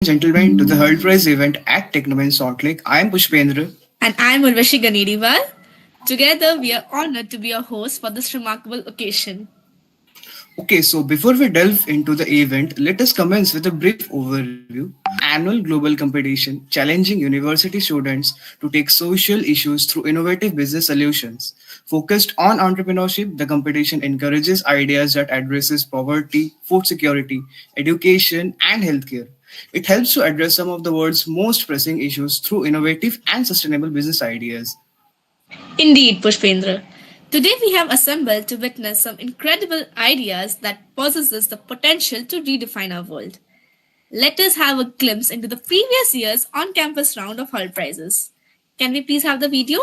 Gentlemen, to the HULT Prize event at Technomen Salt Lake. I am Pushpendra. And I'm Urvashi Ganediwal. Together, we are honored to be your host for this remarkable occasion. Okay, so before we delve into the event, let us commence with a brief overview. Annual global competition challenging university students to take social issues through innovative business solutions. Focused on entrepreneurship, the competition encourages ideas that addresses poverty, food security, education, and healthcare. It helps to address some of the world's most pressing issues through innovative and sustainable business ideas. Indeed, Pushpendra. Today, we have assembled to witness some incredible ideas that possesses the potential to redefine our world. Let us have a glimpse into the previous year's on-campus round of Hall prizes. Can we please have the video?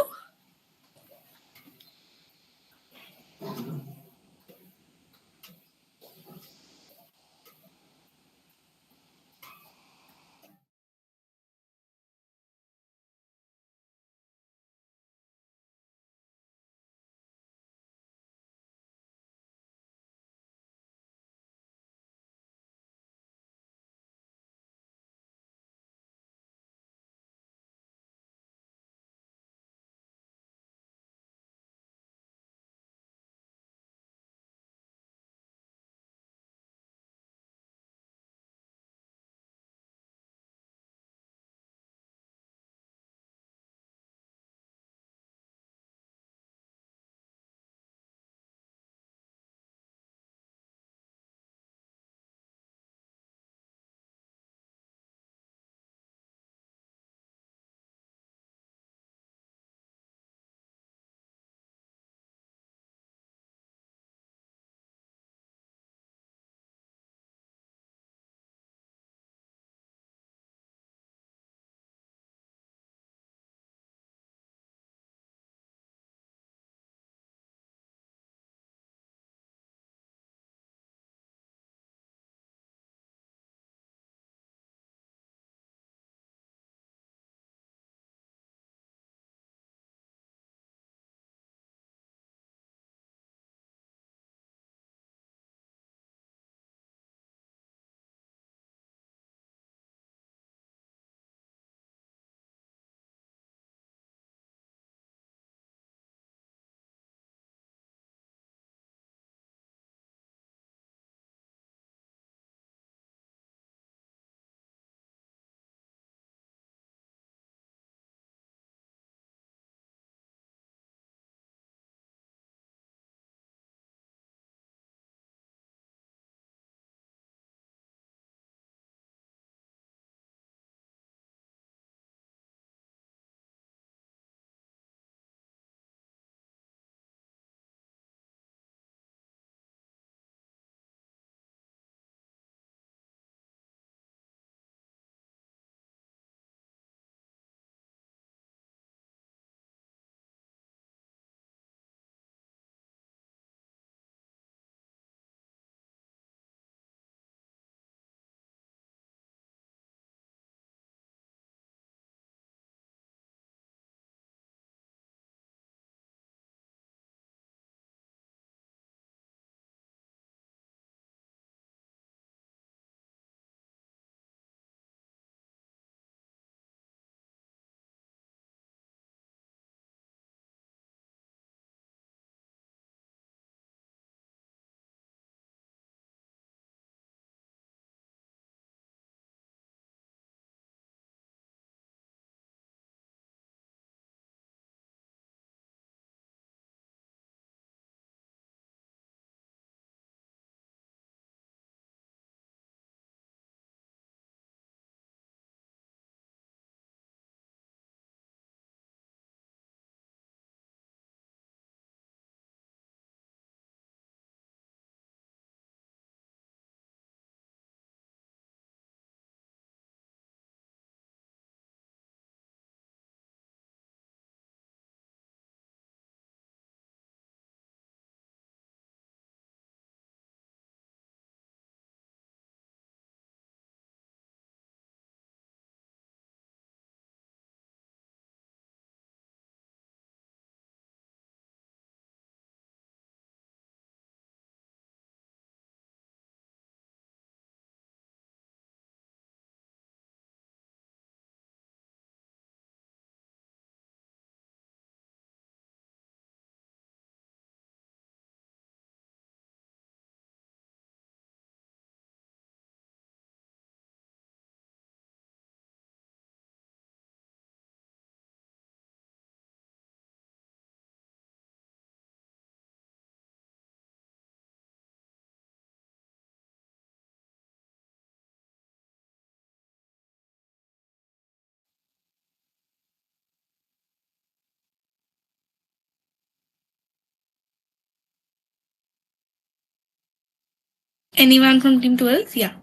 Anyone from Team 12? Yeah.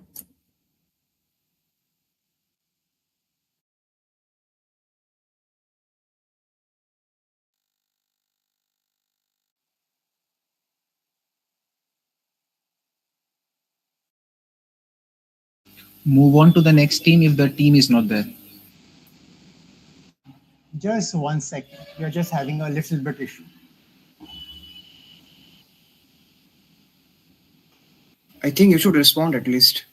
Move on to the next team if the team is not there. Just 1 second. We are just having a little bit issue. I think you should respond at least.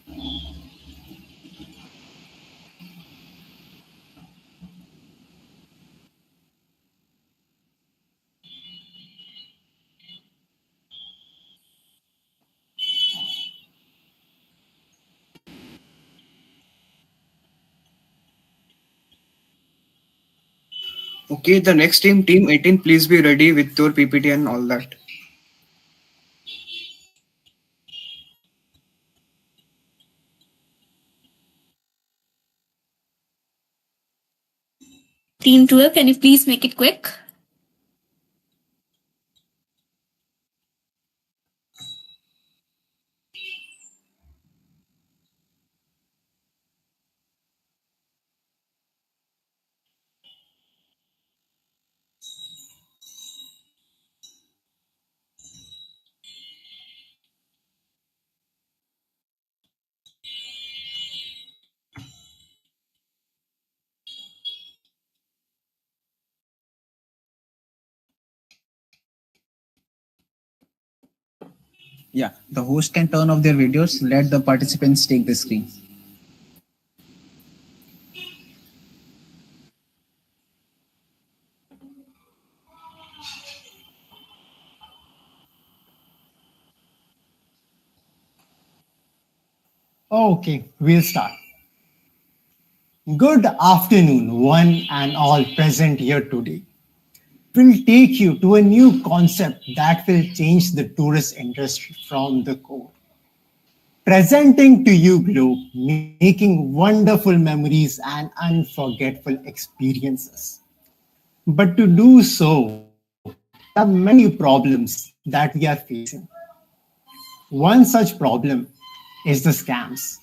Okay, the next team, Team 18, please be ready with your PPT and all that. Team 12, can you please make it quick? Yeah, the host can turn off their videos. Let the participants take the screen. Okay, we'll start. Good afternoon, one and all present here today. We'll take you to a new concept that will change the tourist industry from the core. Presenting to you Globe, making wonderful memories and unforgettable experiences. But to do so, there are many problems that we are facing. One such problem is the scams.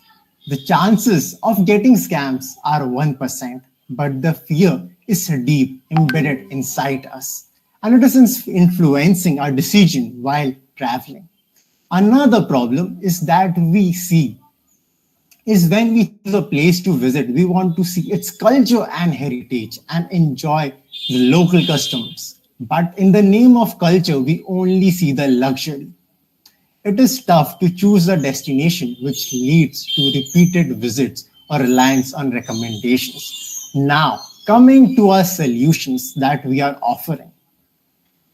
The chances of getting scams are 1%, but the fear is deep embedded inside us, and it is influencing our decision while traveling. Another problem is that we see is when we choose a place to visit, we want to see its culture and heritage and enjoy the local customs. But in the name of culture, we only see the luxury. It is tough to choose a destination which leads to repeated visits or reliance on recommendations. Now, coming to our solutions that we are offering.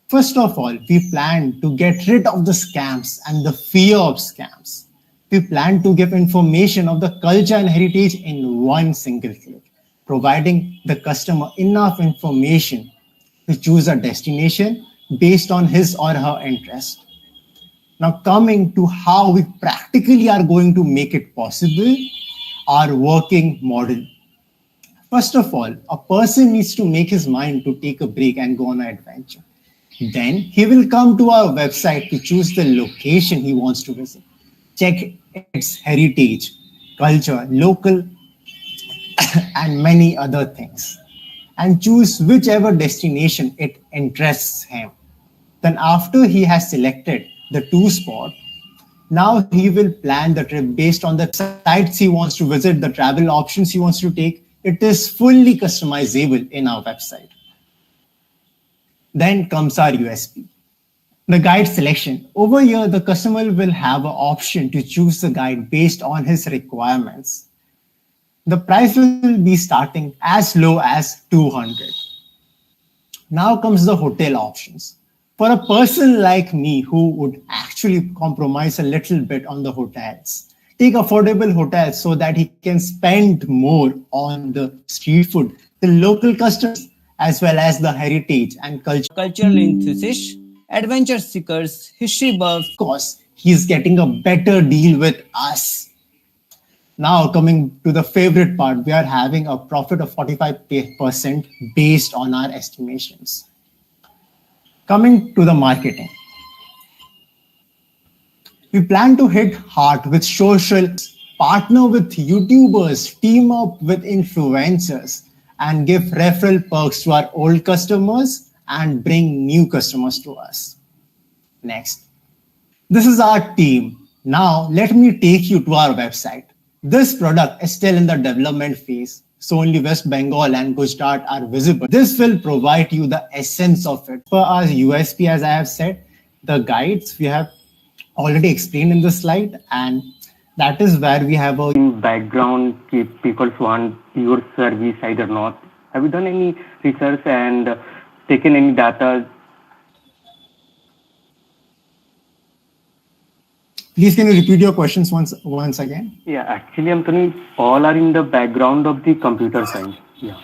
First of all, we plan to get rid of the scams and the fear of scams. We plan to give information of the culture and heritage in one single click, providing the customer enough information to choose a destination based on his or her interest. Now, coming to how we practically are going to make it possible, our working model. First of all, a person needs to make his mind to take a break and go on an adventure. Then he will come to our website to choose the location he wants to visit, check its heritage, culture, local, and many other things, and choose whichever destination it interests him. Then, after he has selected the two spot, now he will plan the trip based on the sites he wants to visit, the travel options he wants to take. It is fully customizable in our website. Then comes our USP. The guide selection. Over here, the customer will have an option to choose the guide based on his requirements. The price will be starting as low as 200. Now comes the hotel options. For a person like me who would actually compromise a little bit on the hotels, take affordable hotels so that he can spend more on the street food, the local customs, as well as the heritage and cultural enthusiasts, adventure seekers, history buffs. Of course, he's getting a better deal with us. Now, coming to the favorite part, we are having a profit of 45% based on our estimations. Coming to the marketing. We plan to hit hard with social, partner with YouTubers, team up with influencers, and give referral perks to our old customers and bring new customers to us. Next. This is our team. Now, let me take you to our website. This product is still in the development phase, so only West Bengal and Gujarat are visible. This will provide you the essence of it. For our USP, as I have said, the guides we have already explained in the slide, and that is where we have a background if people want your service either not. Have you done any research and taken any data? Please, can you repeat your questions once again? Yeah, actually, I'm telling you, all are in the background of the computer science. Yeah.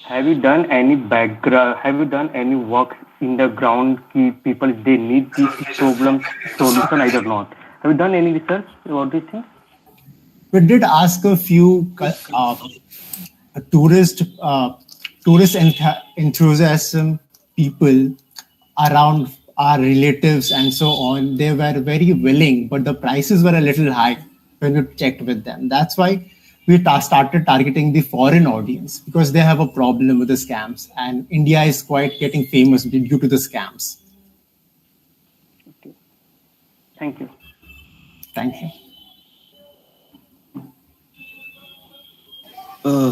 Have you done any background? Have you done any work in the ground? People they need this problem solution either not. Have you done any research about this thing? We did ask a few tourist enthusiasm people around our relatives and so on. They were very willing, but the prices were a little high when we checked with them. That's why we started targeting the foreign audience, because they have a problem with the scams, and India is quite getting famous due to the scams. Okay. Thank you. Thank you.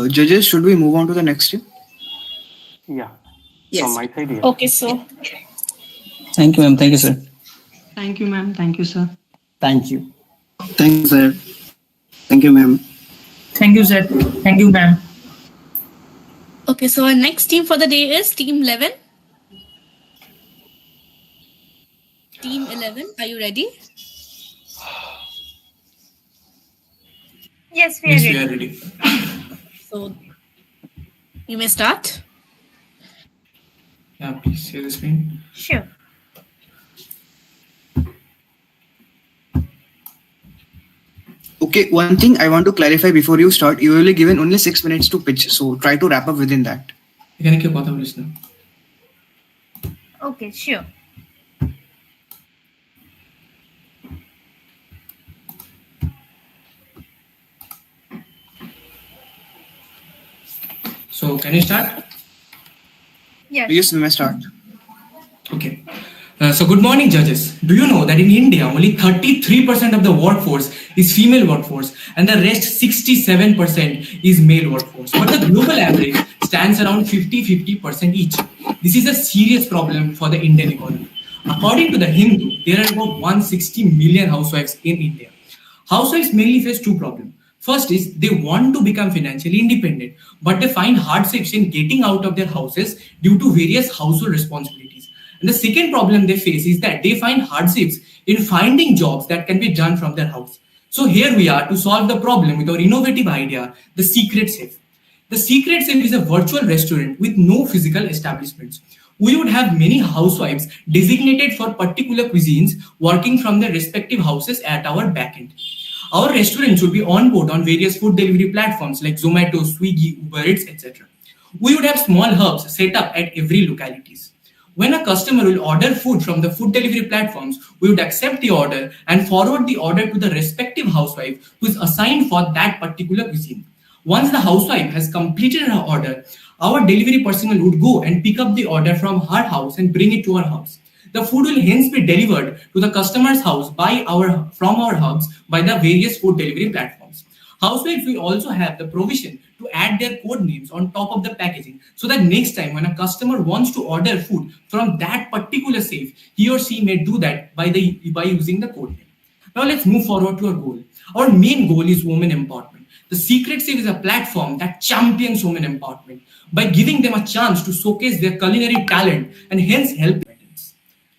Judges, should we move on to the next team? Yeah. Yes. From my side, yeah. Okay, so Thank you, ma'am. Thank you, sir. Thank you, ma'am. Thank you, sir. Thank you. Thank you, sir. Thank you, ma'am. Thank you, sir. Thank you, ma'am. okay, so our next team for the day is Team 11. Team 11, are you ready? Yes, we are ready. So you may start. Yeah, please share the screen. Sure. Okay, one thing I want to clarify before you start. You will be given only 6 minutes to pitch, so try to wrap up within that. এখানে কেউ কথা বলিস না। Okay, sure. So, can you start? Yes. Yes, we may start. Okay. So good morning, judges. Do you know that in India, only 33% of the workforce is female workforce and the rest 67% is male workforce. But the global average stands around 50-50% each. This is a serious problem for the Indian economy. According to the Hindu, there are about 160 million housewives in India. Housewives mainly face two problems. First is they want to become financially independent, but they find hardships in getting out of their houses due to various household responsibilities. And the second problem they face is that they find hardships in finding jobs that can be done from their house. So here we are to solve the problem with our innovative idea, the Secret Safe. The Secret Safe is a virtual restaurant with no physical establishments. We would have many housewives designated for particular cuisines working from their respective houses at our backend. Our restaurants would be on board on various food delivery platforms like Zomato, Swiggy, Uber Eats, etc. We would have small hubs set up at every localities. When a customer will order food from the food delivery platforms, we would accept the order and forward the order to the respective housewife who is assigned for that particular cuisine. Once the housewife has completed her order, our delivery personnel would go and pick up the order from her house and bring it to our house. The food will hence be delivered to the customer's house from our hubs by the various food delivery platforms. Housewives will also have the provision to add their code names on top of the packaging so that next time when a customer wants to order food from that particular safe, he or she may do that by using the code name. Now let's move forward to our goal. Our main goal is women empowerment. The Secret Safe is a platform that champions women empowerment by giving them a chance to showcase their culinary talent and hence help.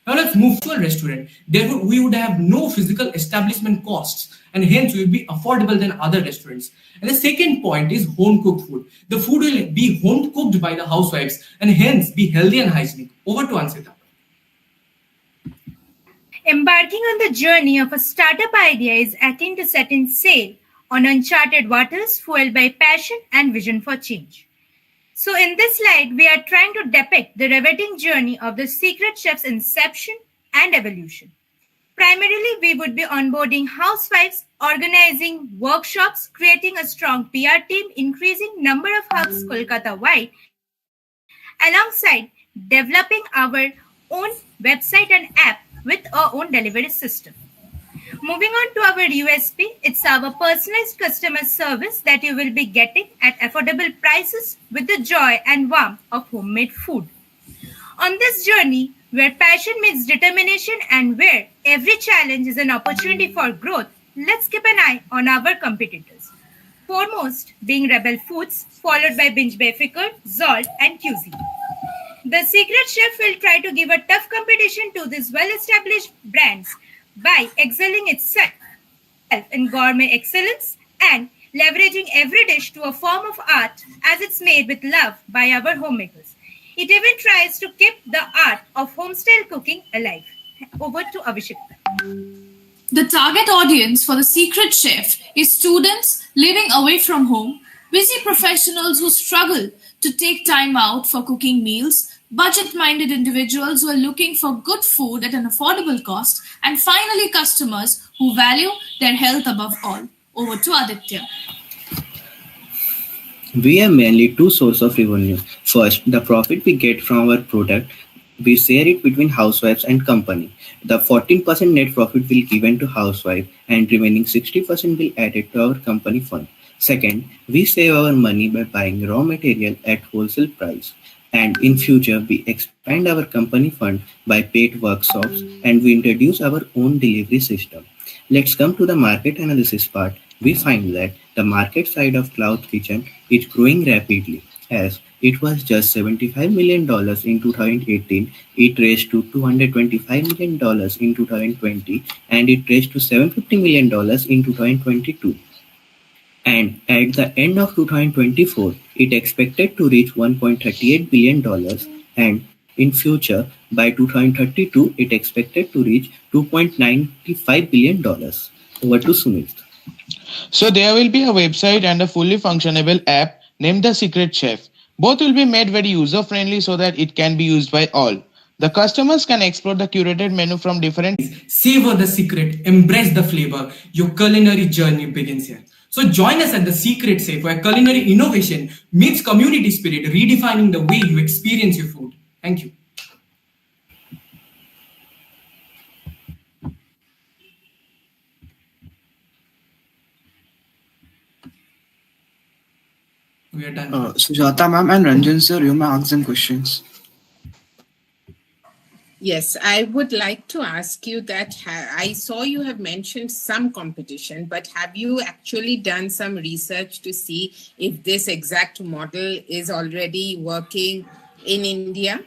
Now let's move to a restaurant. Therefore, we would have no physical establishment costs and hence we will be affordable than other restaurants. And the second point is home cooked food. The food will be home cooked by the housewives and hence be healthy and hygienic. Over to Ansita. Embarking on the journey of a startup idea is akin to setting sail on uncharted waters fueled by passion and vision for change. So in this slide, we are trying to depict the riveting journey of the Secret Chef's inception and evolution. Primarily, we would be onboarding housewives, organizing workshops, creating a strong PR team, increasing number of hubs Kolkata-wide, alongside developing our own website and app with our own delivery system. Moving on to our USP, it's our personalized customer service that you will be getting at affordable prices with the joy and warmth of homemade food. On this journey, where passion meets determination and where every challenge is an opportunity for growth, let's keep an eye on our competitors. Foremost being Rebel Foods, followed by Binge by Fikr, Zolt, and QZ. The secret chef will try to give a tough competition to these well-established brands by excelling itself in gourmet excellence and leveraging every dish to a form of art as it's made with love by our homemakers. It even tries to keep the art of homestyle cooking alive. Over to Abhishek. The target audience for the secret chef is students living away from home, busy professionals who struggle to take time out for cooking meals, budget-minded individuals who are looking for good food at an affordable cost, and finally customers who value their health above all. Over to Aditya. We have mainly two sources of revenue. First, the profit we get from our product. We share it between housewives and company. The 14% net profit will given to housewife and remaining 60% will added to our company fund. Second, we save our money by buying raw material at wholesale price. And in future, we expand our company fund by paid workshops and we introduce our own delivery system. Let's come to the market analysis part. We find that the market side of cloud kitchen is growing rapidly. As it was just $75 million in 2018, it raised to $225 million in 2020, and it raised to $750 million in 2022. And at the end of 2024, it expected to reach $1.38 billion, and in future, by 2032, it expected to reach $2.95 billion. Over to Sumit. So there will be a website and a fully functionable app named The Secret Chef. Both will be made very user-friendly so that it can be used by all. The customers can explore the curated menu from different... Savor the secret, embrace the flavor. Your culinary journey begins here. So join us at The Secret Chef, where culinary innovation meets community spirit, redefining the way you experience your food. Thank you. We are done. Sujata ma'am and Ranjan sir, you may ask them questions. Yes, I would like to ask you that I saw you have mentioned some competition, but have you actually done some research to see if this exact model is already working in India?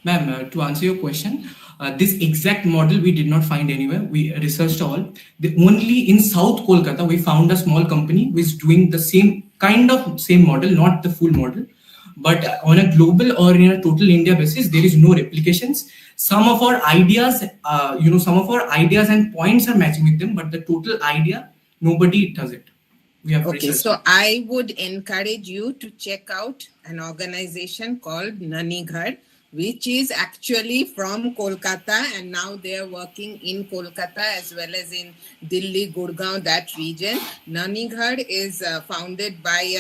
Ma'am, to answer your question, this exact model we did not find anywhere. We researched all. Only in South Kolkata, we found a small company which is doing the same model, not the full model. But on a global or in a total India basis, there is no replications. Some of our ideas, and points are matching with them, but the total idea, nobody does it. We have Okay, researched. so I would encourage you to check out an organization called Nanighar, which is actually from Kolkata, and now they are working in Kolkata as well as in Delhi, Gurgaon, that region. Nanighar is founded by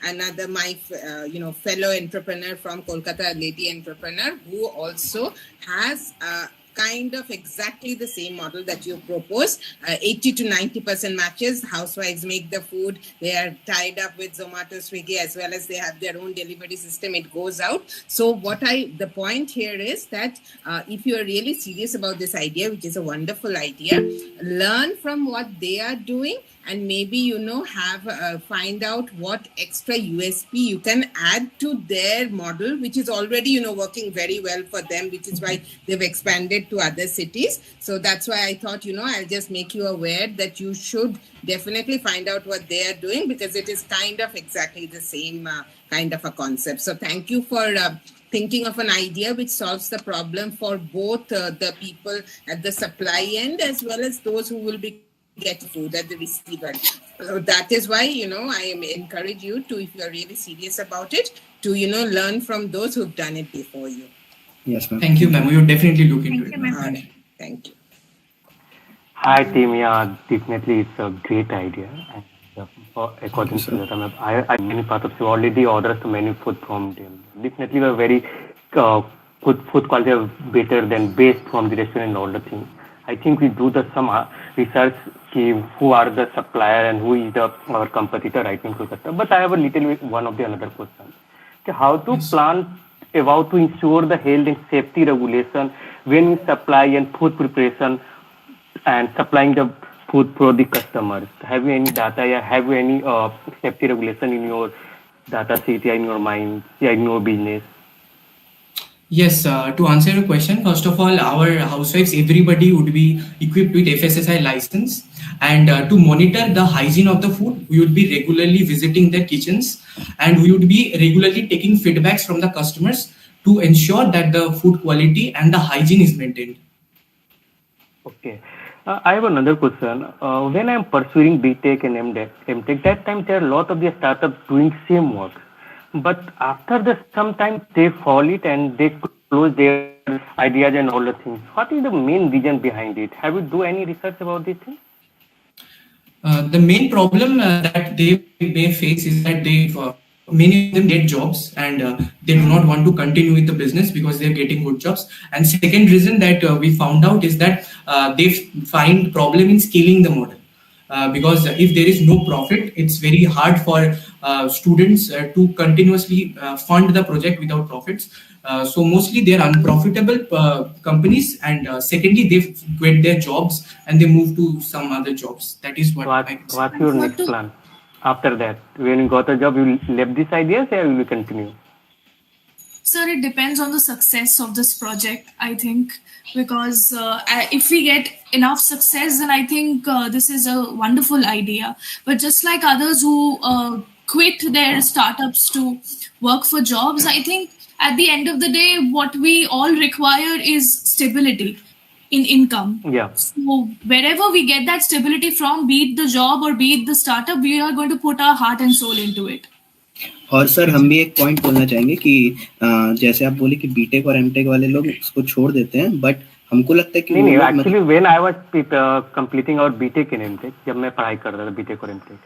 another fellow entrepreneur from Kolkata, a lady entrepreneur who also has kind of exactly the same model that you propose. 80 to 90% matches. Housewives make the food. They are tied up with Zomato, Swiggy, as well as they have their own delivery system. It goes out. So the point here is that if you are really serious about this idea, which is a wonderful idea, learn from what they are doing and maybe, find out what extra USP you can add to their model, which is already, working very well for them, which is why they've expanded to other cities. So that's why I thought, I'll just make you aware that you should definitely find out what they are doing, because it is kind of exactly the same kind of a concept. So thank you for thinking of an idea which solves the problem for both the people at the supply end as well as those who will be get food at the receiver. So that is why, I encourage you to, if you are really serious about it, to, learn from those who've done it before you. Yes, ma'am. Thank you, ma'am. We will definitely look into Thank it. you, ma'am. All right. Thank you. Hi team, yeah, definitely it's a great idea. And Thank you, according to sir. that, I many part of you already orders to many food from them. Definitely, we're very uh, good food quality are better than best from the restaurant and all the things. I think we do the some research ki who are the supplier and who is the our competitor right in Kolkata. But I have a little bit one of the another question. Okay, how to Yes. plan about to ensure the health and safety regulation when supply and food preparation and supplying the food for the customers. Have you any data? Yeah, have you any safety regulation in your data sheet? Yeah, in your mind? Yeah, in your business? Yes, to answer your question, first of all, our housewives, everybody would be equipped with FSSI license. And to monitor the hygiene of the food, we would be regularly visiting their kitchens, and we would be regularly taking feedbacks from the customers to ensure that the food quality and the hygiene is maintained. Okay. I have another question. When I'm pursuing BTech and MTech, that time there are a lot of the startups doing same work. But after the sometimes they fall it and they close their ideas and all the things. What is the main reason behind it? Have you do any research about this thing? The main problem that they may face is that many of them get jobs and they do not want to continue with the business because they are getting good jobs. And second reason that we found out is that they find problem in scaling the model. Because if there is no profit, it's very hard for students to continuously fund the project without profits. So mostly they are unprofitable companies, and secondly they quit their jobs and they move to some other jobs. That is what I can say. What's your next plan after that? When you got a job, you left these ideas or you will continue? Sir, it depends on the success of this project, I think, because if we get enough success, then I think this is a wonderful idea. But just like others who quit their startups to work for jobs, I think at the end of the day, what we all require is stability in income. Yeah. So wherever we get that stability from, be it the job or be it the startup, we are going to put our heart and soul into it. और sir हम भी एक point बोलना चाहेंगे कि जैसे आप बोले कि बीटेक और एमटेक वाले लोग इसको छोड़ देते हैं, बट हमको लगता है कि नहीं actually when I was completing our BTech in MTech, जब मैं पढ़ाई कर रहा था बीटेक और एमटेक,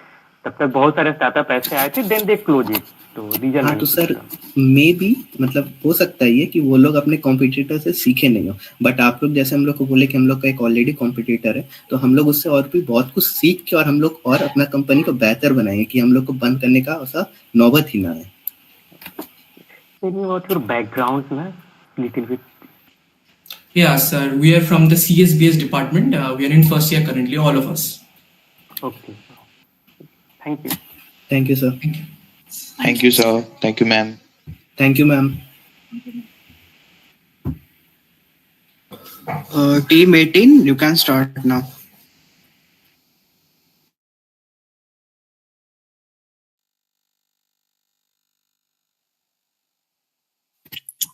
तब तक बहुत सारे स्टार्टअप ऐसे आए थे, देन दे क्लोज इट. तो रीजन हाँ, तो सर मे बी मतलब हो सकता है ये कि वो लोग अपने कॉम्पिटिटर से सीखे नहीं हो, बट आप लोग जैसे हम लोग को बोले कि हम लोग का एक ऑलरेडी कॉम्पिटिटर है, तो हम लोग उससे और भी बहुत कुछ सीख के और हम लोग और अपना कंपनी को बेहतर बनाएंगे कि हम लोग को बंद करने का ऐसा नौबत ही ना आए. About your background, na, little bit. Yeah, sir. We are from the CSBS department. We are in first year currently, all of us. Okay. Thank you. Thank you, sir. Thank you. Thank you, sir. Thank you, ma'am. Thank you, ma'am. Team 18, you can start now.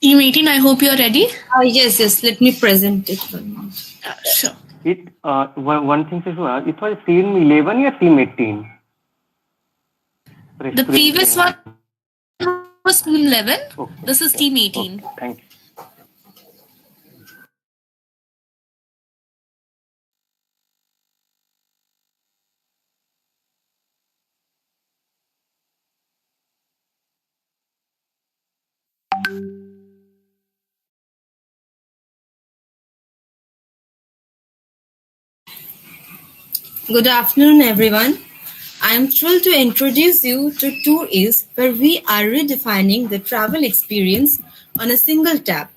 Team 18, I hope you're ready. Yes. Let me present it. Sure. It one thing is it was team 11 or team 18? The previous one was team 11. Okay. This is team 18. Okay. Thank you. Good afternoon, everyone. I am thrilled to introduce you to Tour Is, where we are redefining the travel experience on a single tap.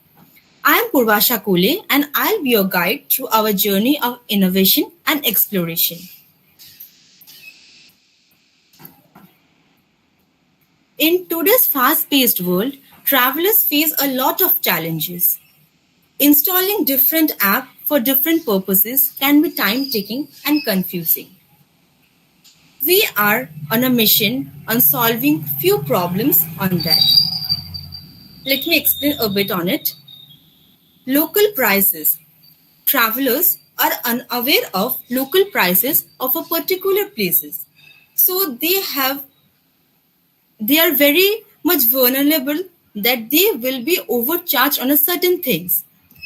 I am Purvasha Kole, and I'll be your guide through our journey of innovation and exploration. In today's fast-paced world, travelers face a lot of challenges. Installing different apps for different purposes can be time-taking and confusing. We are on a mission on solving few problems on that. Let me explain a bit on it. Local prices. Travelers are unaware of local prices of a particular places. So they are very much vulnerable that they will be overcharged on a certain things.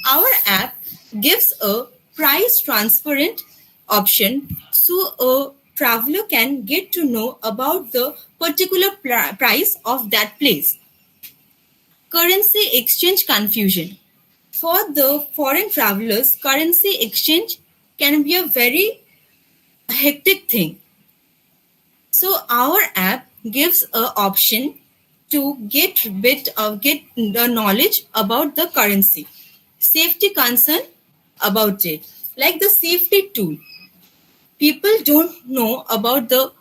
Our app gives a price transparent option so a traveler can get to know about the particular price of that place. Currency exchange confusion. For the foreign travelers, currency exchange can be a very hectic thing. So our app gives a option to get the knowledge about the currency. Safety concern about it, like the safety tool. People don't know about the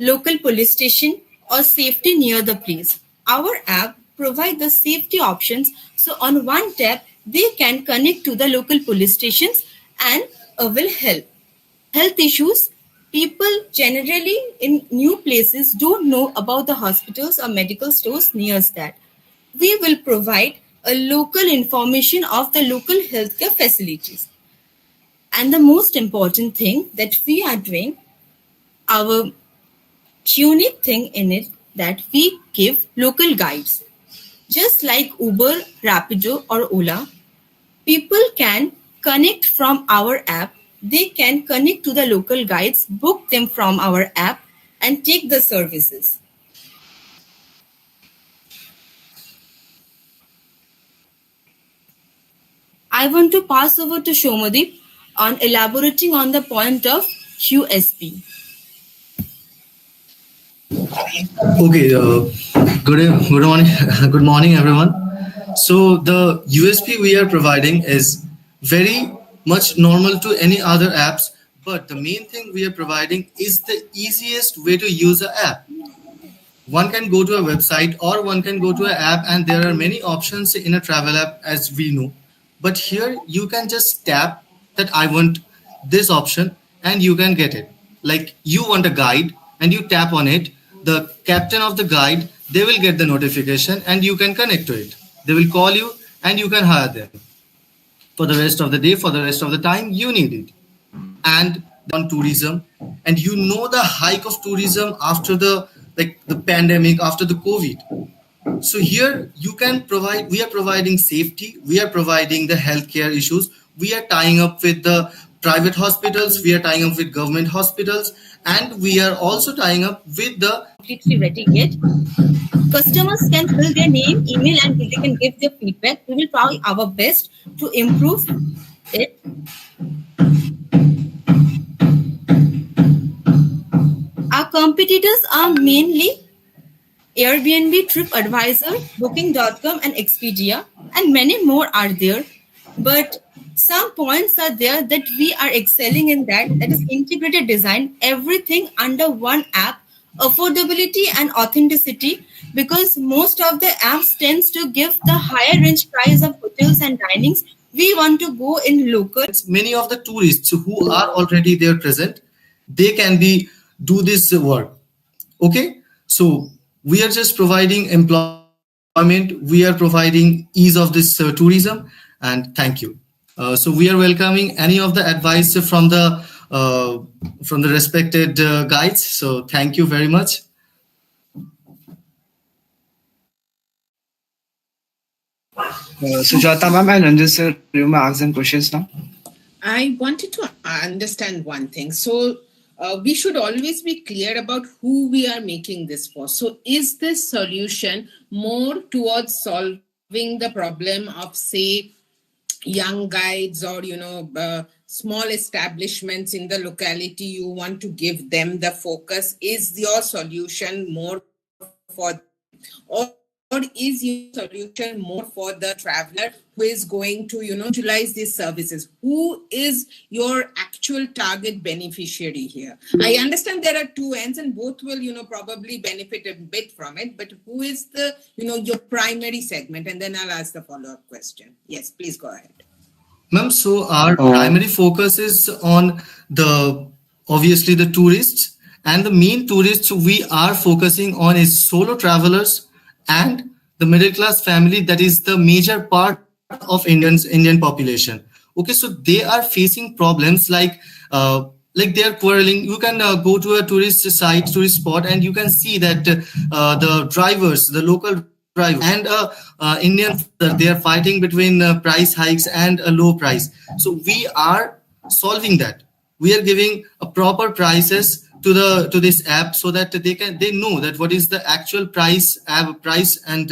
local police station or safety near the place. Our app provides the safety options. So on one tap, they can connect to the local police stations and will help. Health issues. People generally in new places don't know about the hospitals or medical stores near that. We will provide a local information of the local healthcare facilities. And the most important thing that we are doing, our unique thing in it, that we give local guides. Just like Uber, Rapido or Ola, people can connect from our app. They can connect to the local guides, book them from our app and take the services. I want to pass over to Shomadip on elaborating on the point of USP. Okay, good morning, good morning, everyone. So the USP we are providing is very much normal to any other apps, but the main thing we are providing is the easiest way to use an app. One can go to a website or one can go to an app, and there are many options in a travel app, as we know. But here you can just tap that I want this option and you can get it. Like you want a guide and you tap on it, the captain of the guide, they will get the notification and you can connect to it. They will call you and you can hire them for the rest of the day, for the rest of the time you need it. And on tourism, and you know the hike of tourism after the pandemic, after the COVID. So here you can provide, we are providing safety, we are providing the healthcare issues, we are tying up with the private hospitals, we are tying up with government hospitals, and we are also tying up with the completely ready yet. Customers can fill their name, email, and they can give their feedback. We will try our best to improve it. Our competitors are mainly Airbnb, TripAdvisor, Booking.com, and Expedia, and many more are there. But some points are there that we are excelling in, that is integrated design, everything under one app, affordability and authenticity, because most of the apps tends to give the higher range price of hotels and dinings. We want to go in local. Many of the tourists who are already there present, they can be do this work. Okay, so we are just providing employment, we are providing ease of this tourism, and thank you. So we are welcoming any of the advice from the respected guides. So thank you very much. Sujata ma'am and Ranjit sir, you may ask them questions now. I wanted to understand one thing. So we should always be clear about who we are making this for. So is this solution more towards solving the problem of, say, young guides or, small establishments in the locality? You want to give them the focus. Is your solution more for, or is your solution more for the traveler who is going to, utilize these services? Who is your actual target beneficiary here? I understand there are two ends and both will, probably benefit a bit from it, but who is the, your primary segment? And then I'll ask the follow-up question. Yes, please go ahead. Ma'am, so our primary focus is on obviously the tourists, and the main tourists we are focusing on is solo travelers and the middle class family. That is the major part of Indian population. Okay, so they are facing problems like they are quarreling. You can go to a tourist spot, and you can see that the drivers, the local drivers and Indian, they are fighting between price hikes and a low price. So we are solving that. we are giving a proper prices to this app, so that they know that what is the actual price, and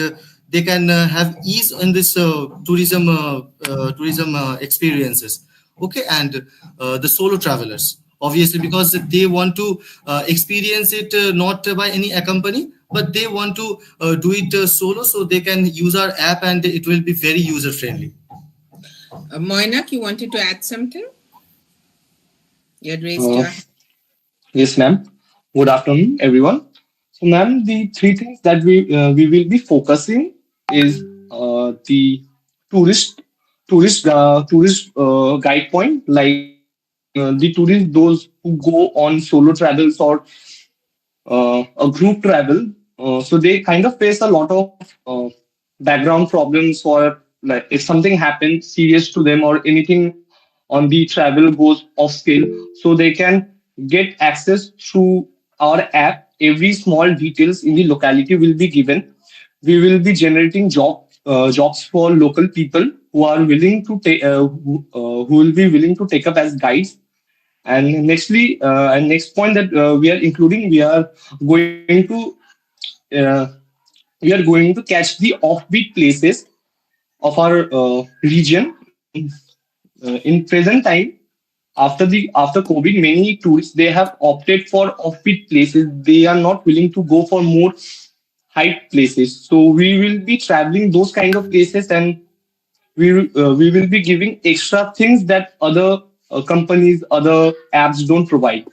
they can have ease in this tourism experiences. Okay, and the solo travelers, obviously, because they want to experience it not by any company, but they want to do it solo, so they can use our app and it will be very user friendly. Moinak, you wanted to add something? You had raised your hand. Yes, ma'am. Good afternoon, everyone. So, ma'am, the three things that we will be focusing is the tourist guide point, like the tourists, those who go on solo travels or a group travel. So they kind of face a lot of background problems, or like if something happens serious to them or anything on the travel goes off scale, so they can get access through our app. Every small details in the locality will be given. We will be generating jobs for local people who are willing to take who will be willing to take up as guides. And nextly, and next point that we are including, going to uh, we are going to catch the offbeat places of our region. In present time, after COVID, many tourists they have opted for offbeat places. They are not willing to go for more hype places. So we will be traveling those kind of places, and we will be giving extra things that other companies, other apps don't provide.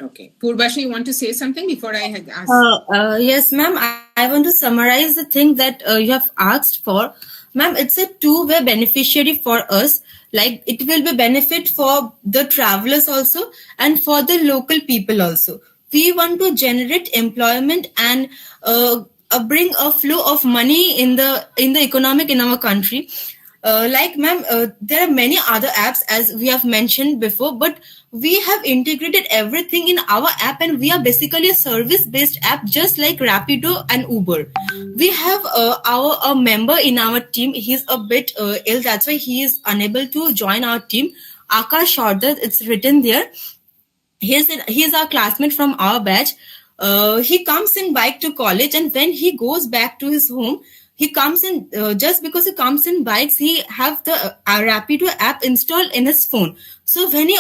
Okay. Purbashi, you want to say something before I had asked? Yes, ma'am. I want to summarize the thing that you have asked for. Ma'am, it's a two-way beneficiary for us. Like, it will be benefit for the travelers also and for the local people also. We want to generate employment and bring a flow of money in the economic in our country. Like, ma'am, there are many other apps as we have mentioned before, but we have integrated everything in our app, and we are basically a service-based app, just like Rapido and Uber. We have a member in our team. He's a bit ill, that's why he is unable to join our team. Akash Shordar, it's written there. He's our classmate from our batch. He comes in bike to college, and when he goes back to his home, he comes in just because he comes in bikes. He have the Rapido app installed in his phone. So when he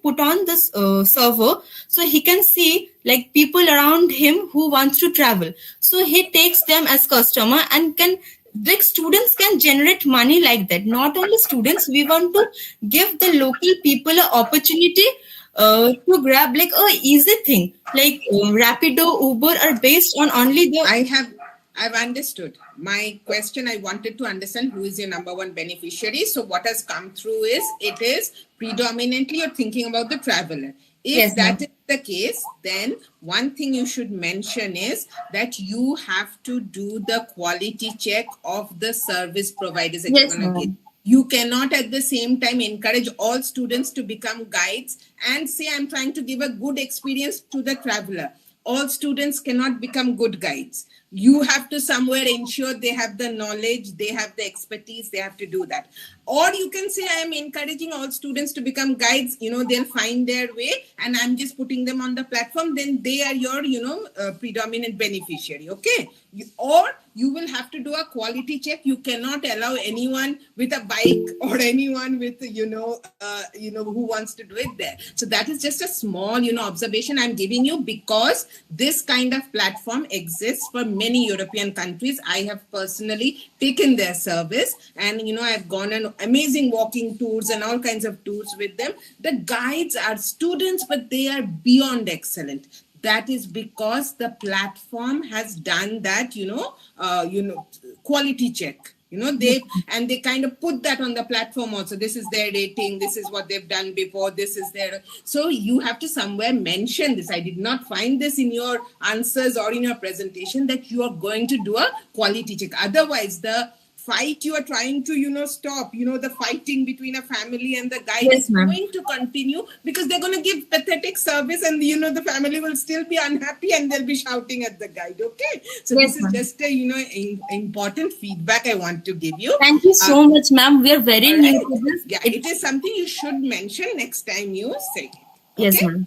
put on this server, so he can see like people around him who wants to travel. So he takes them as customer and can. Like, students can generate money like that. Not only students, we want to give the local people an opportunity to grab like a easy thing. Like Rapido, Uber are based on only the. I've understood. My question, I wanted to understand who is your number one beneficiary. So what has come through is, it is predominantly you're thinking about the traveler. If Yes, that ma'am. is the case, then one thing you should mention is that you have to do the quality check of the service providers that Yes, you're going to ma'am. get. You cannot at the same time encourage all students to become guides and say, I'm trying to give a good experience to the traveler. All students cannot become good guides. You have to somewhere ensure they have the knowledge, they have the expertise, they have to do that. Or you can say, I am encouraging all students to become guides, they'll find their way and I'm just putting them on the platform. Then they are your, predominant beneficiary. Okay. Or you will have to do a quality check. You cannot allow anyone with a bike or anyone with, who wants to do it there. So that is just a small, observation I'm giving you, because this kind of platform exists for many European countries. I have personally taken their service, and I've gone on amazing walking tours and all kinds of tours with them. The guides are students, but they are beyond excellent. That is because the platform has done that, quality check. They kind of put that on the platform also. This is their rating. This is what they've done before. This is their. So you have to somewhere mention this. I did not find this in your answers or in your presentation that you are going to do a quality check. Otherwise, the fight you are trying to, stop, the fighting between a family and the guide Yes, is ma'am. going to continue because they're going to give pathetic service and, the family will still be unhappy and they'll be shouting at the guide. Okay. So Yes, this is ma'am. just a, important feedback I want to give you. Thank you so much, ma'am. We are very all new right. to this. Yeah, it is something you should mention next time you say it. Yes, Okay? ma'am.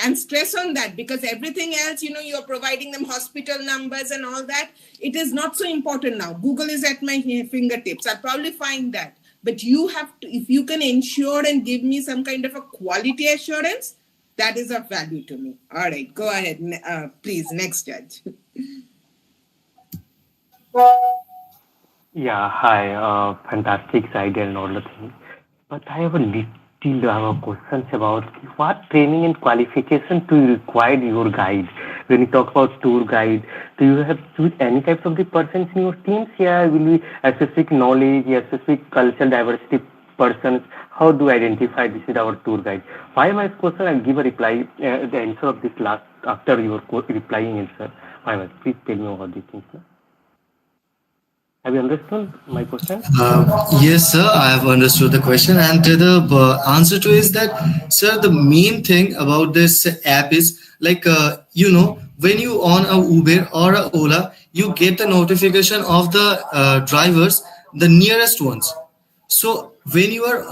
And stress on that because everything else, you're providing them hospital numbers and all that. It is not so important now. Google is at my fingertips. I'll probably find that. But you have to, if you can ensure and give me some kind of a quality assurance, that is of value to me. All right, go ahead. Please, next judge. Yeah, hi. Fantastic idea and all the things. But I have questions about what training and qualification do you require your guide? When you talk about tour guide, do you have any types of the persons in your teams? Yeah, will be a specific knowledge, a specific cultural diversity persons? How do I identify this is our tour guide? Why my question? I'll give a reply, the answer of this last after your replying answer. Why must please tell me about these things. Sir. Have you understood my question? Yes, sir, I have understood the question. And the answer to is that, sir, the main thing about this app is like, when you on a Uber or a Ola, you get the notification of the drivers, the nearest ones. So when you are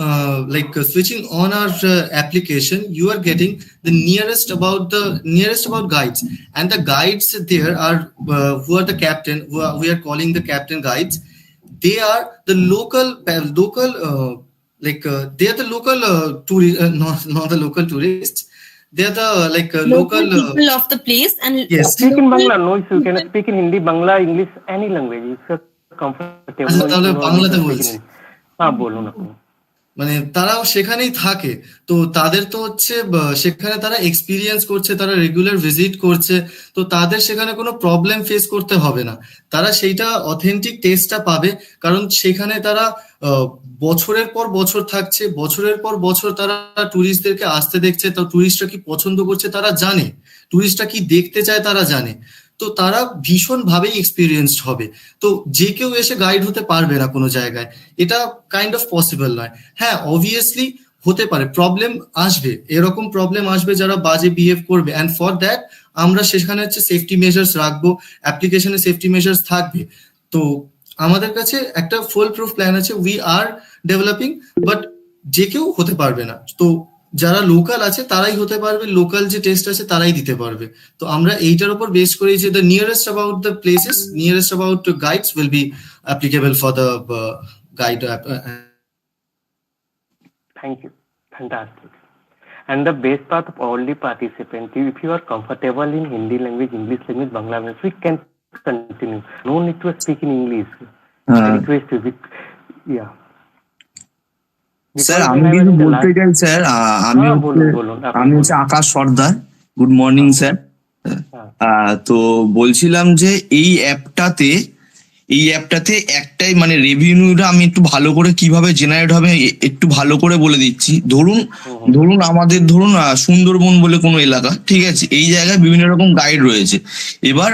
switching on our application, you are getting the nearest about guides, and the guides there are who are the captain, we are calling the captain guides. They are the local they are the local tourists, not the local tourists. They are the Local local people of the place and yes. Speak in Bangla, no issue. You can speak in Hindi, Bangla, English, any language. If you're comfortable. আচ্ছা তাহলে বাংলাতে বলছি বলুন আপনি মানে তারাও সেখানেই থাকে তো তাদের তো হচ্ছে সেখানে তারা এক্সপিরিয়েন্স করছে তারা রেগুলার ভিজিট করছে তো তাদের সেখানে কোনো প্রবলেম ফেস করতে হবে না তারা সেইটা অথেন্টিক টেস্টটা পাবে কারণ সেখানে তারা বছরের পর বছর থাকছে বছরের পর বছর তারা টুরিস্টদেরকে আসতে দেখছে তো টুরিস্টরা কি পছন্দ করছে তারা জানে টুরিস্টরা কি দেখতে চায় তারা জানে তো তারা ভীষণভাবে এক্সপিরিয়েন্সড হবে তো যে কেউ এসে গাইড হতে পারবে না কোনো জায়গায় এটা কাইন্ড অফ পসিবল নয় হ্যাঁ অবভিয়াসলি হতে পারে প্রবলেম আসবে এরকম প্রবলেম আসবে যারা বাজে বিহেভ করবে অ্যান্ড ফর দ্যাট আমরা সেখানে হচ্ছে সেফটি মেজার্স রাখবো অ্যাপ্লিকেশনে সেফটি মেজার্স থাকবে তো আমাদের কাছে একটা ফুল প্রুফ প্ল্যান আছে উই আর ডেভেলপিং বাট যে কেউ হতে পারবে না তো যারা লোকাল আছে তারাই হতে পারবে লোকাল যে টেস্ট আছে তারাই দিতে পারবে তো আমরা এইটার উপর বেস করেই যে the nearest about the places nearest about guides will be applicable for the guide Thank you. Fantastic. And the best part of all the participants, if you are comfortable in Hindi language, English language, Bangla language, we can continue. No need to speak in English. Request you. Yeah. Sir আমি কিছু বলতে চাই sir আমি হচ্ছে আকাশ সর্দার good morning sir তো বলছিলাম যে এই অ্যাপটাতে একটাই মানে রেভিনিউটা আমি একটু ভালো করে কিভাবে জেনারেট হবে একটু ভালো করে বলে দিচ্ছি ধরুন আমাদের সুন্দরবন বলে কোনো এলাকা ঠিক আছে এই জায়গায় বিভিন্ন রকম গাইড রয়েছে এবার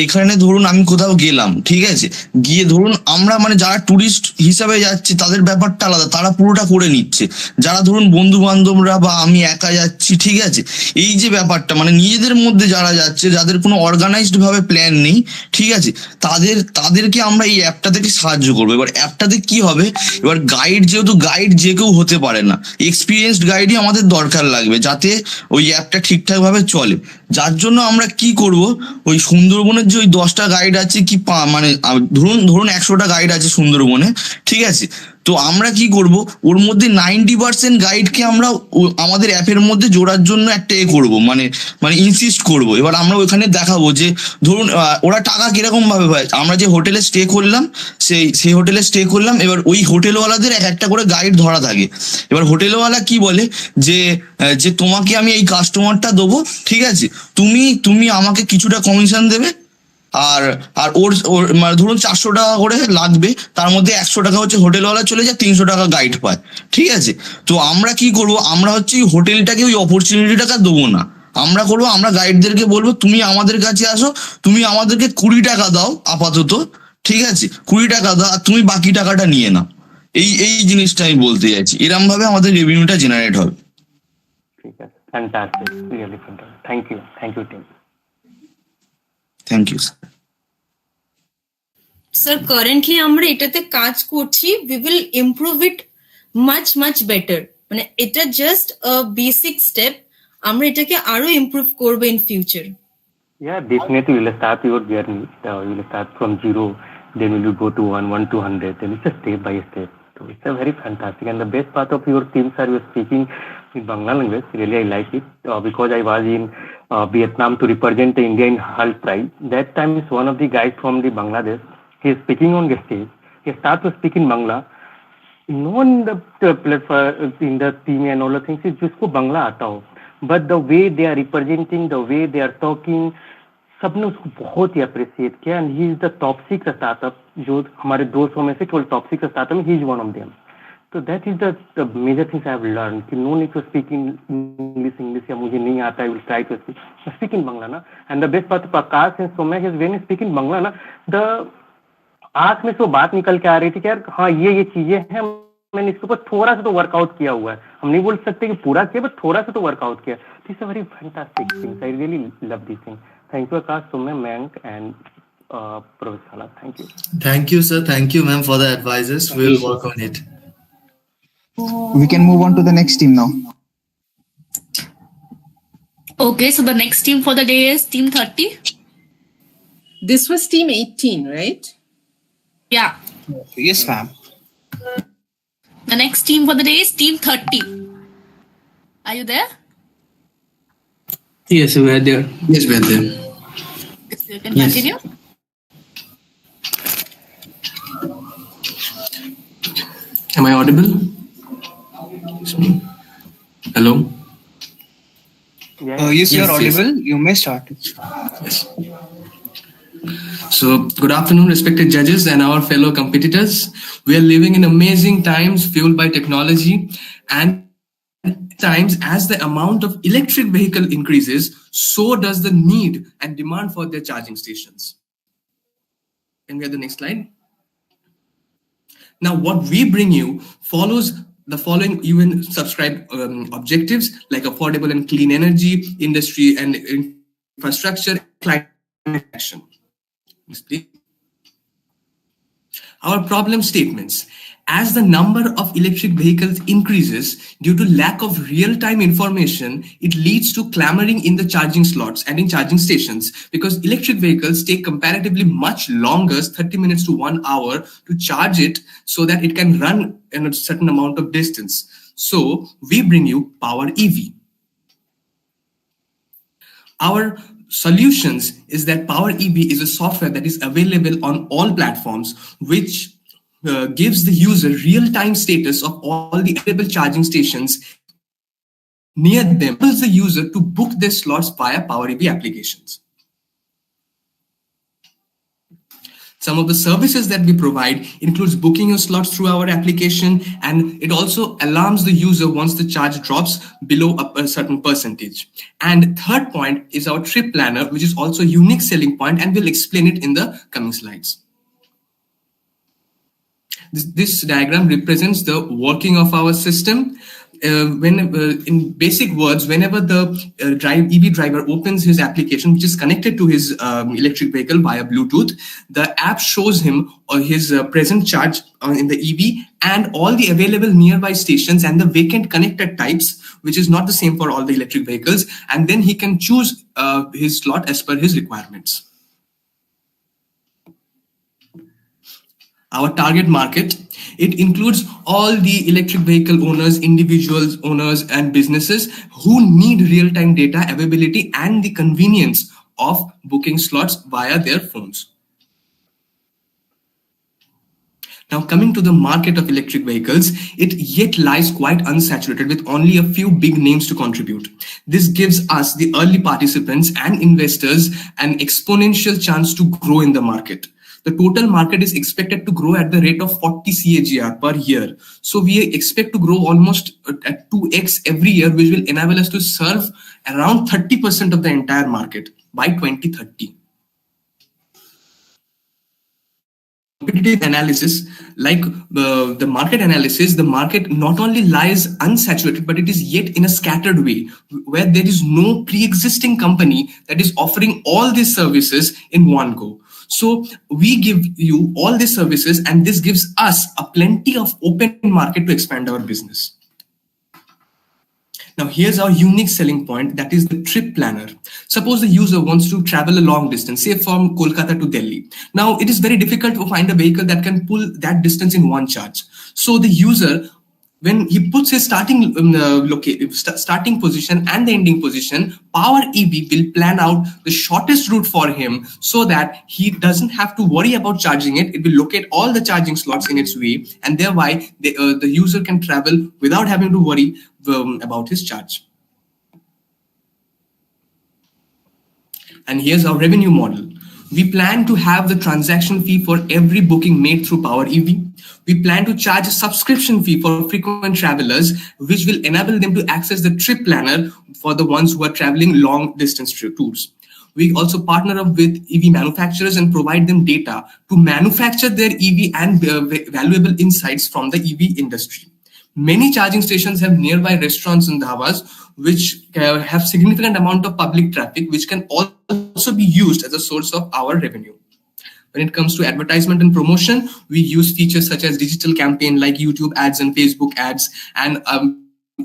এখানে ধরুন আমি কোথাও গেলাম ঠিক আছে গিয়ে ধরুন আমরা মানে যারা টুরিস্ট হিসাবে যাচ্ছি তাদের ব্যাপারটা আলাদা তারা পুরোটা করে নিচ্ছে যারা ধরুন বন্ধু বান্ধবরা বা আমি একা যাচ্ছি ঠিক আছে এই যে ব্যাপারটা মানে নিজেদের মধ্যে যারা যাচ্ছে যাদের কোনো অর্গানাইজড ভাবে প্ল্যান নেই ঠিক আছে তাদেরকে আমরা এই অ্যাপটা থেকে সাহায্য করবো এবার অ্যাপটাতে কি হবে এবার যেহেতু গাইড যে কেউ হতে পারে না এক্সপিরিয়েন্সড গাইডই আমাদের দরকার লাগবে যাতে ওই অ্যাপটা ঠিকঠাক ভাবে চলে যার জন্য আমরা কি করব ওই সুন্দরবনের যে ওই 10টা গাইড আছে কি মানে ধরুন 100টা গাইড আছে সুন্দরবনে ঠিক আছে তো আমরা কি করব ওর মধ্যে 90% গাইডকে আমরা আমাদের অ্যাপের মধ্যে জোড়ার জন্য একটা করব মানে ইনসিস্ট করব এবার আমরা ওখানে দেখাবো যে ধরুন ওরা টাকা কিরকম ভাবে পায় আমরা যে হোটেলে স্টে করলাম সেই হোটেলে স্টে করলাম এবার ওই হোটেলওয়ালাদের একটা করে গাইড ধরা থাকে এবার হোটেলওয়ালা কি বলে যে তোমাকে আমি এই কাস্টমারটা দেবো ঠিক আছে তুমি আমাকে কিছুটা কমিশন দেবে আর ওর ধরুন 400 টাকা করে লাগবে তার মধ্যে 100 টাকা হচ্ছে হোটেলওয়ালা চলে যায় 300 টাকা গাইড পায় ঠিক আছে তো আমরা কি করব আমরা হচ্ছে হোটেলটাকে ওই অপরচুনিটিটাকে দেবো না আমরা করবো আমরা গাইডদেরকে বলবো তুমি আমাদের কাছে আসো তুমি আমাদেরকে 20 টাকা দাও আপাতত ঠিক আছে, 20 টাকা দাও আর তুমি বাকি টাকাটা নিয়ে নাও। এই জিনিসটা আমি বলতে চাইছি, এরকম ভাবে আমাদের রেভিনিউটা জেনারেট হবে। ঠিক আছে, fantastic, really fantastic. Thank you team. Thank you sir. Sir currently আমরা এটাতে কাজ করছি, we will improve it much better. মানে এটা জাস্ট আ বেসিক স্টেপ, আমরা এটাকে আরো ইমপ্রুভ করব in future. Yeah, definitely we'll start your journey. You'll start from zero, then will you go to 1 to 100, then it's a step by step. So it's a very fantastic, and the best part of your team, sir, you're speaking in Bangla language. Really, I like it because I was in Vietnam to represent India in HULT Prize. That time, is one of the guys from the Bangladesh. He is speaking on the stage. He started to speak in Bangla. No one in the team and all the things is जिसको Bangla आता हो, but the way they are representing, the way they are talking, सबने उसको बहुत ही appreciate किया। And he is the top 6 startup, जो हमारे 200 में से केवल टॉप 6 स्टार्टअप में ही इज वन ऑफ देम। तो that is the major things I have learn कि no need to speak in English या मुझे नहीं आता, I will try to speak in Bangla ना। And the best part Prakash and Soumya is when you speak in Bangla ना, the आंख में से वो बात निकल के आ रही थी कि यार हाँ ये चीजें हैं, मैंने इसके ऊपर थोड़ा सा तो वर्कआउट किया हुआ है। हम नहीं बोल सकते कि पूरा किया, बट थोड़ा सा तो वर्कआउट किया। This is a very fantastic things, I really love this thing. Thank you, Akash, Sumya, Mayank, and Professor Hala. Thank you. Thank you, sir. Thank you, ma'am, for the advices. We'll work on it. We can move on to the next team now. Okay, so the next team for the day is Team 30. This was team 18, right? Yeah. Yes, ma'am. The next team for the day is Team 30. Are you there? Yes, we are there. Yes, we are there. You can continue. Am I audible? Hello? Yes, you are audible. You may start. Yes. So, good afternoon, respected judges and our fellow competitors. We are living in amazing times fueled by technology, and times as the amount of electric vehicle increases, so does the need and demand for their charging stations. Can we have the next slide? Now, what we bring you follows the following UN subscribed objectives like affordable and clean energy, industry and infrastructure, climate action. Next, please. Our problem statements. As the number of electric vehicles increases due to lack of real-time information, it leads to clamoring in the charging slots and in charging stations because electric vehicles take comparatively much longer, 30 minutes to 1 hour, to charge it so that it can run in a certain amount of distance. So we bring you Power EV. Our solutions is that Power EV is a software that is available on all platforms, which gives the user real-time status of all the available charging stations near them, enables the user to book their slots via Power EV applications. Some of the services that we provide includes booking your slots through our application, and it also alarms the user once the charge drops below a certain percentage. And third point is our trip planner, which is also a unique selling point, and we'll explain it in the coming slides. This diagram represents the working of our system. In basic words, whenever the EV driver opens his application, which is connected to his electric vehicle via Bluetooth, the app shows him his present charge in the EV and all the available nearby stations and the vacant connected types, which is not the same for all the electric vehicles. And then he can choose his slot as per his requirements. Our target market, it includes all the electric vehicle owners, individuals, owners, and businesses who need real-time data availability and the convenience of booking slots via their phones. Now, coming to the market of electric vehicles, it yet lies quite unsaturated with only a few big names to contribute. This gives us, the early participants and investors, an exponential chance to grow in the market. The total market is expected to grow at the rate of 40 CAGR per year. So we expect to grow almost at 2x every year, which will enable us to serve around 30% of the entire market by 2030. competitive analysis, like the market analysis, the market not only lies unsaturated, but it is yet in a scattered way, where there is no pre-existing company that is offering all these services in one go. So we give you all these services, and this gives us a plenty of open market to expand our business. Now, here's our unique selling point, that is the trip planner. Suppose the user wants to travel a long distance, say from Kolkata to Delhi. Now, it is very difficult to find a vehicle that can pull that distance in one charge. So the user, when he puts his starting position and the ending position, Power EV will plan out the shortest route for him so that he doesn't have to worry about charging it. It will locate all the charging slots in its way, and thereby the user can travel without having to worry about his charge. And here's our revenue model. We plan to have the transaction fee for every booking made through Power EV. We plan to charge a subscription fee for frequent travelers, which will enable them to access the trip planner for the ones who are traveling long distance tours. We also partner up with EV manufacturers and provide them data to manufacture their EV and valuable insights from the EV industry. Many charging stations have nearby restaurants and dhabas, which have significant amount of public traffic, which can also be used as a source of our revenue. When it comes to advertisement and promotion, we use features such as digital campaign like YouTube ads and Facebook ads, and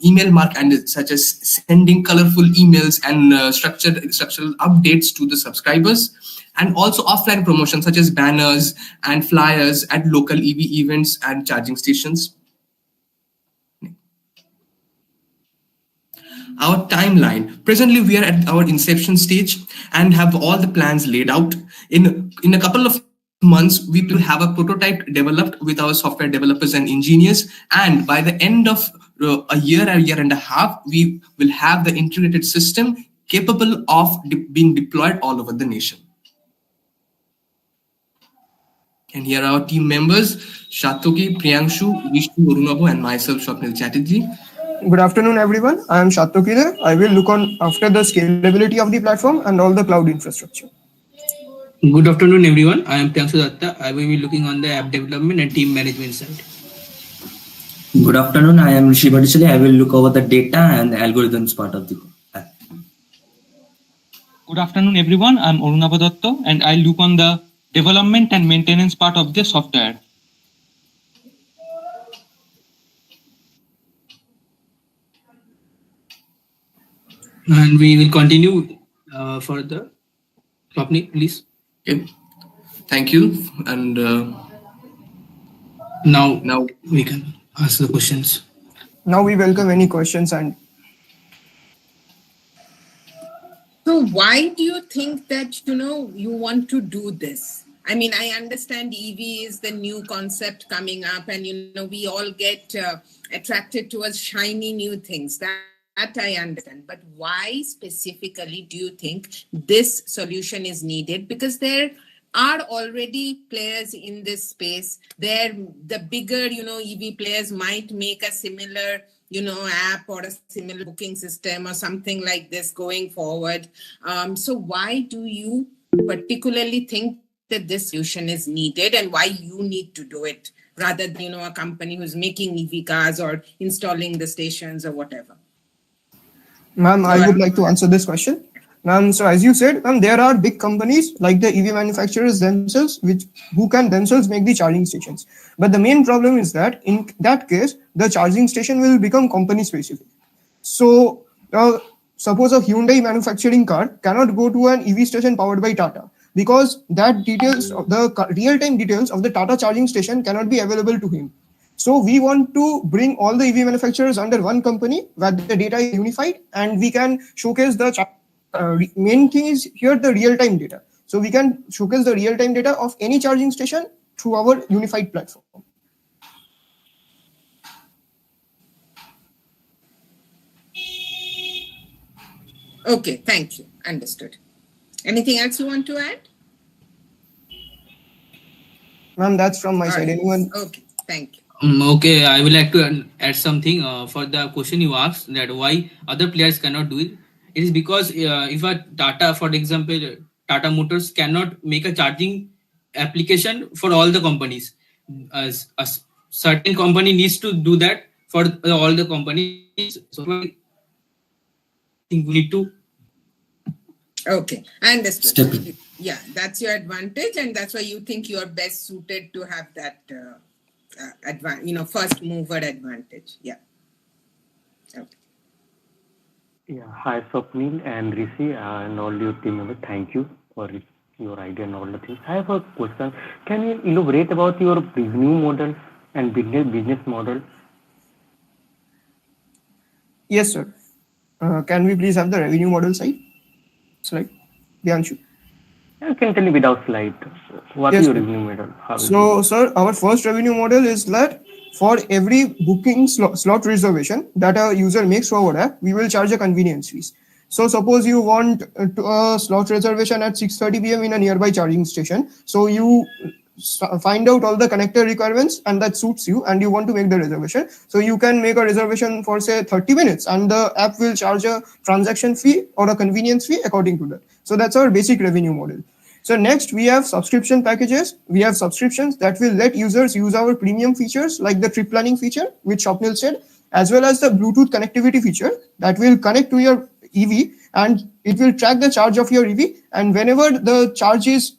email marketing such as sending colorful emails and structural updates to the subscribers, and also offline promotion such as banners and flyers at local EV events and charging stations. Our timeline. Presently, we are at our inception stage and have all the plans laid out. In a couple of months, we will have a prototype developed with our software developers and engineers. And by the end of a year and a half, we will have the integrated system capable of being deployed all over the nation. And here are our team members, Shatoki, Priyanshu, Vishnu, Arunabhu, and myself, Swapnil Chatterjee. Good afternoon, everyone. I am Shatoki there. I will look on after the scalability of the platform and all the cloud infrastructure. Good afternoon, everyone. I am Priyanshu Datta. I will be looking on the app development and team management side. Good afternoon. I am Rishi Bhattacharya. I will look over the data and the algorithms part of the app. Good afternoon, everyone. I am Arunabhu Datta, and I look on the development and maintenance part of the software. And we will continue further. Swapnil, please. Okay. Thank you. And now we can ask the questions. Now we welcome any questions. And so why do you think that, you want to do this? I mean, I understand EV is the new concept coming up, and, we all get attracted towards shiny new things. That I understand. But why specifically do you think this solution is needed? Because there are already players in this space. The bigger, EV players might make a similar, app or a similar booking system or something like this going forward. So why do you particularly think that this solution is needed, and why you need to do it rather than, a company who's making EV cars or installing the stations or whatever? Ma'am, I would like to answer this question. Ma'am, so as you said, ma'am, there are big companies like the EV manufacturers themselves, who can themselves make the charging stations. But the main problem is that in that case, the charging station will become company specific. So suppose a Hyundai manufacturing car cannot go to an EV station powered by Tata, because that details of the real-time details of the Tata charging station cannot be available to him. So we want to bring all the EV manufacturers under one company where the data is unified, and we can showcase the main thing is here the real-time data. So we can showcase the real-time data of any charging station through our unified platform. Okay, thank you. Understood. Anything else you want to add? Ma'am, that's from my side. Anyone? Okay, thank you. Okay, I would like to add something for the question you asked, that why other players cannot do it. It is because if a Tata, for example, Tata Motors cannot make a charging application for all the companies. As a certain company needs to do that for all the companies. So I think we need to. Okay, I understood. Step So, in. yeah, that's your advantage, and that's why you think you are best suited to have that first mover advantage. Yeah. Okay. Yeah, hi Swapnil and Rishi and all your team members. Thank you for your idea and all the things. I have a question. Can you elaborate about your revenue model and business model? Yes, sir. Can we please have the revenue model slide? Dianshu. You can tell me without slide. What is Yes, your sir. revenue model? How is So, it? sir, our first revenue model is that for every booking slot reservation that a user makes to our app, we will charge a convenience fees. So, suppose you want a slot reservation at 6:30 p.m. in a nearby charging station. So, you find out all the connector requirements and that suits you, and you want to make the reservation. So, you can make a reservation for say 30 minutes, and the app will charge a transaction fee or a convenience fee according to that. So, that's our basic revenue model. So next we have subscription packages. We have subscriptions that will let users use our premium features like the trip planning feature, which Swapnil said, as well as the Bluetooth connectivity feature that will connect to your EV and it will track the charge of your EV. And whenever the charge is,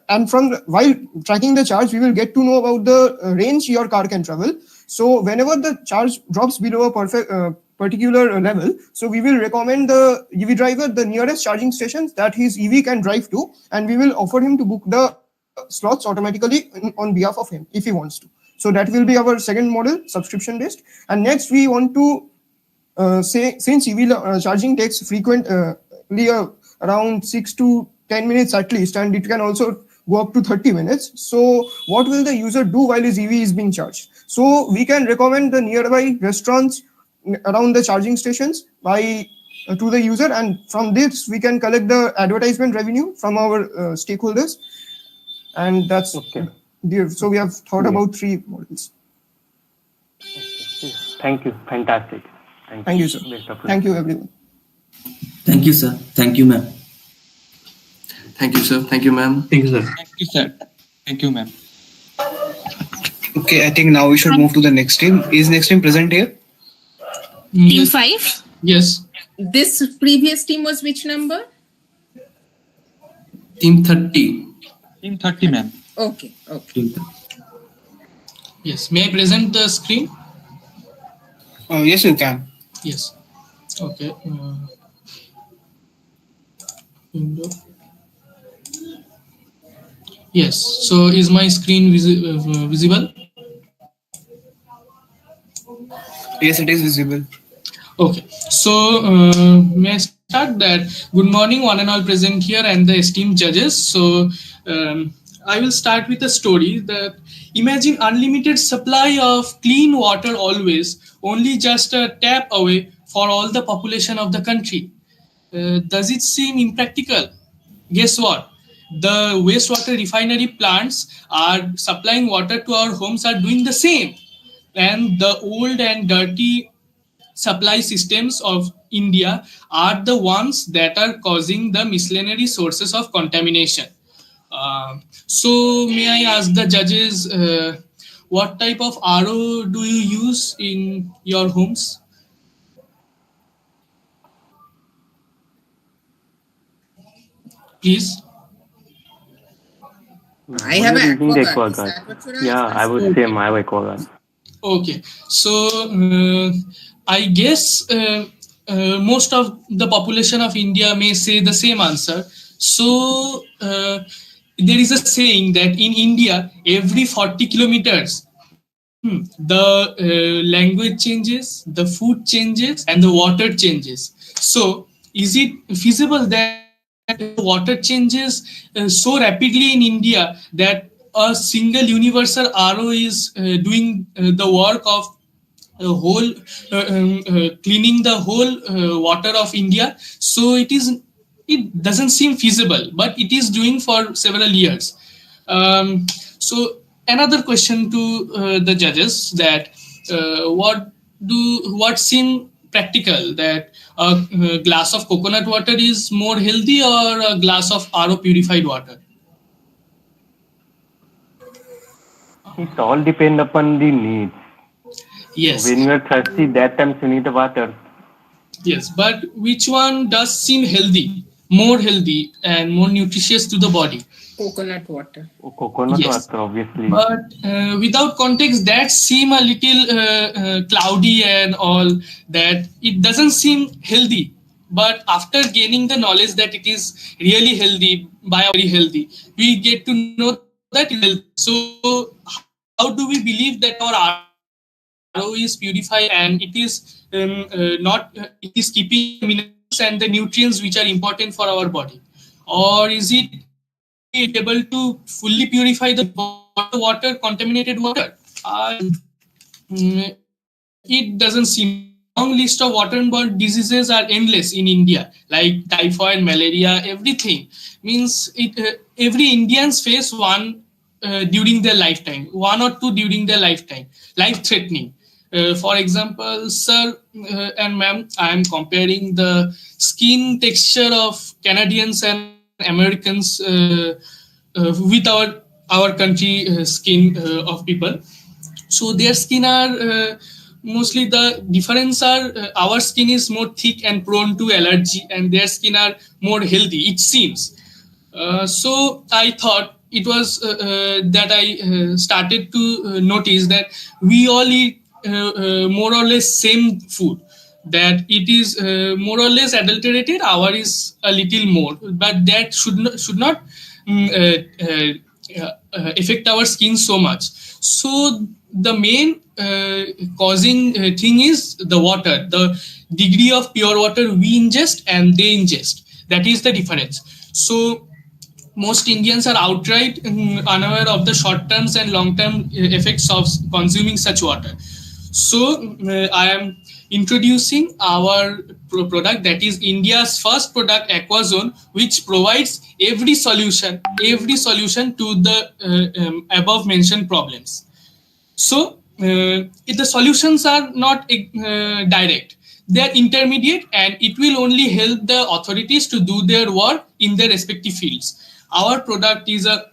and while tracking the charge, we will get to know about the range your car can travel. So whenever the charge drops below a particular level, so we will recommend the EV driver the nearest charging stations that his EV can drive to, and we will offer him to book the slots automatically on behalf of him if he wants to. So that will be our second model, subscription based. And next we want to say, since EV charging takes frequently around 6 to 10 minutes at least, and it can also go up to 30 minutes. So what will the user do while his EV is being charged? So we can recommend the nearby restaurants around the charging stations to the user, and from this we can collect the advertisement revenue from our stakeholders. And that's okay. So we have thought about 3 models. Okay. Thank you. Fantastic. Thank you, sir. Thank you, everyone. Thank you, sir. Thank you, ma'am. Thank you, sir. Thank you, ma'am. Thank you, sir. Thank you, sir. Thank you, ma'am. Okay, I think now we should move to the next team. Is next team present here? Team 5? Yes. This previous team was which number? Team 30. Team 30, ma'am. Okay. Yes. May I present the screen? Yes, you can. Yes. Okay. Window. Yes. So is my screen visible? Yes, it is visible. Okay. So may I start that? Good morning, one and all present here and the esteemed judges. So I will start with a story that imagine unlimited supply of clean water always, only just a tap away for all the population of the country. Does it seem impractical? Guess what? The wastewater refinery plants are supplying water to our homes are doing the same. And the old and dirty supply systems of India are the ones that are causing the miscellaneous sources of contamination. So may I ask the judges, what type of RO do you use in your homes? Please. I have an using aquaguard. Is aquaguard. that what you're Yeah, I would say my aquaguard. Okay, so I guess most of the population of India may say the same answer. So there is a saying that in India, every 40 kilometers, the language changes, the food changes, and the water changes. So is it feasible that water changes so rapidly in India that a single universal RO is doing the work of cleaning the whole water of India? So it doesn't seem feasible, but it is doing for several years. So another question to the judges, that what seem practical, that a glass of coconut water is more healthy or a glass of RO purified water? It all depends upon the needs. Yes. When you are thirsty, that time you need water. Yes, but which one does seem healthy, more healthy and more nutritious to the body? Coconut water. Coconut Yes. water, obviously. But without context, that seem a little cloudy and all, that it doesn't seem healthy. But after gaining the knowledge that it is really healthy, very healthy, we get to know that it is healthy. So how do we believe that our RO is purified and it is it is keeping the minerals and the nutrients which are important for our body? Or is it able to fully purify the water, contaminated water? It doesn't seem. Long list of waterborne diseases are endless in India, like typhoid, malaria, everything. Means it. Every Indians face one during their lifetime, one or two during their lifetime, life-threatening. For example, sir and ma'am, I am comparing the skin texture of Canadians and Americans with our country skin of people. So their skin are mostly the difference are our skin is more thick and prone to allergy, and their skin are more healthy, it seems. So I thought it was that I started to notice that we all eat more or less same food, that it is more or less adulterated, our is a little more, but that should not affect our skin so much. So the main causing thing is the water, the degree of pure water we ingest and they ingest. That is the difference. So most Indians are outright unaware of the short terms and long term effects of consuming such water. So I am introducing our product, that is India's first product, Aquazone, which provides every solution to the above mentioned problems. So if the solutions are not direct, they are intermediate, and it will only help the authorities to do their work in their respective fields. Our product is a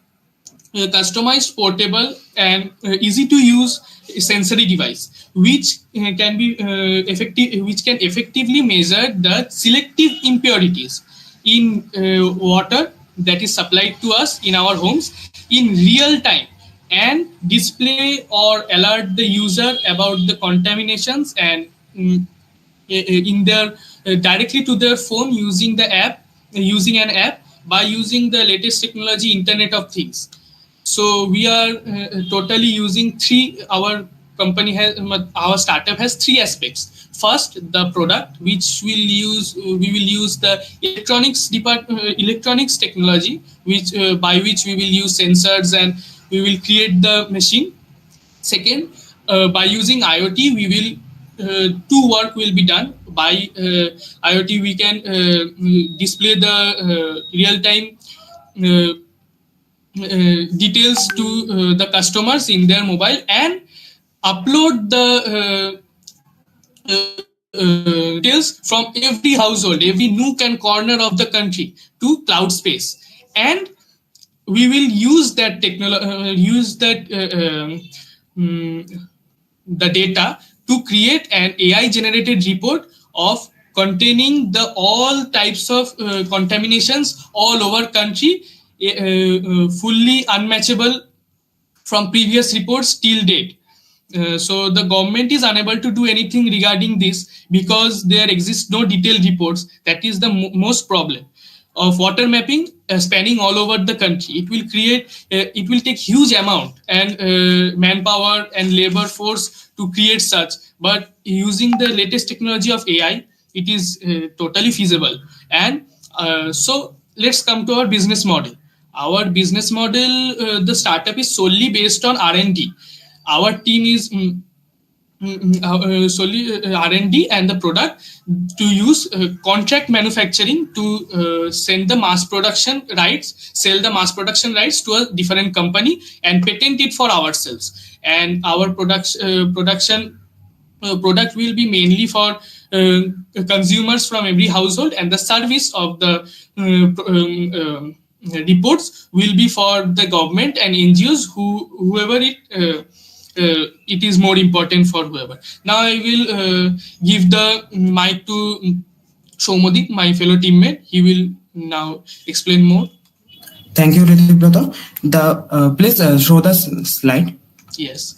customized, portable, and easy to use sensory device, which can be which can effectively measure the selective impurities in water that is supplied to us in our homes in real time, and display or alert the user about the contaminations and in their directly to their phone using the app, using an app, by using the latest technology, Internet of Things. So we are totally using our company has, our startup has three aspects. First, the product, which we will use the electronics technology, which by which we will use sensors and we will create the machine. Second, by using IoT, we will two work will be done. By IoT, we can display the real-time details to the customers in their mobile, and upload the details from every household, every nook and corner of the country to cloud space, and we will use that the data to create an AI generated report of containing the all types of contaminations all over country, fully unmatchable from previous reports till date. So the government is unable to do anything regarding this because there exists no detailed reports. That is the most problem of water mapping spanning all over the country. It will take huge amount and manpower and labor force to create such, but using the latest technology of AI, it is totally feasible. And so let's come to our business model. Our business model, the startup is solely based on R&D. Our team is solely R&D and the product to use contract manufacturing to sell the mass production rights to a different company and patent it for ourselves. And our product will be mainly for consumers from every household, and the service of the reports will be for the government and NGOs, whoever it is more important for whoever. Now I will give the mic to Shomodik, my fellow teammate. He will now explain more. Thank you, Ritik Brother. Please show the slide. Yes.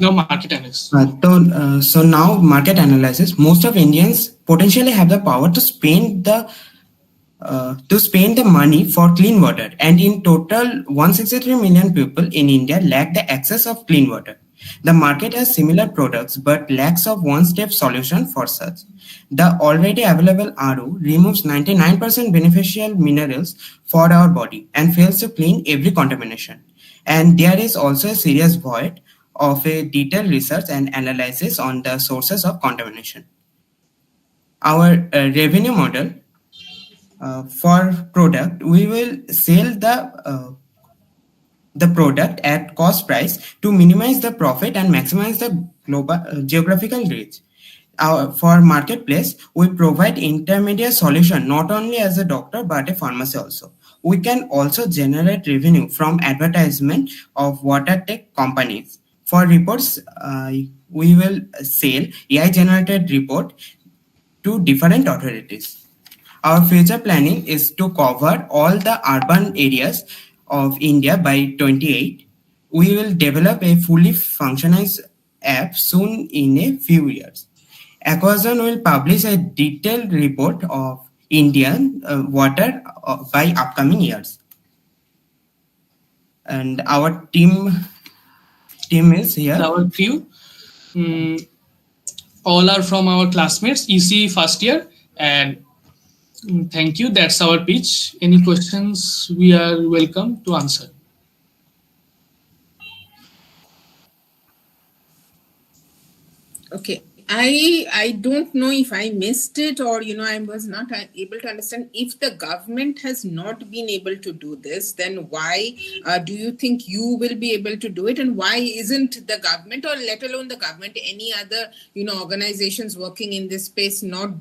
Now market analysis. So now market analysis. Most of Indians potentially have the power to spend the money for clean water, and in total 163 million people in India lack the access of clean water. The market has similar products but lacks of one-step solution for such. The already available RO removes 99% beneficial minerals for our body and fails to clean every contamination. And there is also a serious void of a detailed research and analysis on the sources of contamination. Our revenue model for product, we will sell the product at cost price to minimize the profit and maximize the global geographical reach. For marketplace, we provide intermediate solution not only as a doctor but a pharmacy also. We can also generate revenue from advertisement of water tech companies. For reports, we will sell AI generated report to different authorities. Our future planning is to cover all the urban areas of India by 28. We will develop a fully functionalized app soon in a few years. Aquazone will publish a detailed report of Indian water by upcoming years. And our team is here. Our few. All are from our classmates, EC first year, and thank you. That's our pitch. Any questions, we are welcome to answer. Okay. I don't know if I missed it or, I was not able to understand. If the government has not been able to do this, then why do you think you will be able to do it? And why isn't the government, or let alone the government, any other, organizations working in this space not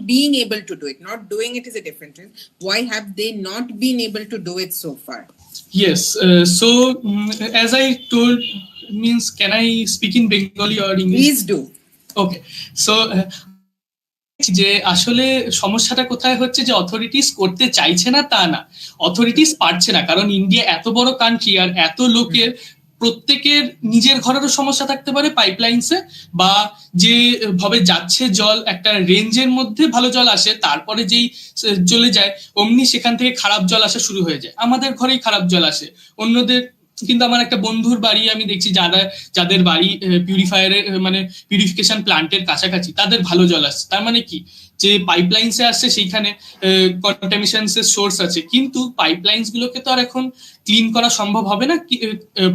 being able to do it? Not doing it is a different thing. Why have they not been able to do it so far? Yes. So as I told, means can I speak in Bengali or English? Please do. Okay. So যে আসলে সমস্যাটা কোথায় হচ্ছে, যে authorities করতে চাইছে না তা না, অথরিটিস পারছে না, কারণ ইন্ডিয়া এত বড় কান্ট্রি আর এত লোকের প্রত্যেকের নিজের ঘরেরও সমস্যা থাকতে পারে পাইপলাইনসে, বা যে ভাবে যাচ্ছে জল একটা রেঞ্জের মধ্যে ভালো জল আসে, তারপরে যেই চলে যায় অমনি সেখান থেকে খারাপ জল আসা শুরু হয়ে যায়। আমাদের ঘরেই খারাপ জল আসে, অন্যদের। কিন্তু আমার একটা বন্ধুর বাড়ি আমি দেখছি যাদের বাড়ি পিউরিফায়ারের মানে পিউরিফিকেশন প্লান্টের কাছাকাছি, তাদের ভালো জল আসছে। তার মানে কি, যে পাইপলাইনসে আসছে সেইখানে কন্টামিনেশনসের সোর্স আছে, কিন্তু পাইপলাইনস গুলোকে তো আর এখন ক্লিন করা সম্ভব হবে না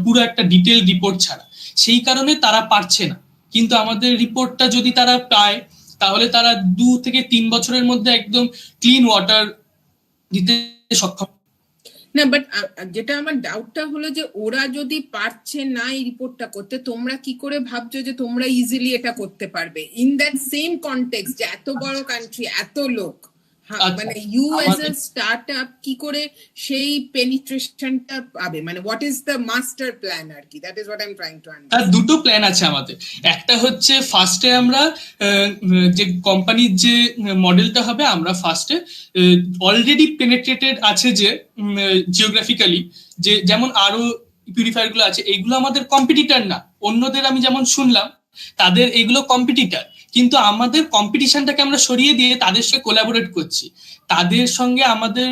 পুরো একটা ডিটেল রিপোর্ট ছাড়া। সেই কারণে তারা পারছে না। কিন্তু আমাদের রিপোর্টটা যদি তারা পায়, তাহলে তারা 2 থেকে 3 বছরের মধ্যে একদম ক্লিন ওয়াটার দিতে সক্ষম। না, বাট যেটা আমার ডাউটটা হলো যে ওরা যদি পারছে না এই রিপোর্টটা করতে, তোমরা কি করে ভাবছো যে তোমরা ইজিলি এটা করতে পারবে ইন দ্যাট সেম কনটেক্সট, যে এত বড় কান্ট্রি, এত লোক, মানে ইউ এজ আ স্টার্টআপ কি করে সেই পেনিট্রেশনটা পাবে? মানে what is the master plan আর কি? That is what I am trying to understand. তার দুটো প্ল্যান আছে আমাদের। একটা হচ্ছে ফার্স্টে আমরা যে কোম্পানির যে মডেলটা হবে, আমরা ফার্স্টে অলরেডি পেনেট্রেটেড আছে যে জিওগ্রাফিক্যালি, যে যেমন আরো পিউরিফায়ার গুলো আছে, এইগুলো আমাদের কম্পিটিটর না। অন্যদের আমি যেমন শুনলাম তাদের এইগুলো কম্পিটিটর, কিন্তু আমাদের কম্পিটিশনটাকে আমরা সরিয়ে দিয়ে তাদের সঙ্গে কোলাবোরেট করছি। তাদের সঙ্গে আমাদের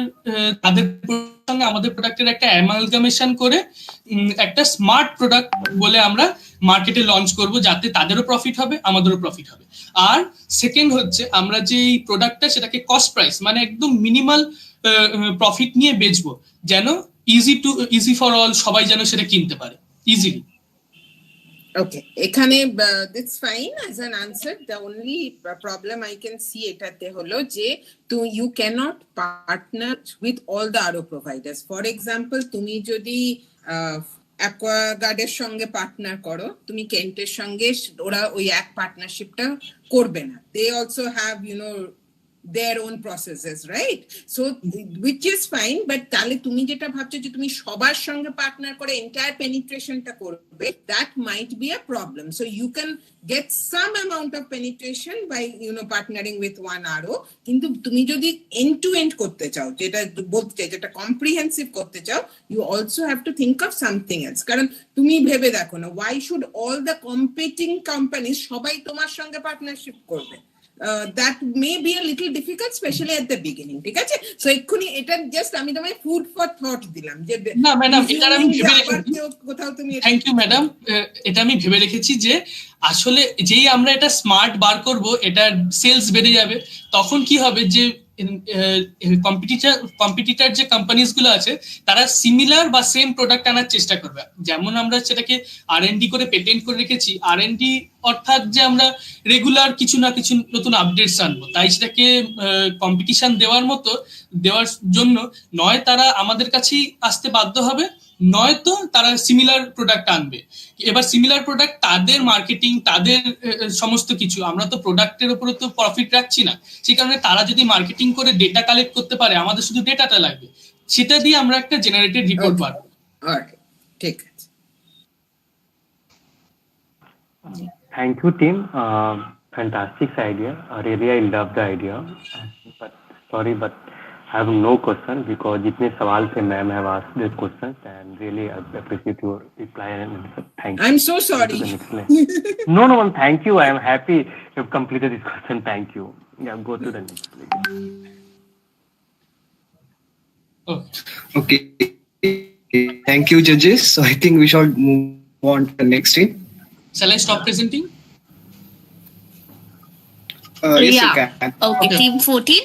প্রোডাক্টের একটা অ্যামালগামেশন করে একটা স্মার্ট প্রোডাক্ট বলে আমরা মার্কেটে লঞ্চ করব, যাতে তাদেরও প্রফিট হবে, আমাদেরও প্রফিট হবে। আর সেকেন্ড হচ্ছে আমরা যে এই প্রোডাক্টটা সেটাকে কস্ট প্রাইস মানে একদম মিনিমাল প্রফিট নিয়ে বেচবো, যেন ইজি ফর অল, সবাই যেন সেটা কিনতে পারে ইজিলি। Okay, এখানে that's fine as an answer. The only problem I can see এটাতে হলো যে you cannot partner with all the RO providers. For example, তুমি যদি অ্যাকোয়াগার্ডের সঙ্গে পার্টনার করো, তুমি কেন্টের সঙ্গে, ওরা ওই এক পার্টনারশিপটা করবে না। They also have their own processes, right? So which is fine, but তাহলে তুমি যেটা ভাবছো যে তুমি সবার সঙ্গে পার্টনার করে এন্টায়ার পেনিট্রেশনটা করবে, that might be a problem. So you can get some amount of penetration by partnering with one RO, কিন্তু তুমি যদি end to end করতে চাও, যেটা বলতে চাই, যেটা comprehensive করতে চাও, you also have to think of something else. কারণ তুমি ভেবে দেখো না, why should all the competing companies সবাই তোমার সঙ্গে পার্টনারশিপ করবে? That may be a little difficult, especially at the beginning. ঠিক আছে? So এক্ষুনি এটা জাস্ট আমি তোমায় ফুড ফর থট দিলাম যে না ম্যাডাম, এটা আমি ভেবে রেখেছি। কোথাও তুমি থ্যাংক ইউ ম্যাডাম, এটা আমি ভেবে রেখেছি যে আসলে যেই আমরা এটা স্মার্ট বার করব, এটা সেলস বেড়ে যাবে, তখন কি হবে যে কম্পিটিটর যে কোম্পানিজ গুলো আছে তারা সিমিলার বা সেম প্রোডাক্ট আনার চেষ্টা করবে। যেমন আমরা সেটাকে R&D করে পেটেন্ট করে রেখেছি, R&D অর্থাৎ যে আমরা রেগুলার কিছু না কিছু নতুন আপডেটস আনবো, তাই সেটাকে কম্পিটিশন দেওয়ার জন্য নয় তারা আমাদের কাছেই আসতে বাধ্য হবে, নয়তো তারা সিমিলার প্রোডাক্ট আনবে। এবার সিমিলার প্রোডাক্ট, তাদের মার্কেটিং, তাদের সমস্ত কিছু, আমরা তো প্রোডাক্টের উপরে তো প্রফিট রাখছি না, সেই কারণে তারা যদি মার্কেটিং করে ডেটা কালেক্ট করতে পারে, আমাদের শুধু ডেটাটা লাগবে, সেটা দিয়ে আমরা একটা জেনারেটেড রিপোর্ট পাবো। ঠিক আছে, Thank you, team. Fantastic idea. Really, I love the idea. But sorry, but I have no question because जितने सवाल से ma'am have asked these questions, and really I appreciate your reply and answer. Thank you. I'm so sorry. No, thank you. I am happy you've completed this question. Thank you. Yeah, go to the next, please. Okay. Thank you, judges. So I think we should move on to the next team. Shall I stop presenting? Yes, you can. Okay, team 14.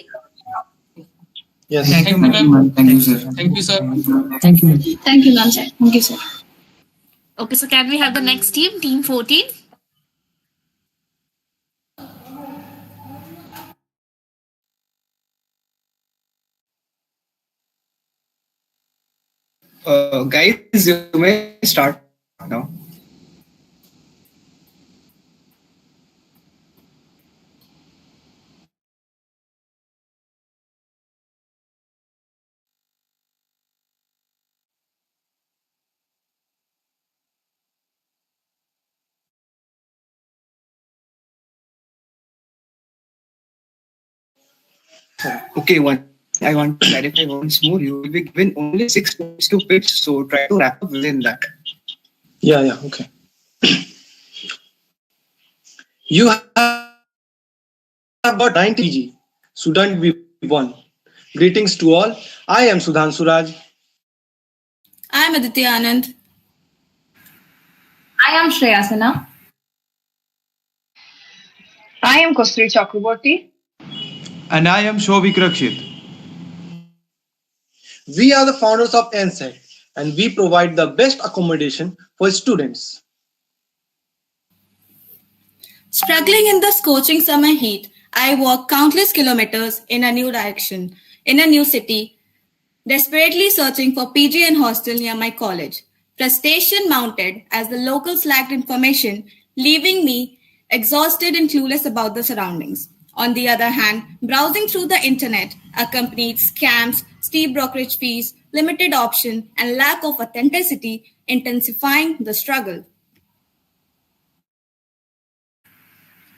Yes. Thank you, ma'am. Thank you, sir. Thank you, sir. Thank you. Thank you, ma'am. Thank you, sir. Okay, so can we have the next team, team 14? Guys, you may start now. Okay, I want to clarify once more. You will be given only 6 points to pitch, so try to wrap up within that. Yeah, okay. You have got 90 PG. Student V1. Greetings to all. I am Sudhan Suraj. I am Aditya Anand. I am Shreyasana. I am Kosturi Chakraborty. And I am Shovik Rakshit. We are the founders of NSET and we provide the best accommodation for students. Struggling in the scorching summer heat, I walk countless kilometers in a new direction, in a new city, desperately searching for PG and hostel near my college. Frustration mounted as the locals lacked information, leaving me exhausted and clueless about the surroundings. On the other hand, browsing through the internet accompanied scams, steep brokerage fees, limited option, and lack of authenticity, intensifying the struggle.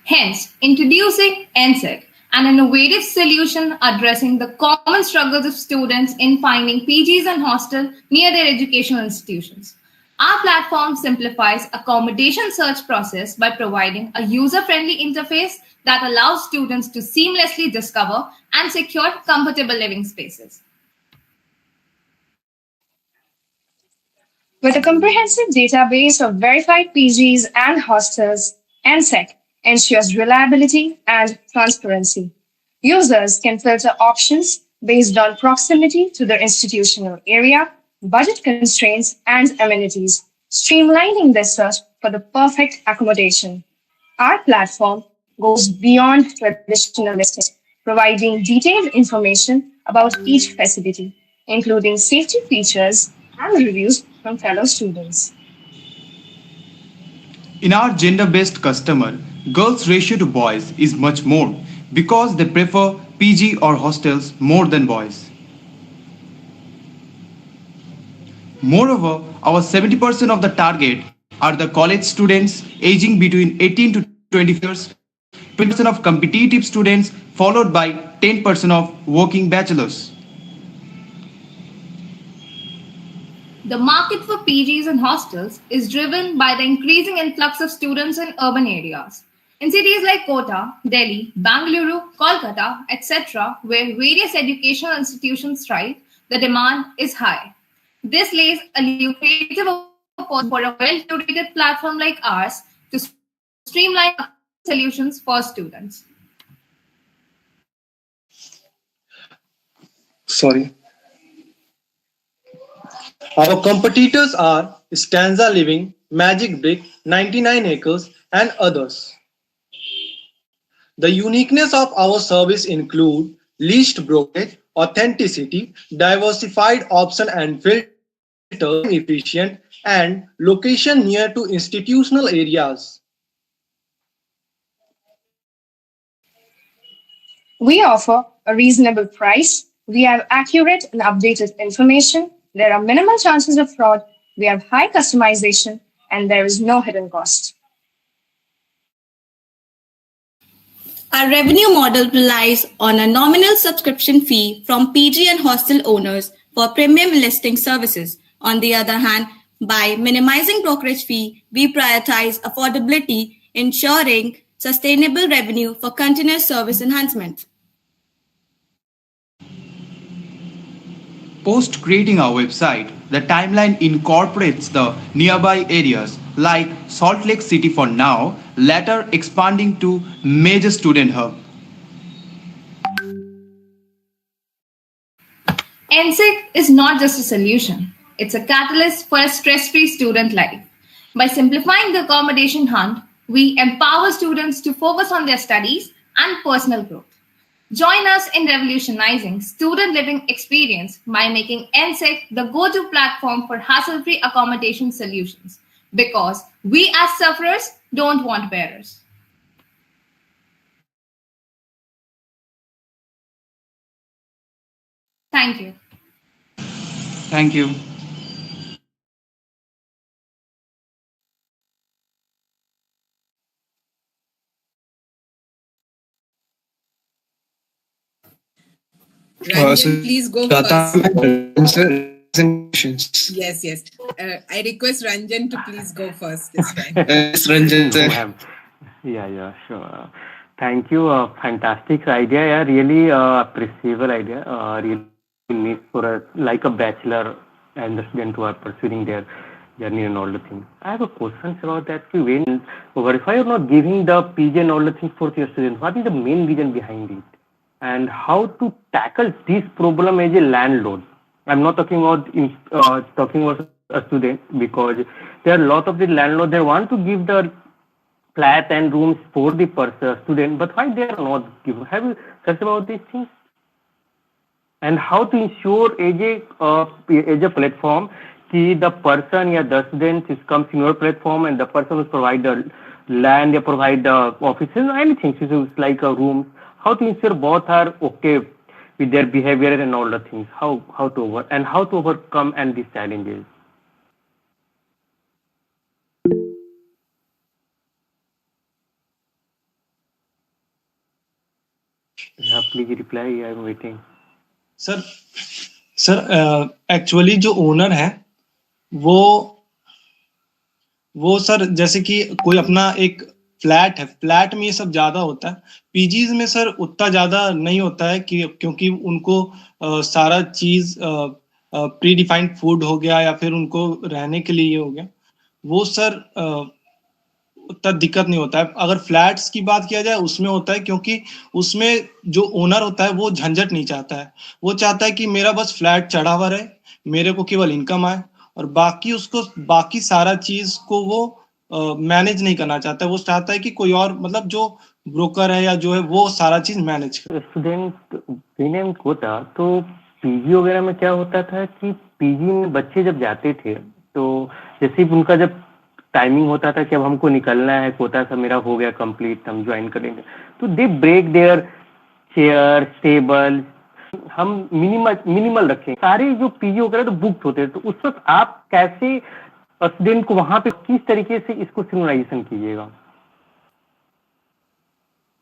Hence, introducing NSET, an innovative solution addressing the common struggles of students in finding PGs and hostels near their educational institutions. Our platform simplifies accommodation search process by providing a user-friendly interface that allows students to seamlessly discover and secure comfortable living spaces. With a comprehensive database of verified PGs and hostels, NSET ensures reliability and transparency. Users can filter options based on proximity to their institutional area, budget constraints, and amenities, streamlining their search for the perfect accommodation. Our platform goes beyond traditional listings, providing detailed information about each facility, including safety features and reviews from fellow students. In our gender-based customer, girls' ratio to boys is much more because they prefer PG or hostels more than boys. Moreover, our 70% of the target are the college students aging between 18 to 25 years, 20% of competitive students, followed by 10% of working bachelors. The market for PGs and hostels is driven by the increasing influx of students in urban areas. In cities like Kota, Delhi, Bangalore, Kolkata, etc., where various educational institutions thrive, the demand is high. This lays a lucrative opportunity for a well-curated platform like ours to streamline solutions for students. Sorry. Our competitors are Stanza Living, Magic Brick, 99 Acres, and others. The uniqueness of our service include least brokerage, authenticity, diversified option and filters, efficient, and location near to institutional areas. We offer a reasonable price. We have accurate and updated information. There are minimal chances of fraud. We have high customization, and there is no hidden cost. Our revenue model relies on a nominal subscription fee from PG and hostel owners for premium listing services. On the other hand, by minimizing brokerage fee, we prioritize affordability, ensuring sustainable revenue for continuous service enhancement. Post creating our website, the timeline incorporates the nearby areas like Salt Lake City for now, later expanding to major student hub. NSEC is not just a solution, it's a catalyst for a stress-free student life. By simplifying the accommodation hunt, we empower students to focus on their studies and personal growth. Join us in revolutionizing student living experience by making NSEC the go-to platform for hassle-free accommodation solutions, because we as sufferers don't want bearers. Thank you. Thank you. Ranjan, please go first. Yes. I request Ranjan to please go first this time. Yes, Ranjan, sir. Yeah, sure. Thank you. Fantastic idea. Yeah, really appreciable idea. Really need for like a bachelor and the student who are pursuing their journey and all the things. I have a question about that. When verify you're not giving the PG and all the things for your students, what is the main reason behind it? And how to tackle this problem as a landlord? I'm not talking about a student, because there are a lot of the landlords that want to give the flat and rooms for the student, but why they are not given? Have you searched about these things? And how to ensure as a platform that the person or the student comes in your platform, and the person who provides the land, they provide the offices, anything, so it's like a room. How to ensure both are okay with their behavior and all the things? How to overcome and these challenges? Yeah, please reply. I'm waiting. Sir actually जो owner है वो sir जैसे कि कोई अपना एक flat है, flat में ये सब ज्यादा होता है। पीजीज में सर उतना ज्यादा नहीं होता है कि क्योंकि उनको सारा चीज प्री डिफाइंड फूड हो गया या फिर उनको रहने के लिए ये हो गया, वो सर उतना दिक्कत नहीं होता है। अगर फ्लैट्स की बात किया जाए उसमें होता है, क्योंकि उसमें जो ओनर होता है वो झंझट नहीं चाहता है। वो चाहता है कि मेरा बस फ्लैट चढ़ा हुआ रहे, मेरे को केवल इनकम आए, और बाकी सारा चीज को वो मैनेज नहीं करना चाहता है। वो चाहता है कि कोई और, मतलब जो ब्रोकर है या जो है वो सारा चीज मैनेज करे। स्टूडेंट होता तो पीजी वगैरह में क्या होता था कि पीजी में बच्चे जब जाते थे तो जैसे उनका जब टाइमिंग होता था कि अब हमको निकलना है, कोटा सा मेरा हो गया कंप्लीट, हम ज्वाइन करेंगे, तो they break their chair table हम मिनिमल रखें। सारे जो पीजी वगैरह तो बुक होते हैं, तो उस वक्त आप कैसे स्टूडेंट को वहां पे किस तरीके से इसको सिंक्रोनाइजेशन कीजिएगा?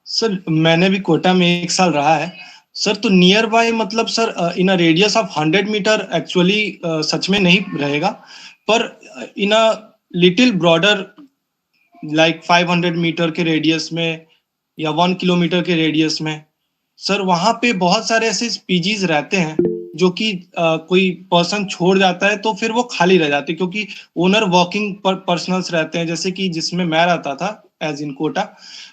सर मैंने भी कोटा में 1 साल रहा है सर। तो नियर बाय मतलब sir in a radius of 100 meter actually सच में नहीं रहेगा, पर in a little broader like 500 meter के रेडियस में या 1 किलोमीटर के रेडियस में सर वहां पे बहुत सारे ऐसे पीजीज रहते हैं जो कि कोई पर्सन छोड़ जाता है तो फिर वो खाली रह जाते हैं, क्योंकि ओनर वर्किंग पर्सनल्स रहते हैं, जैसे कि जिसमें मैं रहता था एज इन कोटा,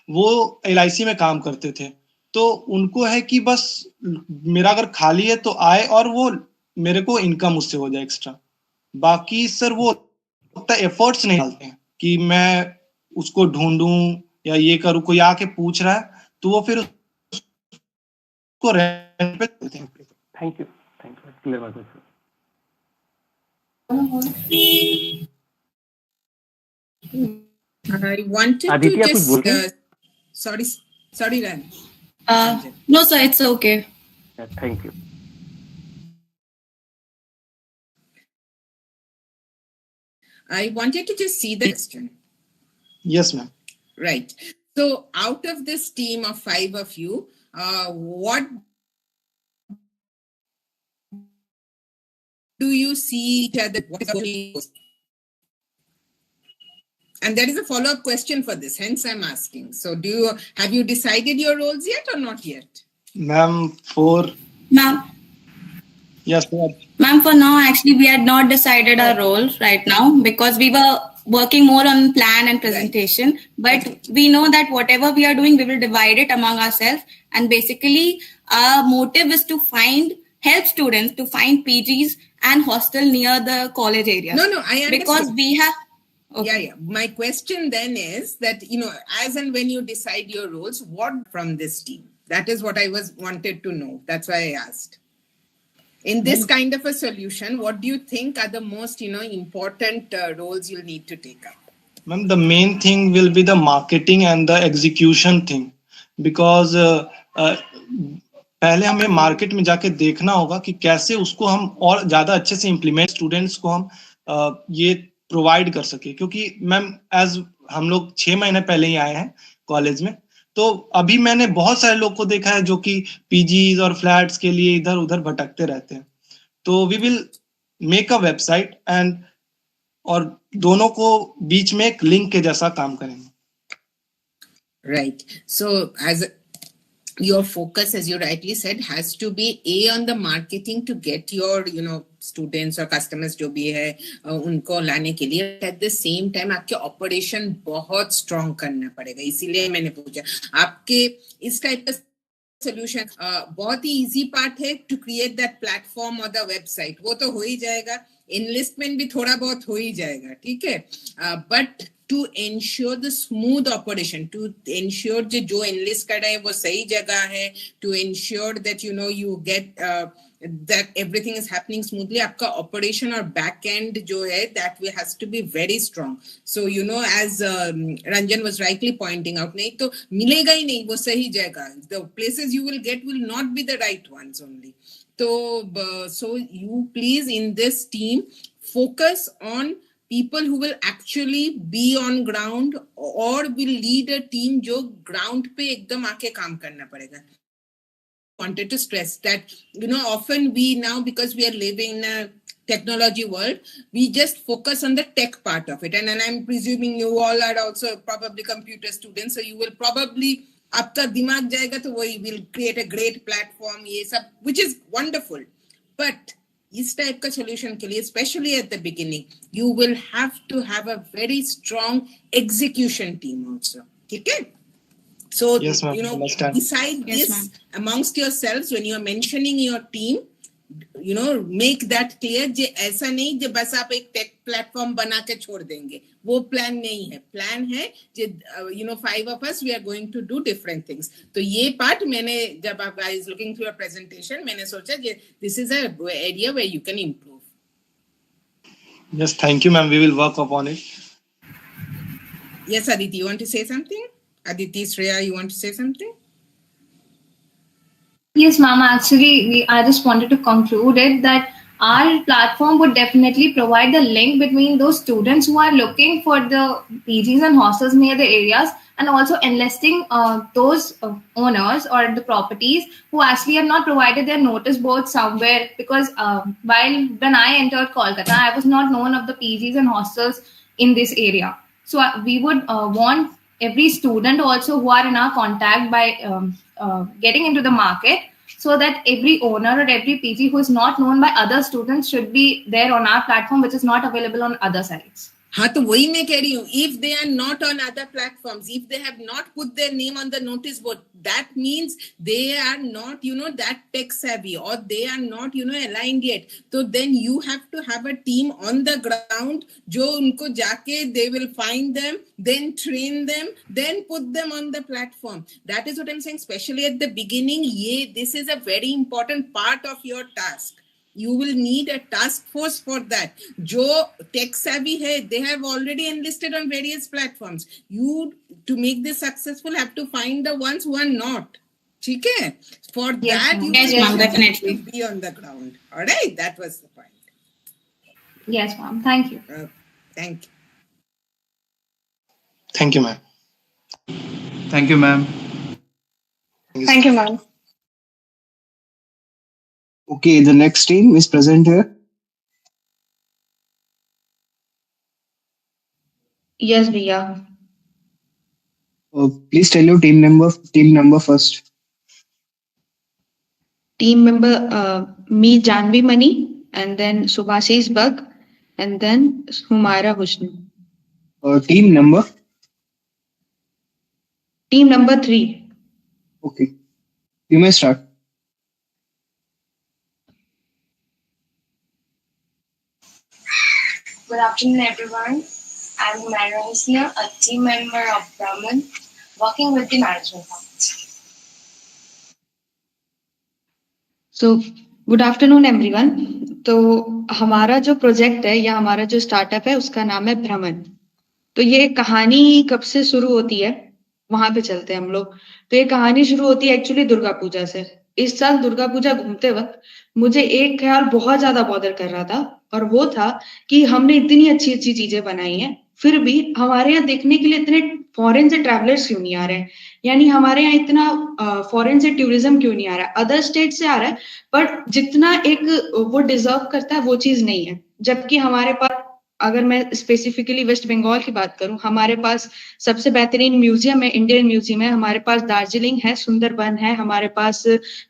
वो LIC में काम करते थे। तो उनको है कि बस मेरा अगर खाली है तो आए और वो मेरे को इनकम उससे हो जाए एक्स्ट्रा। बाकी सर वो उतना एफर्ट्स नहीं डालते हैं कि मैं उसको ढूंढूं या ये करूं। कोई आके पूछ रहा है तो वो फिर उसको रेंट पे देते हैं। थैंक यू क्लियर बात है। I wanted Aditya, to कुछ बोल रहे just sorry Ran. No, sir, it's okay. Thank you. I wanted to just see the question. Yes, ma'am. Right. So out of this team of 5 of you, what do you see each other? And there is a follow-up question for this, hence I'm asking. So have you decided your roles yet or not yet? Ma'am, Ma'am. Yes, ma'am. Ma'am, for now, actually, we had not decided our role right now because we were working more on plan and presentation. Right. But we know that whatever we are doing, we will divide it among ourselves. And basically, our motive is to help students to find PGs and hostel near the college area. No, I understand. Because we have... Okay. Yeah. My question then is that, as and when you decide your roles, what from this team? That is what I wanted to know. That's why I asked. In this kind of a solution, what do you think are the most, important roles you'll need to take up? Ma'am, the main thing will be the marketing and the execution thing. Because पहले हमें market में जाके देखना होगा कि कैसे उसको हम और ज्यादा अच्छे से इम्प्लीमेंट स्टूडेंट्स को हम ये प्रोवाइड कर सके। क्योंकि मैम हम लोग 6 महीने पहले ही आए हैं कॉलेज में, तो अभी मैंने बहुत सारे लोग को देखा है जो कि पीजीज और फ्लैट्स के लिए इधर उधर भटकते रहते हैं। तो we will make a website and और दोनों को बीच में एक लिंक के जैसा काम करेंगे। Right. So as your focus, as you rightly said, has to be on the marketing to get your, students or customers जो भी है उनको लाने के लिए। At the same time आपके operation बहुत strong करना पड़ेगा। इसीलिए मैंने पूछा आपके इस type का solution बहुत ही easy part है to create that platform or the website, वो तो हो ही जाएगा। Enlistment भी थोड़ा बहुत हो ही जाएगा, ठीक है। But to ensure the smooth operation, to ensure जो enlist कर रहे हैं वो सही जगह है, to ensure that you get that everything is happening smoothly, आपका operation और back end जो है that has to be very strong. So as Ranjan was rightly pointing out, नहीं तो मिलेगा ही नहीं वो सही जगह, the places you will get will not be the right ones only. So you please in this team focus on people who will actually be on ground or will lead a team जो ground पे एकदम आके काम करना पड़ेगा. Wanted to stress that, often we now, because we are living in a technology world, we just focus on the tech part of it. And I'm presuming you all are also probably computer students, so you will probably, आपका दिमाग जाएगा तो वही will create a great platform, ये सब, which is wonderful. But इस type का solution के लिए, especially at the beginning, you will have to have a very strong execution team also. Okay? So, yes, decide this amongst yourselves when you are mentioning your team, make that clear. जे ऐसा नहीं जे बस आप एक tech platform बना के छोड़ देंगे, वो plan नहीं है. Plan है जे 5 of us, we are going to do different things. तो ये part मैंने जब आप guys looking through your presentation, मैंने सोचा जे this is a area where you can improve. Yes, thank you, ma'am. We will work upon it. Yes, Aditi, you want to say something? Aditi, Shreya, you want to say something? Yes, ma'am. Actually, I just wanted to conclude it that our platform would definitely provide the link between those students who are looking for the PGs and hostels near the areas, and also enlisting those owners or the properties who actually have not provided their notice board somewhere. Because while when I entered Kolkata, I was not known of the PGs and hostels in this area. So we would want every student also who are in our contact by getting into the market, so that every owner or every PG who is not known by other students should be there on our platform, which is not available on other sites. हाँ तो वही मैं कह रही हूँ, if they are not on other platforms, if they have not put their name on the notice board, that means they are not, that tech savvy, or they are not, aligned yet. So then you have to have a team on the ground जो उनको जाके they will find them, then train them, then put them on the platform. That is what I'm saying, especially at the beginning. This is a very important part of your task. You will need a task force for that. जो tech savvy है, they have already enlisted on various platforms. You, to make this successful, have to find the ones who are not. ठीक है? For that, you have to be on the ground. All right, that was the point. Yes, ma'am. Thank you. Thank you. Thank you, ma'am. Thank you, ma'am. Thank you, ma'am. Okay, the next team is present here. Yes, Bhaiya. Please tell your team number first. Team member me, Janvi Mani, and then Subhashish Bug, and then Humaira Husni. Team number? Team number 3. Okay. You may start. Good afternoon, everyone. I'm Humaira Husni, a team member of Brahman, working with the management company. So, good afternoon everyone. तो हमारा जो project है या हमारा जो startup है उसका नाम है भ्रमण। तो ये कहानी कब से शुरू होती है, वहां पे चलते हैं हम लोग। तो ये कहानी शुरू होती है एक्चुअली दुर्गा पूजा से। इस साल दुर्गा पूजा घूमते वक्त मुझे एक ख्याल बहुत ज्यादा बॉदर कर रहा था, और वो था कि हमने इतनी अच्छी अच्छी चीजें बनाई हैं, फिर भी हमारे यहाँ देखने के लिए इतने फॉरेन से ट्रैवलर्स क्यों नहीं आ रहे हैं। यानी हमारे यहाँ इतना फॉरेन से टूरिज्म क्यों नहीं आ रहा है। अदर स्टेट से आ रहा है, बट जितना एक वो डिजर्व करता है वो चीज नहीं है। जबकि हमारे पास, अगर मैं स्पेसिफिकली वेस्ट बंगाल की बात करूं, हमारे पास सबसे बेहतरीन म्यूजियम है, इंडियन म्यूजियम है, हमारे पास दार्जिलिंग है, सुंदरबन है, हमारे पास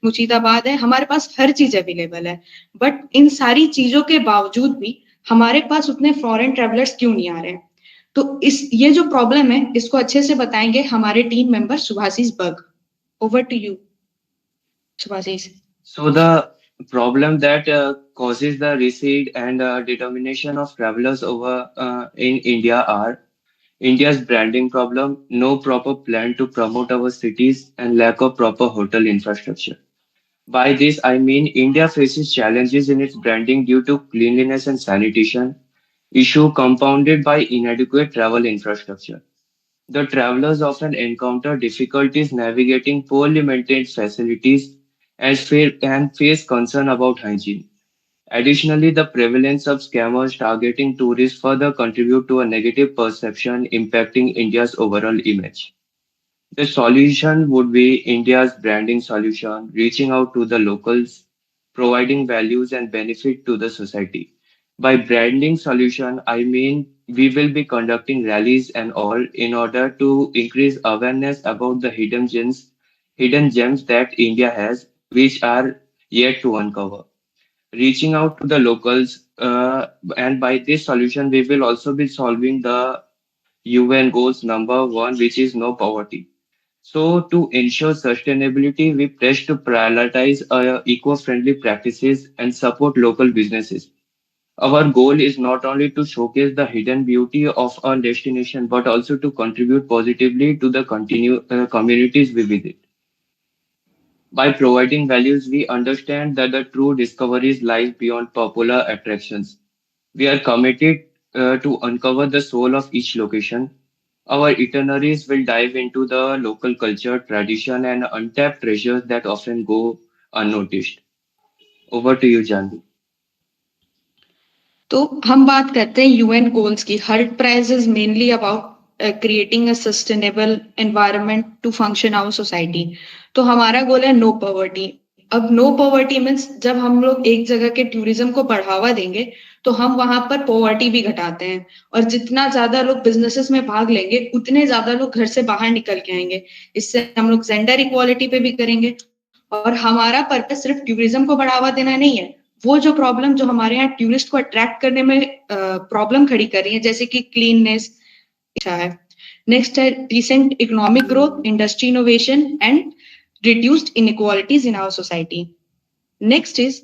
मुर्शिदाबाद है, हमारे पास हर चीज अवेलेबल है। बट इन सारी चीजों के बावजूद भी हमारे पास उतने फॉरेन ट्रेवलर्स क्यों नहीं आ रहे हैं। तो ये जो प्रॉब्लम है इसको अच्छे से बताएंगे हमारे team member Subhashis Bag. Over to you Subhashis. So the problem that causes the recede and determination of travelers over in India are India's branding problem, no proper plan to promote our cities, and lack of proper hotel infrastructure. By this, I mean India faces challenges in its branding due to cleanliness and sanitation issue compounded by inadequate travel infrastructure. The travelers often encounter difficulties navigating poorly maintained facilities and face concern about hygiene. Additionally, the prevalence of scammers targeting tourists further contribute to a negative perception impacting India's overall image. The solution would be India's branding solution, reaching out to the locals, providing values and benefit to the society. By branding solution, I mean we will be conducting rallies and all in order to increase awareness about the hidden gems that India has, which are yet to uncover. Reaching out to the locals, and by this solution, we will also be solving the UN goals number one, which is no poverty. So to ensure sustainability, we pledge to prioritize eco-friendly practices and support local businesses. Our goal is not only to showcase the hidden beauty of our destination, but also to contribute positively to the communities we visit. By providing values, we understand that the true discoveries lies beyond popular attractions. We are committed to uncover the soul of each location. Our itineraries will dive into the local culture, tradition, and untapped treasures that often go unnoticed. Over to you, Janvi. तो हम बात करते हैं UN goals की. Hult prize is mainly about creating a sustainable environment to function our society. तो हमारा गोल है no poverty. अब नो पॉवर्टी मीन्स जब हम लोग एक जगह के टूरिज्म को बढ़ावा देंगे तो हम वहां पर पॉवर्टी भी घटाते हैं, और जितना ज्यादा लोग बिजनेसेस में भाग लेंगे उतने ज्यादा लोग घर से बाहर निकल के आएंगे. इससे हम लोग जेंडर इक्वालिटी पे भी करेंगे. और हमारा पर्पस सिर्फ टूरिज्म को बढ़ावा देना नहीं है. वो जो प्रॉब्लम जो हमारे यहाँ टूरिस्ट को अट्रैक्ट करने में प्रॉब्लम खड़ी कर रही है, जैसे कि क्लीननेस है. नेक्स्ट है decent economic growth, industry innovation and reduced inequalities in our society. Next is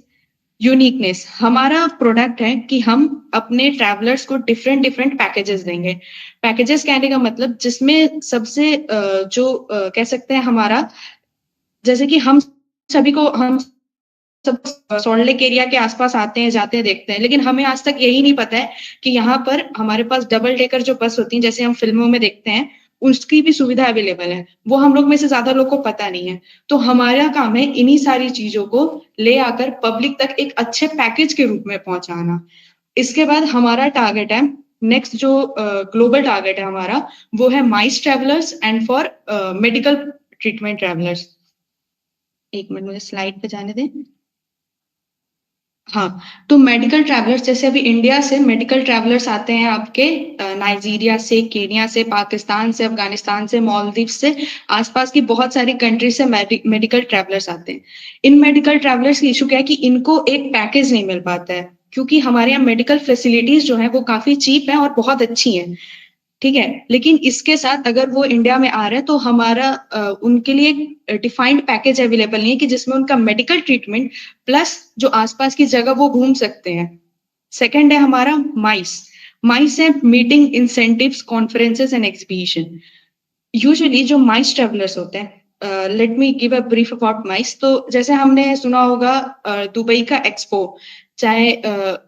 uniqueness. हमारा प्रोडक्ट है कि हम अपने ट्रैवलर्स को डिफरेंट डिफरेंट पैकेजेस देंगे. पैकेजेस कहने का मतलब जिसमें सबसे जो कह सकते हैं हमारा, जैसे कि हम सभी को, हम सब सॉल्ट लेक एरिया के आसपास आते हैं, जाते हैं, देखते हैं, लेकिन हमें आज तक यही नहीं पता है कि यहाँ पर हमारे पास डबल डेकर जो बस होती है, जैसे हम फिल्मों में देखते हैं, उसकी भी सुविधा अवेलेबल है. वो हम लोग में से ज्यादा लोग को पता नहीं है. तो हमारा काम है इन्हीं सारी चीजों को ले आकर पब्लिक तक एक अच्छे पैकेज के रूप में पहुंचाना. इसके बाद हमारा टारगेट है, नेक्स्ट जो ग्लोबल टारगेट है हमारा, वो है MICE travellers and for medical treatment travellers. एक मिनट मुझे स्लाइड पे जाने दें. हाँ, तो मेडिकल ट्रैवलर्स, जैसे अभी इंडिया से मेडिकल ट्रैवलर्स आते हैं आपके नाइजीरिया से, केनिया से, पाकिस्तान से, अफगानिस्तान से, मालदीव से, आसपास की बहुत सारी कंट्री से मेडिकल ट्रैवलर्स आते हैं. इन मेडिकल ट्रैवलर्स की इशू क्या है कि इनको एक पैकेज नहीं मिल पाता है, क्योंकि हमारे यहाँ मेडिकल फैसिलिटीज जो है वो काफी चीप है और बहुत अच्छी हैं. ठीक है, लेकिन इसके साथ अगर वो इंडिया में आ रहे हैं तो हमारा उनके लिए डिफाइंड पैकेज अवेलेबल नहीं है कि जिसमें उनका मेडिकल ट्रीटमेंट प्लस जो आसपास की जगह वो घूम सकते हैं. सेकंड है हमारा माइस. माइस है meeting, incentives, conferences and exhibition. Usually जो माइस ट्रेवलर्स होते हैं, let me give a brief about MICE. तो जैसे हमने सुना होगा दुबई का एक्सपो, चाहे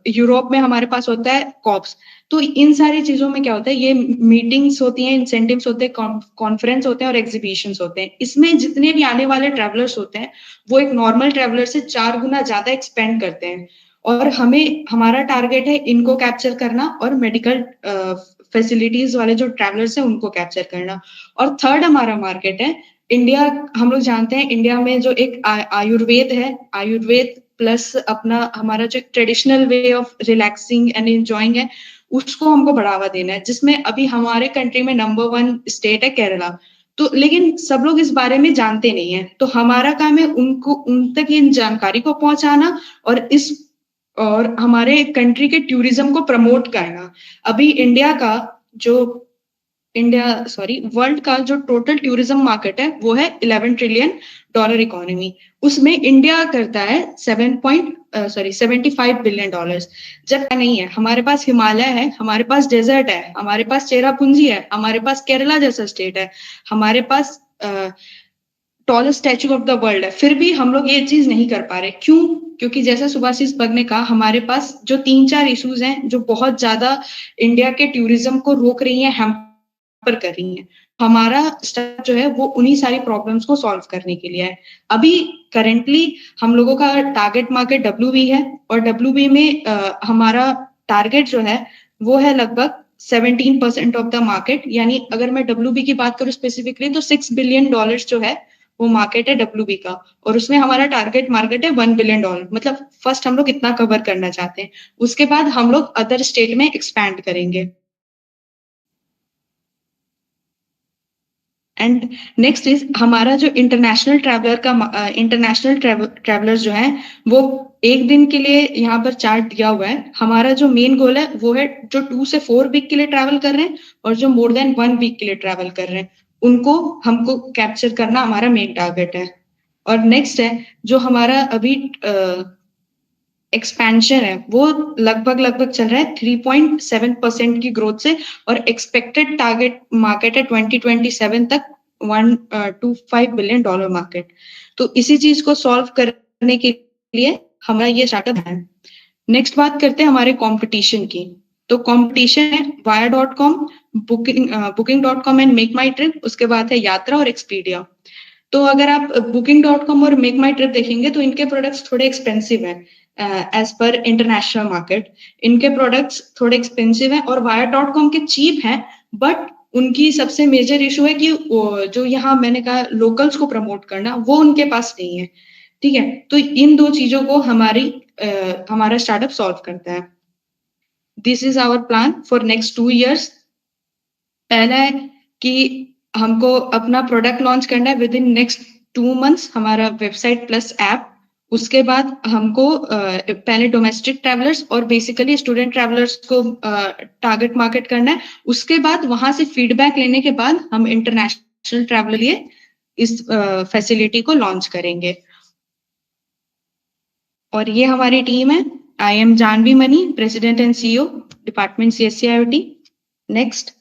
यूरोप में हमारे पास होता है कॉप्स. तो इन सारी चीजों में क्या होता है, ये मीटिंग्स होती हैं, इंसेंटिव्स होते हैं, कॉन्फ्रेंस होते हैं और एग्जीबिशंस होते हैं. इसमें जितने भी आने वाले ट्रैवलर्स होते हैं वो एक नॉर्मल ट्रैवलर से 4 गुना ज्यादा एक्सपेंड करते हैं. और हमारा टारगेट है इनको कैप्चर करना और मेडिकल फैसिलिटीज वाले जो ट्रैवलर्स हैं उनको कैप्चर करना. और थर्ड हमारा मार्केट है इंडिया. हम लोग जानते हैं इंडिया में जो एक आयुर्वेद है, आयुर्वेद प्लस अपना हमारा जो traditional way of relaxing and enjoying है, उसको हमको बढ़ावा देना है, जिसमें अभी हमारे कंट्री में नंबर 1 स्टेट है केरला. तो लेकिन सब लोग इस बारे में जानते नहीं है. तो हमारा काम है उन तक इन जानकारी को पहुंचाना और हमारे कंट्री के टूरिज्म को प्रमोट करना. अभी वर्ल्ड का जो टोटल टूरिज्म मार्केट है वो है $11 ट्रिलियन इकोनॉमी. उसमें इंडिया करता है $75 बिलियन. जब नहीं है, हमारे पास हिमालय है, हमारे पास डेजर्ट है, हमारे पास चेरापूंजी है, हमारे पास केरला जैसा स्टेट है, हमारे पास tallest statue of the world है, फिर भी हम लोग ये चीज नहीं कर पा रहे. क्यों? क्योंकि जैसा सुभाषिस बग ने कहा, हमारे पास जो 3-4 इश्यूज हैं जो बहुत ज्यादा इंडिया के टूरिज्म को रोक रही है, हैम्पर कर रही है. हमारा स्टेप जो है वो उन्हीं सारी प्रॉब्लम्स को सॉल्व करने के लिए है. अभी करेंटली हम लोगों का टारगेट मार्केट WB है, और WB में हमारा टारगेट जो है वो है लगभग 17% ऑफ द मार्केट. यानी अगर मैं WB की बात करूं स्पेसिफिकली तो $6 बिलियन जो है वो मार्केट है WB का, और उसमें हमारा टारगेट मार्केट है $1 बिलियन. मतलब फर्स्ट हम लोग इतना कवर करना चाहते हैं, उसके बाद हम लोग अदर स्टेट में एक्सपैंड करेंगे. एंड नेक्स्ट इज हमारा जो इंटरनेशनल ट्रैवलर जो है वो एक दिन के लिए यहाँ पर चार्ट दिया हुआ है. हमारा जो मेन गोल है वो है जो 2 से 4 वीक के लिए ट्रैवल कर रहे हैं और जो मोर देन 1 वीक के लिए ट्रैवल कर रहे हैं, उनको हमको कैप्चर करना हमारा मेन टारगेट है. और नेक्स्ट है जो हमारा अभी एक्सपेंशन है वो लगभग चल रहा है 3.7% की ग्रोथ से, और एक्सपेक्टेड टारगेट मार्केट है 2027 तक $125 बिलियन मार्केट. तो इसी चीज को सॉल्व करने के लिए हमारा ये स्टार्टअप है. नेक्स्ट बात करते हैं हमारे कंपटीशन की. तो कंपटीशन है Wire.com, Booking.com and make my trip. उसके बाद है यात्रा और एक्सपीडिया. तो अगर आप booking.com और मेक माई ट्रिप देखेंगे तो इनके प्रोडक्ट्स थोड़े एक्सपेंसिव हैं एज पर इंटरनेशनल मार्केट। इनके प्रोडक्ट्स थोड़े एक्सपेंसिव हैं और Wire.com के चीप हैं, बट उनकी सबसे मेजर इशू है कि जो यहाँ मैंने कहा लोकल्स को प्रमोट करना, वो उनके पास नहीं है। ठीक है, तो इन दो चीजों को हमारा स्टार्टअप सॉल्व करता है। This is our plan for next 2 years। पहला है कि हमको अपना प्रोडक्ट लॉन्च करना है विद इन नेक्स्ट 2 months, हमारा वेबसाइट प्लस ऐप। उसके बाद हमको पहले डोमेस्टिक ट्रैवलर्स और बेसिकली स्टूडेंट ट्रैवलर्स को टारगेट मार्केट करना है। उसके बाद वहां से फीडबैक लेने के बाद हम इंटरनेशनल ट्रैवल लिए इस फैसिलिटी को लॉन्च करेंगे। और ये हमारी टीम है। I am Janhvi Mani, president and CEO, department CSC IoT। Next.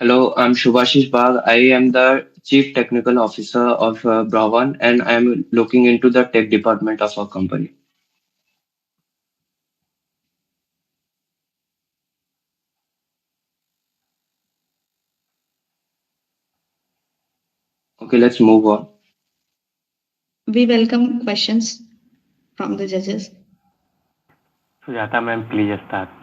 Hello, I'm Shubhashish Bagh. I am the Chief Technical Officer of Brawan, and I am looking into the tech department of our company. Okay, let's move on. We welcome questions from the judges. Sujata ma'am, please start.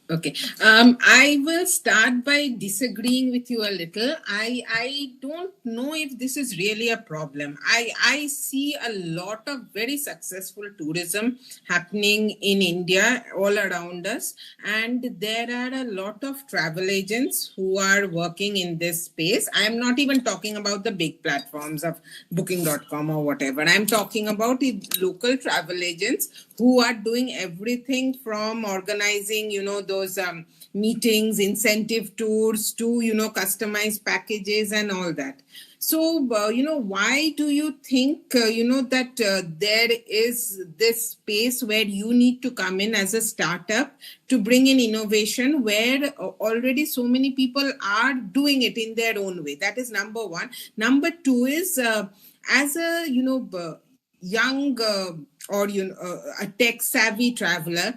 Okay. I will start by disagreeing with you a little. I don't know if this is really a problem. I see a lot of very successful tourism happening in India all around us, and there are a lot of travel agents who are working in this space. I am not even talking about the big platforms of booking.com or whatever. I'm talking about the local travel agents who are doing everything from organizing, those meetings, incentive tours to, customized packages and all that. So, why do you think, that there is this space where you need to come in as a startup to bring in innovation where already so many people are doing it in their own way? That is number one. Number two is, as a, young or a tech savvy traveler,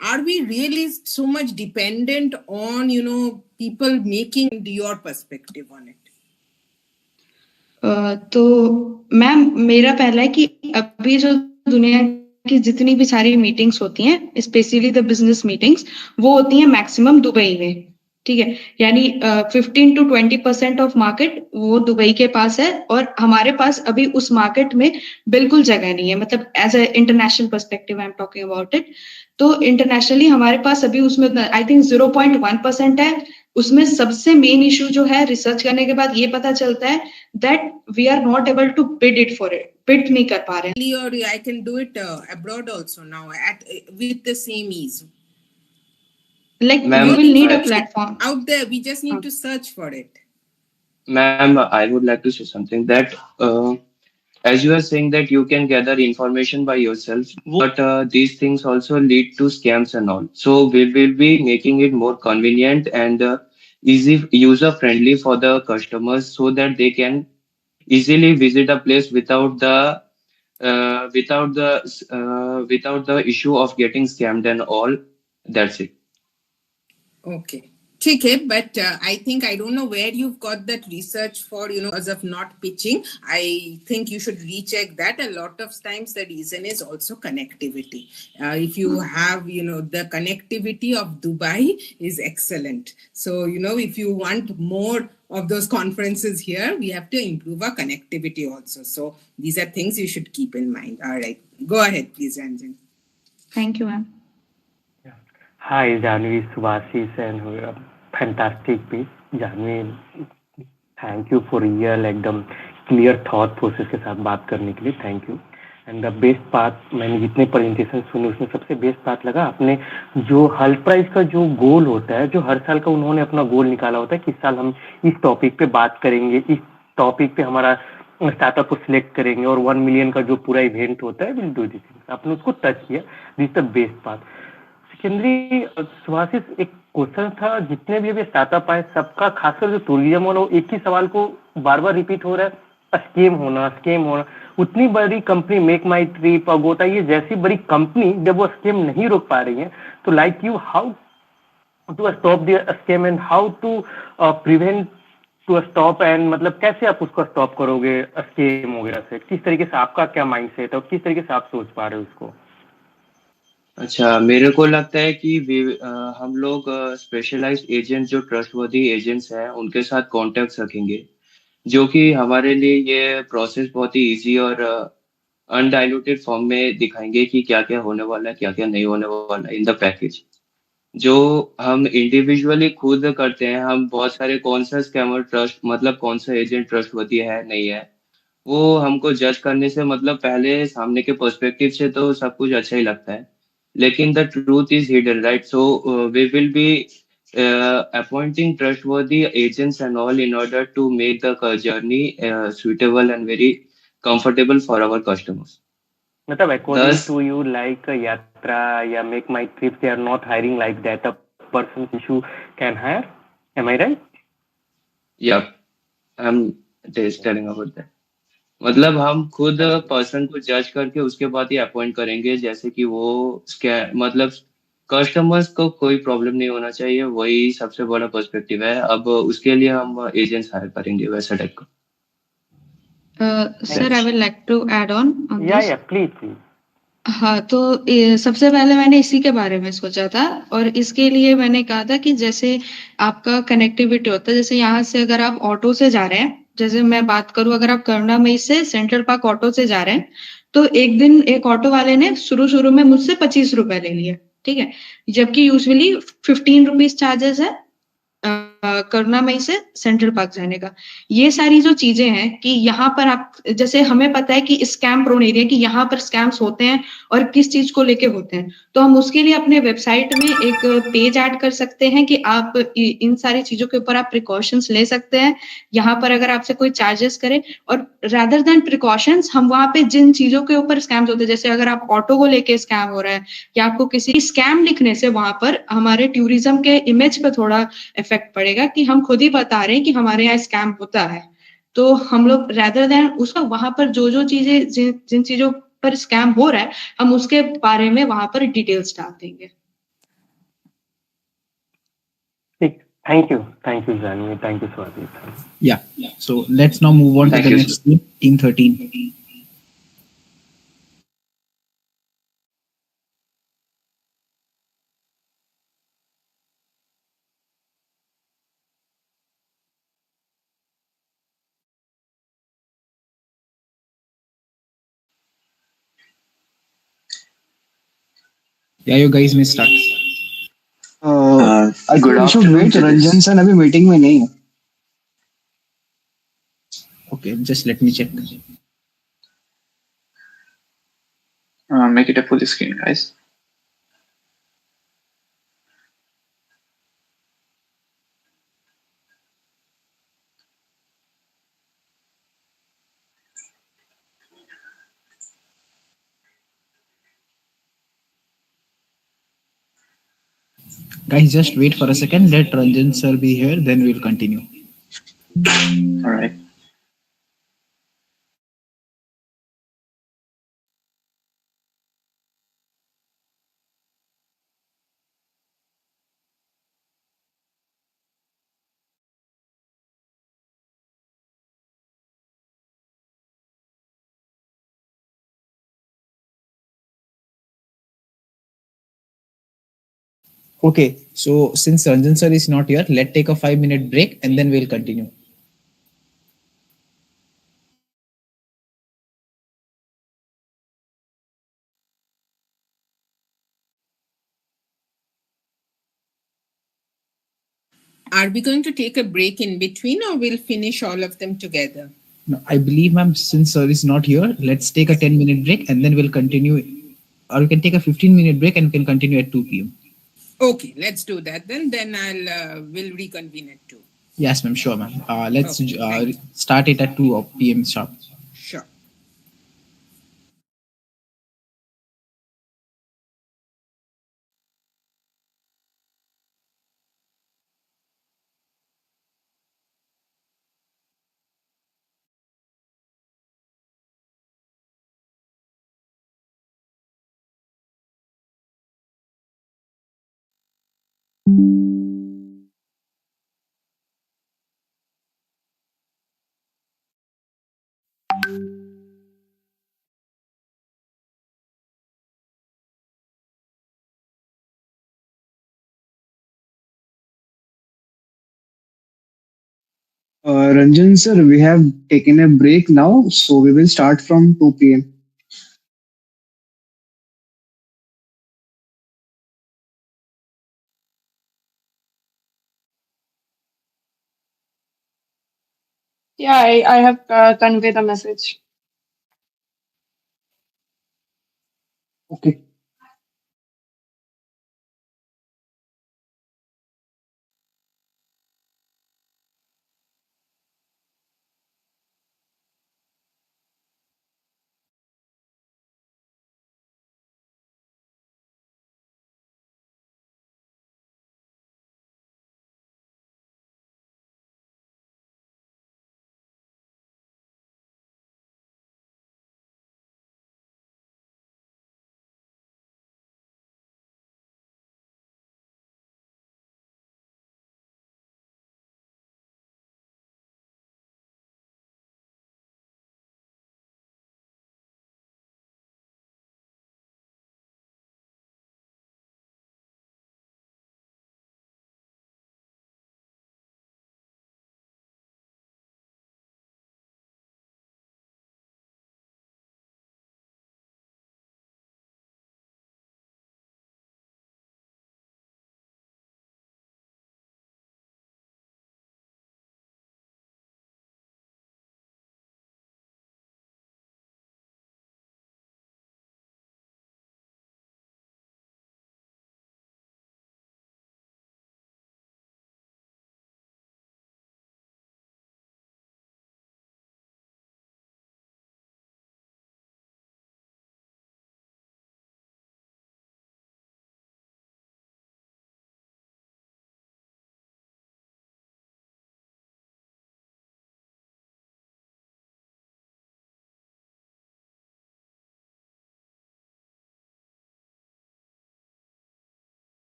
are we really so much dependent on people making your perspective on it? तो ma'am मेरा पहला है कि अभी जो दुनिया की जितनी भी सारी मीटिंग्स होती हैं, स्पेशली द बिजनेस मीटिंग्स, वो होती हैं मैक्सिमम दुबई में। ठीक है, यानी 15 to 20% ऑफ मार्केट वो दुबई के पास है और हमारे पास अभी उस मार्केट में बिल्कुल जगह नहीं है। मतलब as a international perspective I am talking about it. तो इंटरनेशनली हमारे पास अभी उसमें आई थिंक 0.1% है। उसमें सबसे मेन इशू जो है, रिसर्च करने के बाद ये पता चलता है that we are not able to bid it for it, bid नहीं कर पा रहे हैं। Or I can do it abroad also now with the same ease. Like we will need a platform out there. We just need to search for it. Ma'am, I would like to say something that as you are saying that you can gather information by yourself, but these things also lead to scams and all. So we will be making it more convenient and easy, user friendly for the customers, so that they can easily visit a place without the issue of getting scammed and all. That's it. Okay. Okay, but I think I don't know where you've got that research for, because of not pitching. I think you should recheck that. A lot of times the reason is also connectivity. If you have, the connectivity of Dubai is excellent. So, if you want more of those conferences here, we have to improve our connectivity also. So these are things you should keep in mind. All right. Go ahead, please, Ranjan. Thank you, ma'am. Hi, Janvi, Subhashish, and fantastic piece. Janvi, thank you for real एकदम clear thought process के साथ बात करने के लिए. Thank you. And the best part, मैंने जितने presentation सुने उसमें सबसे बेस्ट पार्ट लगा आपने जो हल्ट प्राइस का जो गोल होता है, जो हर साल का उन्होंने अपना गोल निकाला होता है कि इस साल हम इस टॉपिक पे बात करेंगे, इस टॉपिक पे हमारा स्टार्टअप को सिलेक्ट करेंगे और 1 million का जो पूरा इवेंट होता है, विल डू दिस थिंग्स. आपने उसको टच किया. This the best part. Secondary Subhashish, एक क्वेश्चन था, जितने भी अभी स्टार्टअप आए सबका, खासकर जो टूरिज्म वाला, एक ही सवाल को बार बार रिपीट हो रहा है, स्कैम होना. उतनी बड़ी कंपनी मेक माई ट्रिप, अगोटा, ये जैसी बड़ी कंपनी जब वो स्कैम नहीं रोक पा रही है, तो like you, how to stop the scam and how to prevent to stop and मतलब कैसे आप उसको स्टॉप करोगे स्कैम वगैरह से? किस तरीके से आपका क्या माइंडसेट है और किस तरीके से आप सोच पा रहे हो उसको? अच्छा, मेरे को लगता है कि हम लोग स्पेशलाइज्ड एजेंट जो ट्रस्टवर्दी एजेंट्स हैं उनके साथ कांटेक्ट रखेंगे, जो कि हमारे लिए ये प्रोसेस बहुत ही इजी और अनडाइल्यूटेड फॉर्म में दिखाएंगे कि क्या क्या होने वाला है, क्या क्या नहीं होने वाला है इन द पैकेज। जो हम इंडिविजुअली खुद करते हैं, हम बहुत सारे कौन सा स्कैमर ट्रस्ट मतलब कौन सा एजेंट ट्रस्टवर्दी है नहीं है, वो हमको जज करने से मतलब पहले सामने के पर्सपेक्टिव से तो सब कुछ अच्छा ही लगता है, लेकिन the truth is hidden, right? So we will be appointing trustworthy agents and all in order to make the journey suitable and very comfortable for our customers. मतलब according Thus, to you like Yatra या make my trip they are not hiring like that a person issue can hire, am I right? yeah, I'm just telling about that. मतलब हम खुद person को जज करके उसके बाद ही अपॉइंट करेंगे, जैसे कि वो मतलब कस्टमर्स को कोई प्रॉब्लम नहीं होना चाहिए, वही सबसे बड़ा पर्सपेक्टिव है। अब उसके लिए हम एजेंट्स हायर करेंगे वैसा टाइप का। Sir, I would like to add on या this. या प्लीज प्लीज। हाँ, तो सबसे पहले मैंने इसी के बारे में सोचा था और इसके लिए मैंने कहा था कि जैसे आपका कनेक्टिविटी होता है, जैसे यहाँ से अगर आप ऑटो से जा रहे हैं, जैसे मैं बात करूँ, अगर आप करुणामयी से सेंट्रल पार्क ऑटो से जा रहे हैं, तो एक दिन एक ऑटो वाले ने शुरू में मुझसे 25 रुपए ले लिए, ठीक है, जबकि यूजुअली 15 रुपीज चार्जेस है करुणामयी से सेंट्रल पार्क जाने का। ये सारी जो चीजें हैं कि यहाँ पर आप, जैसे हमें पता है कि स्कैम प्रोन एरिया, कि यहाँ पर स्कैम्स होते हैं और किस चीज को लेके होते हैं, तो हम उसके लिए अपने वेबसाइट में एक पेज ऐड कर सकते हैं कि आप इन सारी चीजों के ऊपर आप प्रिकॉशंस ले सकते हैं। यहाँ पर अगर आपसे कोई चार्जेस करे, और रादर देन प्रिकॉशंस, हम वहाँ पे जिन चीजों के ऊपर स्कैम्स होते हैं, जैसे अगर आप ऑटो को लेके स्कैम हो रहा है या आपको किसी स्कैम लिखने से वहां पर हमारे टूरिज्म के इमेज पे थोड़ा इफेक्ट पड़ेगा कि हम खुद ही बता रहे हैं कि हमारे यहाँ स्कैम होता है, तो हम लोग रादर देन उसका वहां पर जो चीजें जिन चीजों पर स्कैम हो रहा है, हम उसके बारे में वहां पर डिटेल्स डाल देंगे। ठीक, thank you Janhvi, thank you Swati. Yeah. So let's now move on to Thank the you, next sir. team, team 13. Yeah, you guys may start. I Good think we should afternoon, wait. judges. Ranjan sir अभी meeting में नहीं है. Okay, just let me check. Make it a full screen, guys. Guys, just wait for a second. Let Ranjan sir be here, then we'll continue. All right. Okay, so since Ranjan sir is not here, let's take a 5-minute break and then we'll continue. Are we going to take a break in between or we'll finish all of them together? No, I believe, ma'am, since sir is not here, let's take a 10-minute break and then we'll continue. Or we can take a 15-minute break and we can continue at 2 p.m. Okay, let's do that then. Then we'll reconvene at 2. Yes, ma'am, sure, ma'am. Let's Okay, start it at 2 p.m. sharp. Sure. Ranjan sir, we have taken a break now, so we will start from 2 p.m. Yeah, I have conveyed the message. Okay.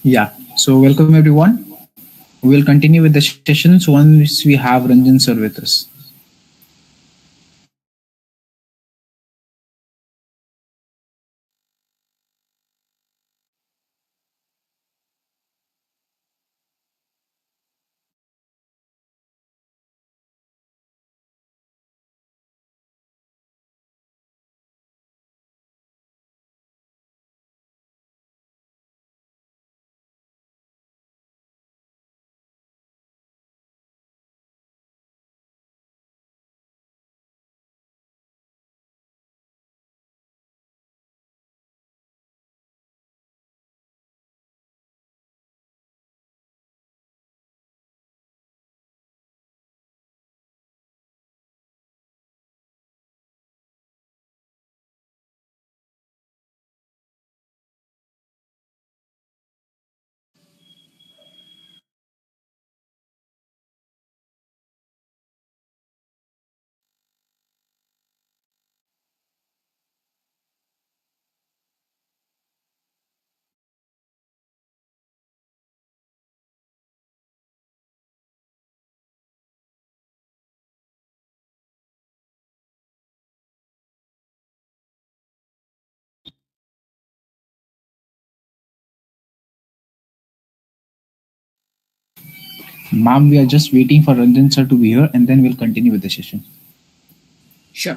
Yeah. So welcome everyone. We'll continue with the sessions once we have Ranjan sir with us. Ma'am, we are just waiting for Ranjan sir to be here and then we'll continue with the session. Sure.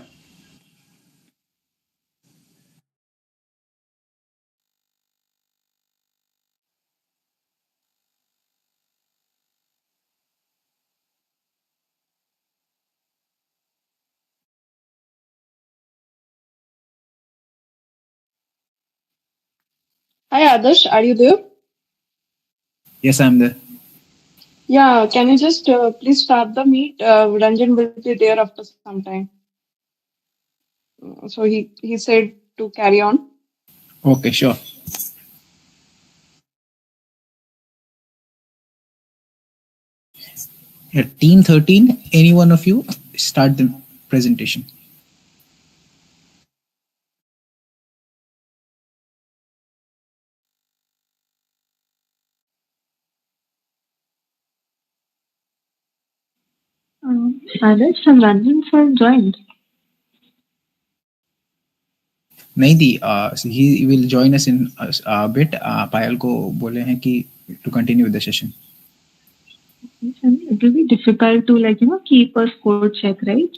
Hi Adarsh, are you there? Yes, I'm there. Yeah, can you just please start the meet? Ranjan will be there after some time. So he said to carry on. Okay, sure. Team 13, any one of you start the presentation. Adarsh and Ranjan sir joined. नहीं दी he will join us in a bit. पायल को बोले हैं कि to continue with the session. And it will be difficult to keep a score check, right?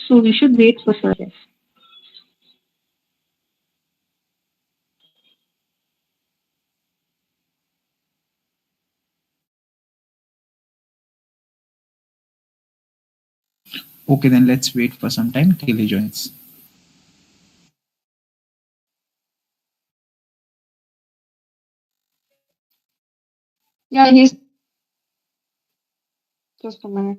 So we should wait for sir. Okay, then let's wait for some time till he joins. Yeah, he's just a minute.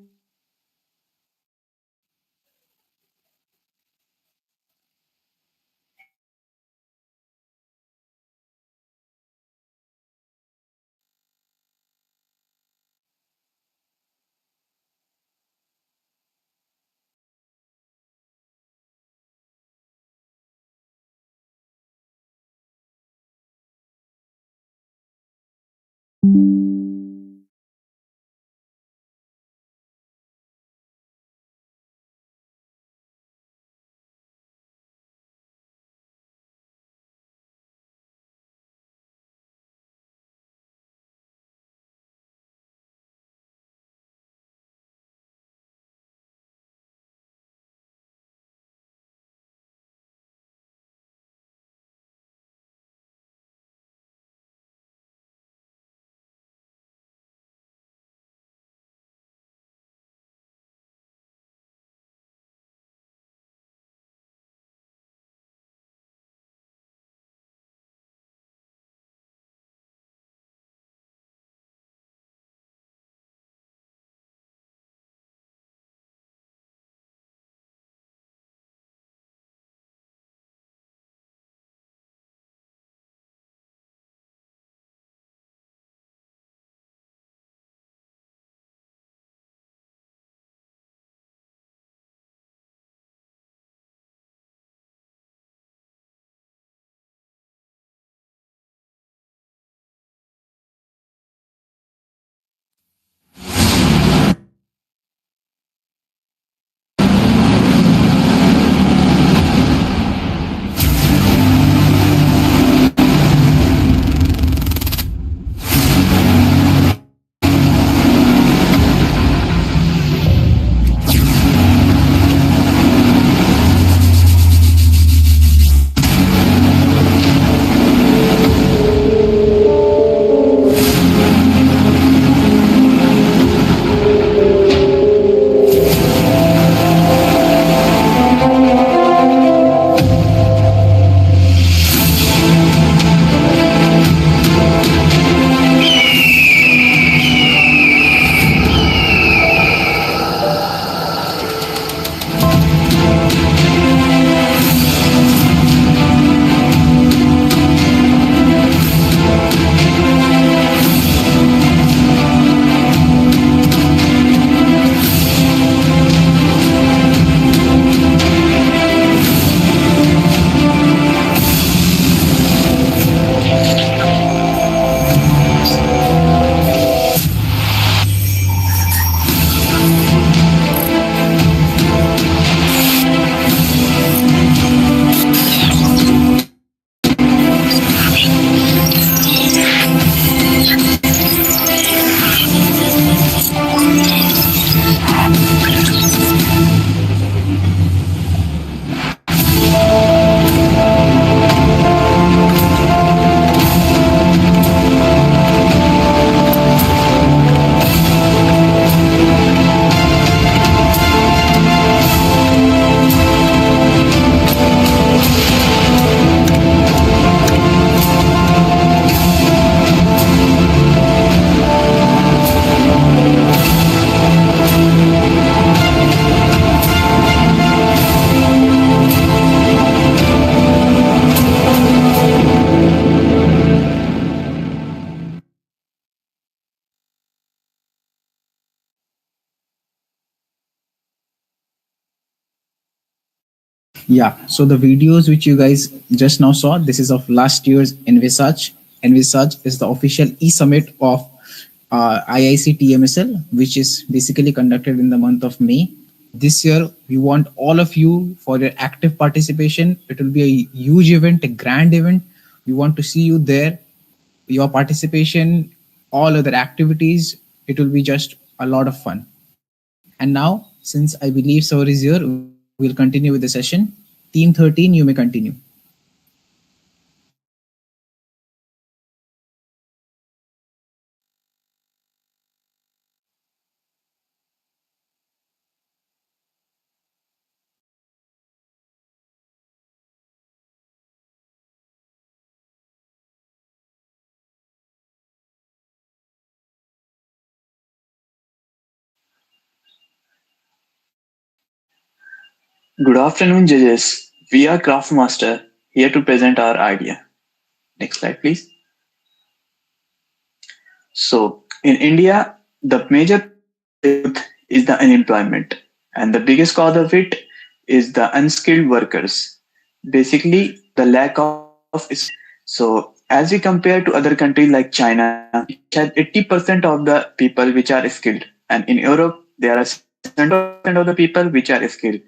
Yeah, so the videos which you guys just now saw, this is of last year's Envisage. Envisage is the official e-summit of IIC TMSL, which is basically conducted in the month of May. This year, we want all of you for your active participation. It will be a huge event, a grand event. We want to see you there. Your participation, all other activities, it will be just a lot of fun. And now, since I believe Saur is here, we'll continue with the session. Team 13, you may continue. Good afternoon, judges. We are Craftmaster here to present our idea. Next slide, please. So, in India, the major youth is the unemployment, and the biggest cause of it is the unskilled workers. Basically, the lack of so as we compare to other countries like China, which has 80% of the people which are skilled, and in Europe there are 70% of the people which are skilled,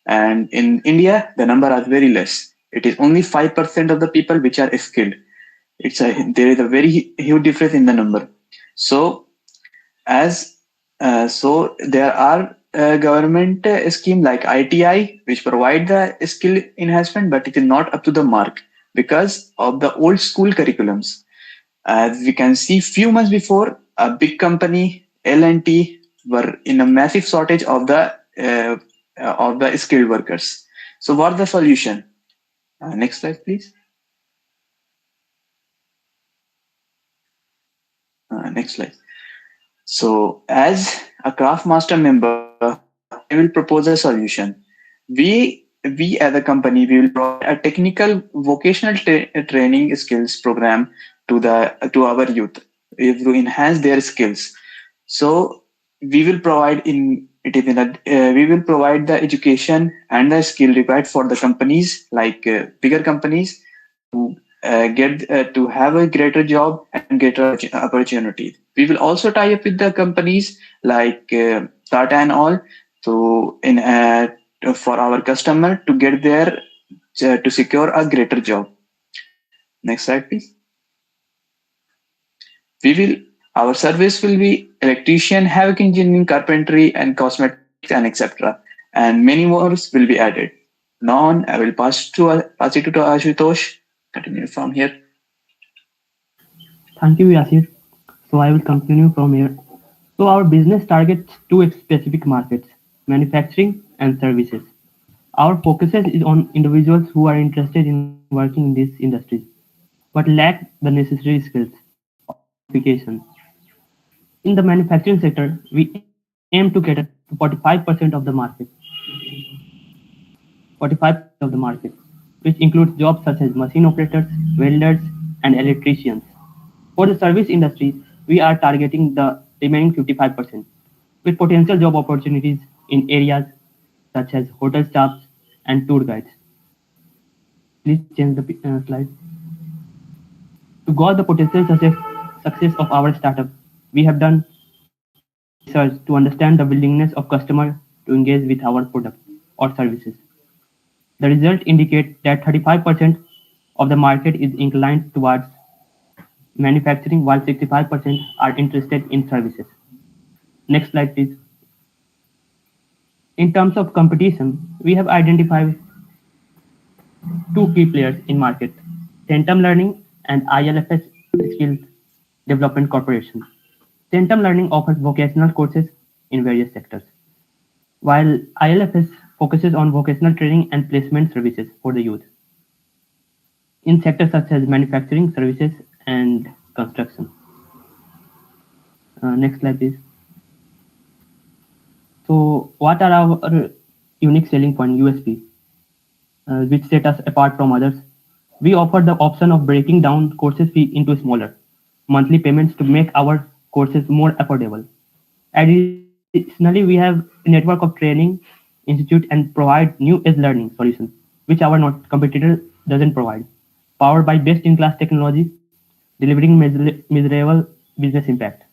and in India the number are very less. It is only 5% of the people which are skilled. There is a very huge difference in the number. So as so there are government scheme like ITI which provide the skill enhancement, but it is not up to the mark because of the old school curriculums. As we can see, few months before, a big company L&T were in a massive shortage of the skilled workers. So what's the solution? Next slide, please. Next slide. So as a Craftmaster member, I will propose a solution. We as a company, we will provide a technical vocational training skills program to our youth to enhance their skills. So we will provide we will provide the education and the skill required for the companies like bigger companies to get to have a greater job and greater opportunity. We will also tie up with the companies like Tata and all for our customer to get there to secure a greater job. Next slide, please. Our service will be electrician, havoc engineering, carpentry, and cosmetics, and etc. And many more will be added. Now on, I will pass it to Ashutosh. Continue from here. Thank you, Yasir. So I will continue from here. So our business targets two specific markets, manufacturing and services. Our focus is on individuals who are interested in working in these industries, but lack the necessary skills or qualifications. In the manufacturing sector, we aim to cater to 45% of the market. 45% of the market, which includes jobs such as machine operators, welders, and electricians. For the service industry, we are targeting the remaining 55%, with potential job opportunities in areas such as hotel staffs and tour guides. Please change the slide. To gauge the potential success of our startup, we have done research to understand the willingness of customers to engage with our product or services. The result indicates that 35% of the market is inclined towards manufacturing, while 65% are interested in services. Next slide, please. In terms of competition, we have identified two key players in market, Centum Learning and ILFS Skill Development Corporation. Centum Learning offers vocational courses in various sectors, while ILFS focuses on vocational training and placement services for the youth in sectors such as manufacturing, services, and construction. Next slide, please. So what are our unique selling point, USP, which set us apart from others? We offer the option of breaking down courses fee into smaller monthly payments to make our courses more affordable. Additionally, we have a network of training institute and provide new age learning solutions, which our competitor doesn't provide. Powered by best-in-class technology, delivering measurable business impact.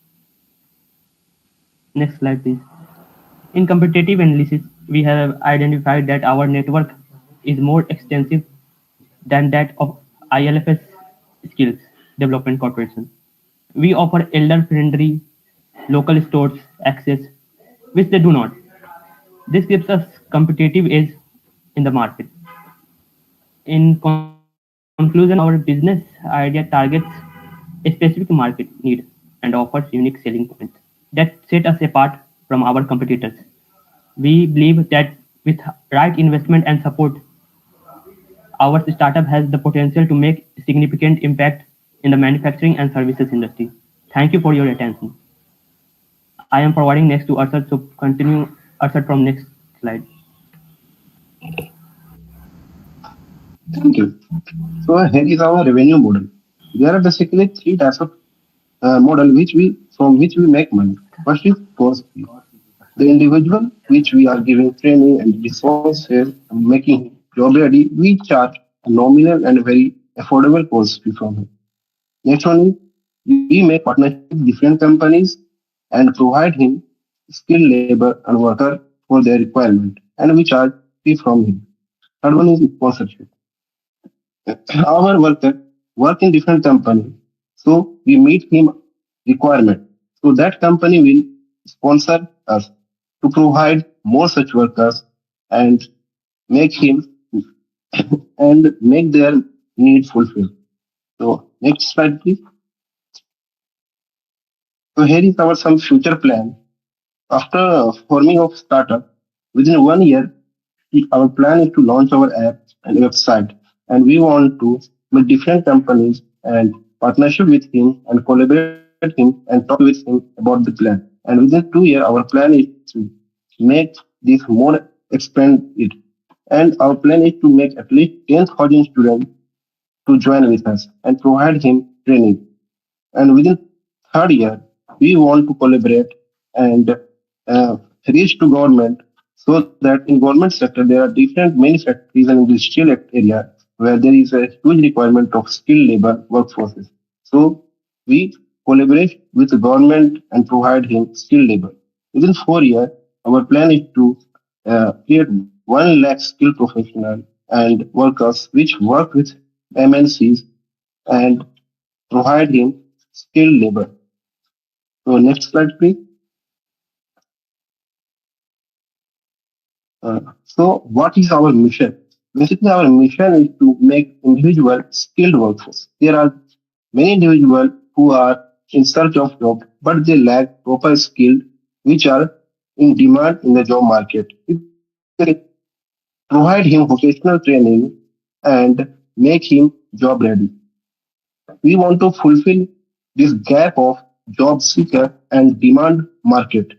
Next slide, please. In competitive analysis, we have identified that our network is more extensive than that of ILFS Skills Development Corporation. We offer elder-friendly local stores access, which they do not. This gives us competitive edge in the market. In conclusion, our business idea targets a specific market need and offers unique selling points that set us apart from our competitors. We believe that with right investment and support, our startup has the potential to make a significant impact in the manufacturing and services industry. Thank you for your attention. I am forwarding next to Arshad, so continue Arshad from next slide. Thank you. So here is our revenue model. There are basically three types of model which we make money. First is course fee. The individual which we are giving training and resources and making him job ready, we charge a nominal and very affordable course fee from him. Next one is we make partnership with different companies and provide him skilled labor and worker for their requirement, and we charge fee from him. Third one is sponsorship. Our worker work in different company, so we meet him requirement. So that company will sponsor us to provide more such workers and make him and make their need fulfilled. So next slide, please. So here is our some future plan. After forming of startup, within 1 year, our plan is to launch our app and website, and we want to meet different companies and partnership with him and collaborate him and talk with him about the plan. And within 2 years, our plan is to make this more expand it. And our plan is to make at least 10,000 students to join with us and provide him training. And within third year, we want to collaborate and reach to government so that in government sector there are different many factories and industrial area where there is a huge requirement of skilled labor workforces. So we collaborate with the government and provide him skilled labor. Within 4 years, our plan is to create 1 lakh skilled professional and workers which work with MNCs and provide him skilled labor. So next slide, please. So what is our mission? Basically, our mission is to make individual skilled workforce. There are many individuals who are in search of job, but they lack proper skill, which are in demand in the job market. We provide him vocational training and make him job ready. We want to fulfill this gap of job seeker and demand market.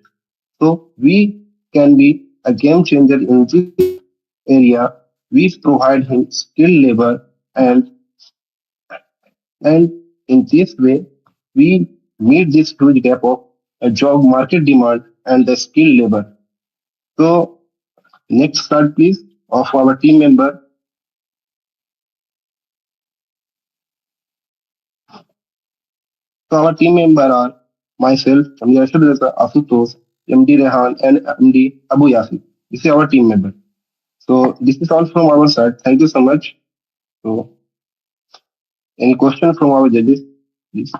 So we can be a game changer in this area. We provide him skilled labor and in this way we meet this huge gap of a job market demand and the skilled labor. So next slide please of our team member. So our team member are myself, Asutosh, MD Rehan, and MD Abu Yasir. This is our team member. So this is all from our side. Thank you so much. So any question from our judges, please?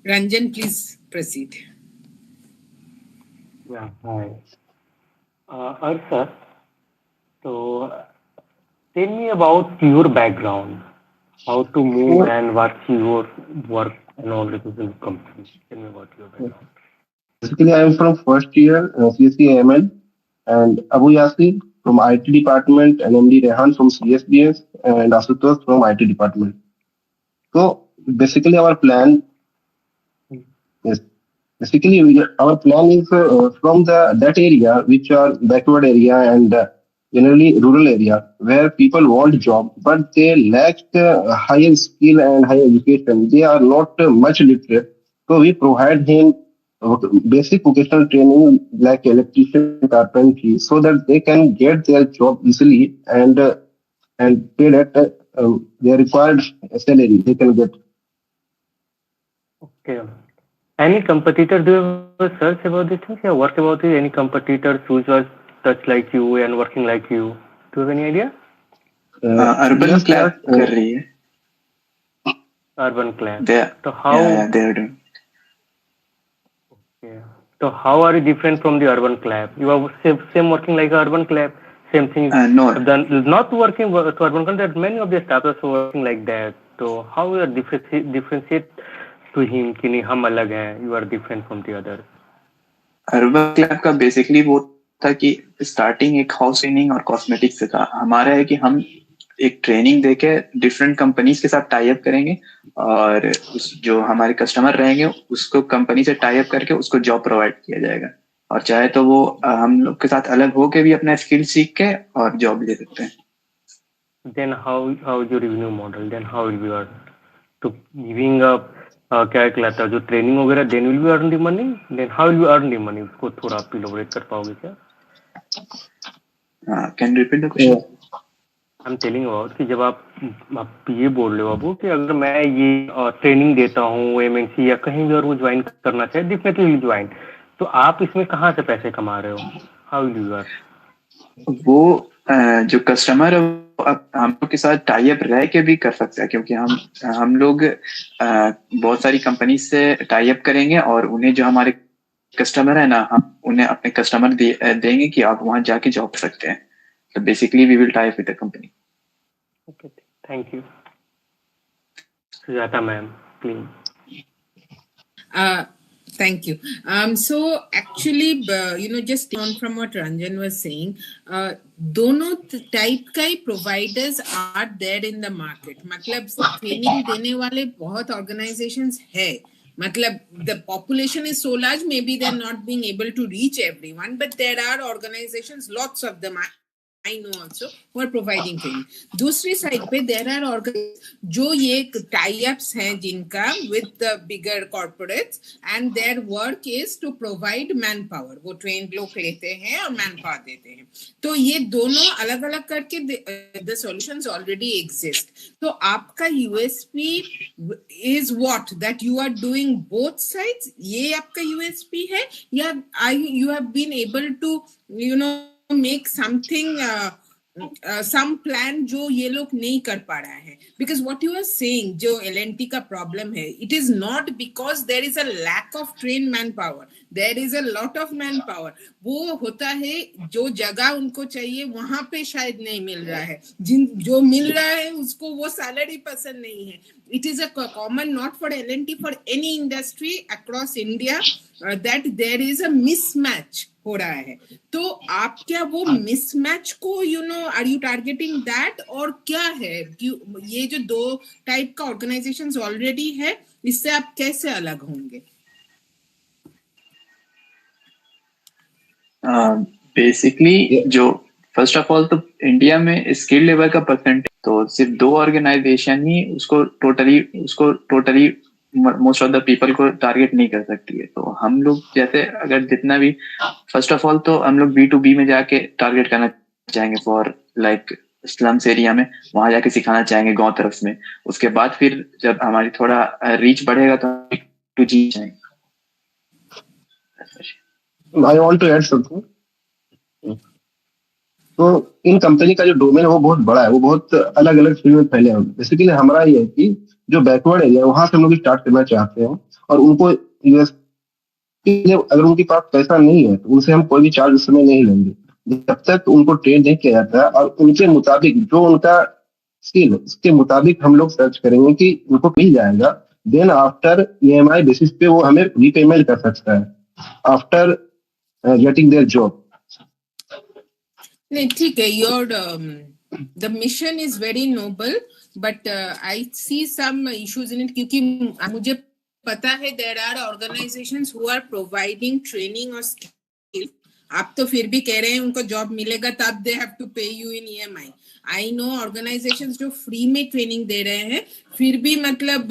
Ranjan, please proceed. Yeah, hi. Arthur, so tell me about your background, how to move and what's your work and all this in company. Tell me about your background. Basically, I am from first year CSC and Abu Yasir from IT department and MD Rehan from CSBS and Asutosh from IT department. So basically our plan is our plan is from that area which are backward area and generally rural area where people want job but they lack higher skill and higher education. They are not much literate. So we provide him basic vocational training like electrician, carpentry, so that they can get their job easily and paid at their required salary they can get. Okay. Any competitor do you have a search about this thing? Yeah, work about it. Any competitors who was touch like you and working like you? Do you have any idea? Urban Clap कर रही है. Urban Clap. So how? Yeah, they are doing. Okay. So how are you different from the Urban Clap? You are same working like Urban Clap. Same thing. No. Not working to Urban Clap. There are many of the startups are working like that. So how you are differentiate to him कि नहीं हम अलग हैं, you are different from the others. Urban Clap का basically वो था कि starting एक house cleaning और cosmetics से था. हमारा है कि हम एक ट्रेनिंग देके डिफरेंट कंपनीज के साथ टाई अप करेंगे और जो हमारे कस्टमर रहेंगे उसको कंपनी से टाई अप करके उसको जॉब प्रोवाइड किया जाएगा. और चाहे तो वो हम लोग के साथ अलग होके भी अपना स्किल सीख के और जॉब ले सकते हैं. Then how is your revenue model? Then how will we earn? To giving a क्या कहलाता है जो ट्रेनिंग वगैरह then will we earn the money? Then how will we earn the money? उसको थोड़ा आप elaborate कर पाओगे क्या? Can you repeat the question? I'm telling about कि जब आप ये बोल रहे हो बाबू कि अगर मैं ये ट्रेनिंग देता हूँ एमएनसी या कहीं भी और वो ज्वाइन करना चाहे डेफिनेटली ज्वाइन, तो आप इसमें कहाँ से पैसे कमा रहे हो? How will you earn? वो जो कस्टमर है वो हम लोग के साथ टाई अप रह के भी कर सकता है, क्योंकि हम लोग बहुत सारी कंपनी से टाई अप करेंगे और उन्हें जो हमारे कस्टमर है ना, हम उन्हें अपने कस्टमर देंगे कि आप वहां जाके जॉब कर सकते हैं. तो basically we will tie up with the company. Okay, thank you. Sujata ma'am please. Thank you. So actually, just on from what Ranjan was saying, दोनों टाइप का ही providers are there in the market. मतलब training देने वाले बहुत organisations है. मतलब the population is so large, maybe they're not being able to reach everyone, but there are organizations, lots of them I know also, who are providing training. दूसरी side पे there are organizations जो ये tie-ups हैं जिनका with the bigger corporates, and their work is to provide manpower. वो trained लोग लेते हैं और manpower देते हैं. तो ये दोनों अलग अलग करके the solutions already exist. तो आपका USP is what? That you are doing both sides. ये आपका USP है या you have been able to make something some plan जो ये लोग नहीं कर पा रहा है? Because what you are saying जो L&T का problem है, it is not because there is a lack of trained manpower. There is a lot of manpower. वो होता है जो जगह उनको चाहिए वहां पे शायद नहीं मिल रहा है. जो मिल रहा है उसको वो सैलरी पसंद नहीं है. It is a common, not for L&T, for any industry across India, that there is a mismatch हो रहा है. तो आप क्या वो mismatch को are you targeting that और क्या है ये जो दो टाइप का organizations already है, इससे आप कैसे अलग होंगे? बेसिकली जो फर्स्ट ऑफ ऑल तो इंडिया में स्किल लेवल का परसेंटेज तो सिर्फ 2 ऑर्गेनाइजेशन ही उसको totally most of the people को टारगेट नहीं कर सकती है. तो हम लोग जैसे अगर जितना भी फर्स्ट ऑफ ऑल तो हम लोग B2B में जाके टारगेट करना चाहेंगे फॉर लाइक स्लम्स एरिया में, वहां जाके सिखाना चाहेंगे गांव तरफ में. उसके बाद फिर जब हमारी थोड़ा रीच बढ़ेगा तो B2G जाएंगे. I want to add something. तो इन कंपनी का जो डोमेन है वो बहुत बड़ा है, वो बहुत अलग अलग फील्ड में फैले हैं. बेसिकली हमारा ये है कि जो बैकवर्ड एरिया है वहां से हम लोग स्टार्ट करना चाहते हैं और उनको अगर उनके पास पैसा नहीं है तो उनसे हम कोई भी चार्ज उस समय नहीं लेंगे जब तक उनको ट्रेन नहीं किया जाता है. और उनके मुताबिक जो उनका स्किल उसके मुताबिक हम लोग सर्च करेंगे कि उनको मिल जाएगा. देन आफ्टर EMI बेसिस पे वो हमें रीपेमेंट कर सकता है आफ्टर गेटिंग देयर जॉब. नहीं ठीक है, your the mission is very noble, but I see some issues in it क्योंकि मुझे पता है there are organizations who are providing training or skill. आप तो फिर भी कह रहे हैं उनको जॉब मिलेगा तब they have to pay you in EMI. I know organizations जो फ्री में ट्रेनिंग दे रहे हैं फिर भी मतलब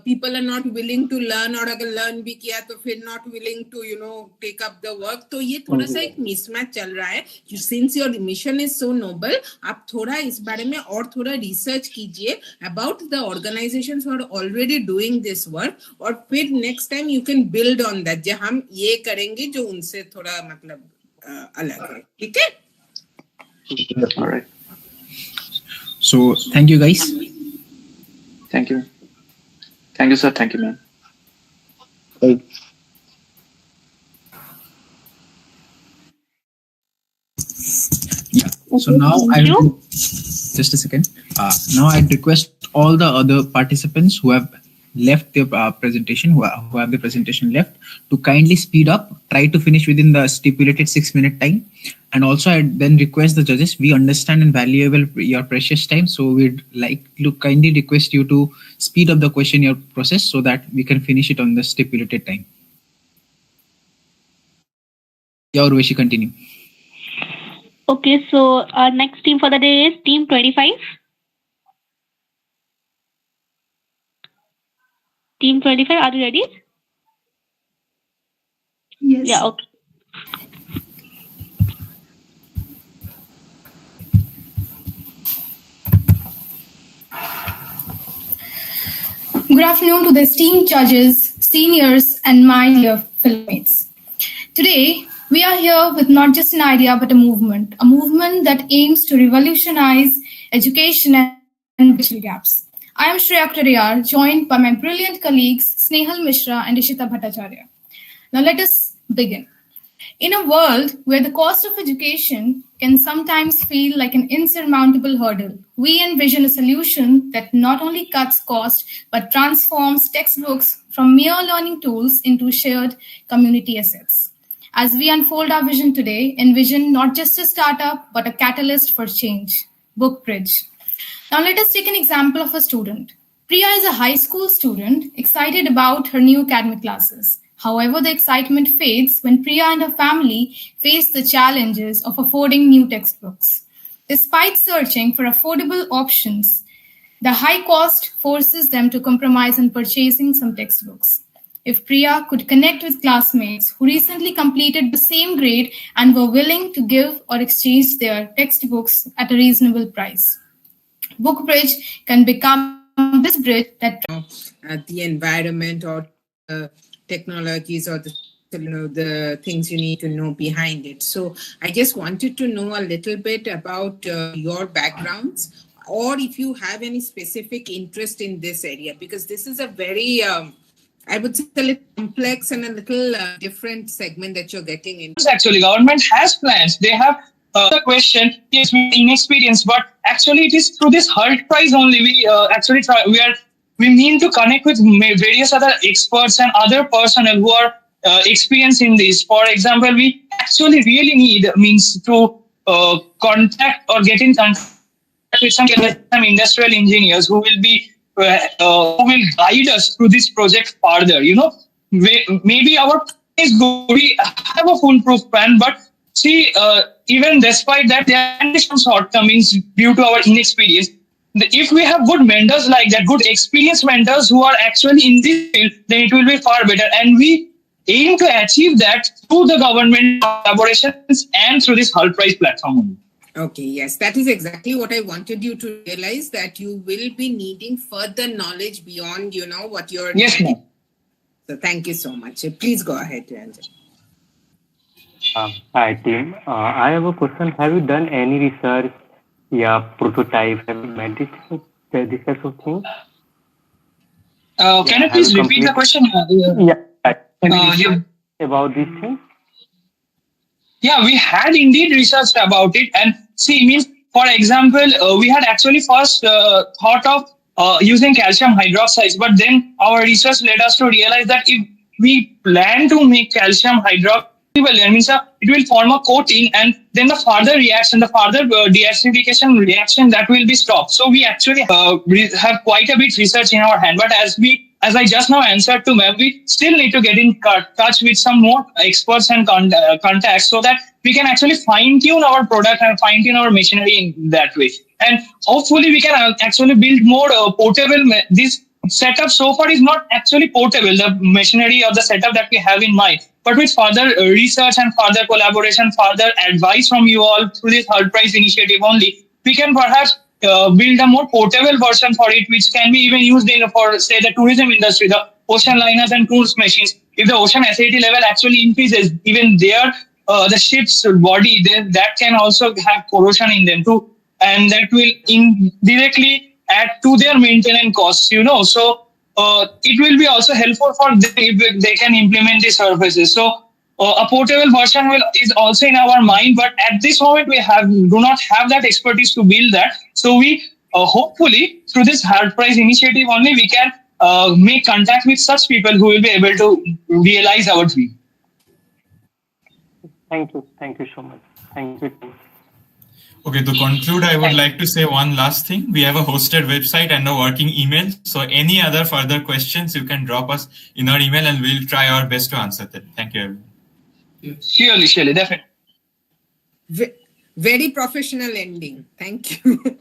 people are not willing to learn, और अगर लर्न भी किया तो फिर not willing to take up the work. तो ये थोड़ा सा एक मिसमैच चल रहा है. Since your mission is so noble, आप थोड़ा इस बारे में और थोड़ा रिसर्च कीजिए about the organizations who are already doing this work, और फिर next time you can build on that. जो हम ये करेंगे जो उनसे थोड़ा मतलब अलग है. ठीक है? Alright. So thank you guys. Thank you sir. Thank you ma'am. Yeah. So now just a second. Now I'd request all the other participants who have left their presentation, who have the presentation left, to kindly speed up, try to finish within the stipulated 6-minute time. And also I'd then request the judges, we understand and valuable your precious time, so we'd like to kindly request you to speed up the questionnaire process so that we can finish it on the stipulated time. Yeah, Urvashi, continue. Okay, so our next team for the day is Team 25. Team 25, are you ready? Yes. Yeah, okay. Good afternoon to the esteemed judges, seniors, and my dear fellow mates. Today, we are here with not just an idea but a movement that aims to revolutionize education and digital gaps. I am Shreya Kariyar, joined by my brilliant colleagues Snehal Mishra and Ishita Bhattacharya. Now let us begin. In a world where the cost of education can sometimes feel like an insurmountable hurdle, we envision a solution that not only cuts cost but transforms textbooks from mere learning tools into shared community assets. As we unfold our vision today, envision not just a startup but a catalyst for change, BookBridge. Now let us take an example of a student. Priya is a high school student excited about her new academic classes. However, the excitement fades when Priya and her family face the challenges of affording new textbooks. Despite searching for affordable options, the high cost forces them to compromise on purchasing some textbooks. If Priya could connect with classmates who recently completed the same grade and were willing to give or exchange their textbooks at a reasonable price, BookBridge can become this bridge that the environment or technologies or the things you need to know behind it. So I just wanted to know a little bit about your backgrounds, or if you have any specific interest in this area, because this is a very I would say a little complex and a little different segment that you're getting into. Actually, government has plans. They have the question is inexperienced, but actually it is through this HULT prize only we actually try. We mean to connect with various other experts and other personnel who are experienced in this. For example, we actually really need means to contact or get in contact with some industrial engineers who will be who will guide us through this project further. Maybe our is good. We have a foolproof plan, but see, even despite that, there are some shortcomings due to our inexperience. If we have good mentors like that, good experienced mentors who are actually in this field, then it will be far better. And we aim to achieve that through the government collaborations and through this HULT prize platform. Okay, yes, that is exactly what I wanted you to realize, that you will be needing further knowledge beyond, what you're... Yes, ma'am. So thank you so much. Please go ahead, Ranjan. Hi, team. I have a question. Have you done any research, prototype? Have you made this type of thing? Can you please repeat the question? About this thing? Yeah, we had indeed researched about it. And see, means, for example, we had actually first thought of using calcium hydroxide, but then our research led us to realize that if we plan to make calcium hydroxide, it will form a coating, and then the further reaction, the further deacidification reaction, that will be stopped. So we actually have quite a bit research in our hand. But as I just now answered to ma'am, we still need to get in touch with some more experts and contacts so that we can actually fine-tune our product and fine-tune our machinery in that way. And hopefully we can actually build more portable. This setup so far is not actually portable, the machinery or the setup that we have in mind. But with further research and further collaboration, further advice from you all through this HULT prize initiative only, we can perhaps build a more portable version for it, which can be even used for, say, the tourism industry, the ocean liners and cruise machines. If the ocean acidity level actually increases, even there, the ship's body, that can also have corrosion in them too. And that will indirectly add to their maintenance costs, So it will be also helpful for them if they can implement these services. So a portable version is also in our mind, but at this moment we do not have that expertise to build that. So we hopefully through this HULT prize initiative only we can make contact with such people who will be able to realize our dream. Thank you so much. Thank you. Okay, to conclude, I would like to say one last thing. We have a hosted website and a working email. So any other further questions, you can drop us in our email and we'll try our best to answer them. Thank you, everyone. Surely, definitely. Very professional ending. Thank you.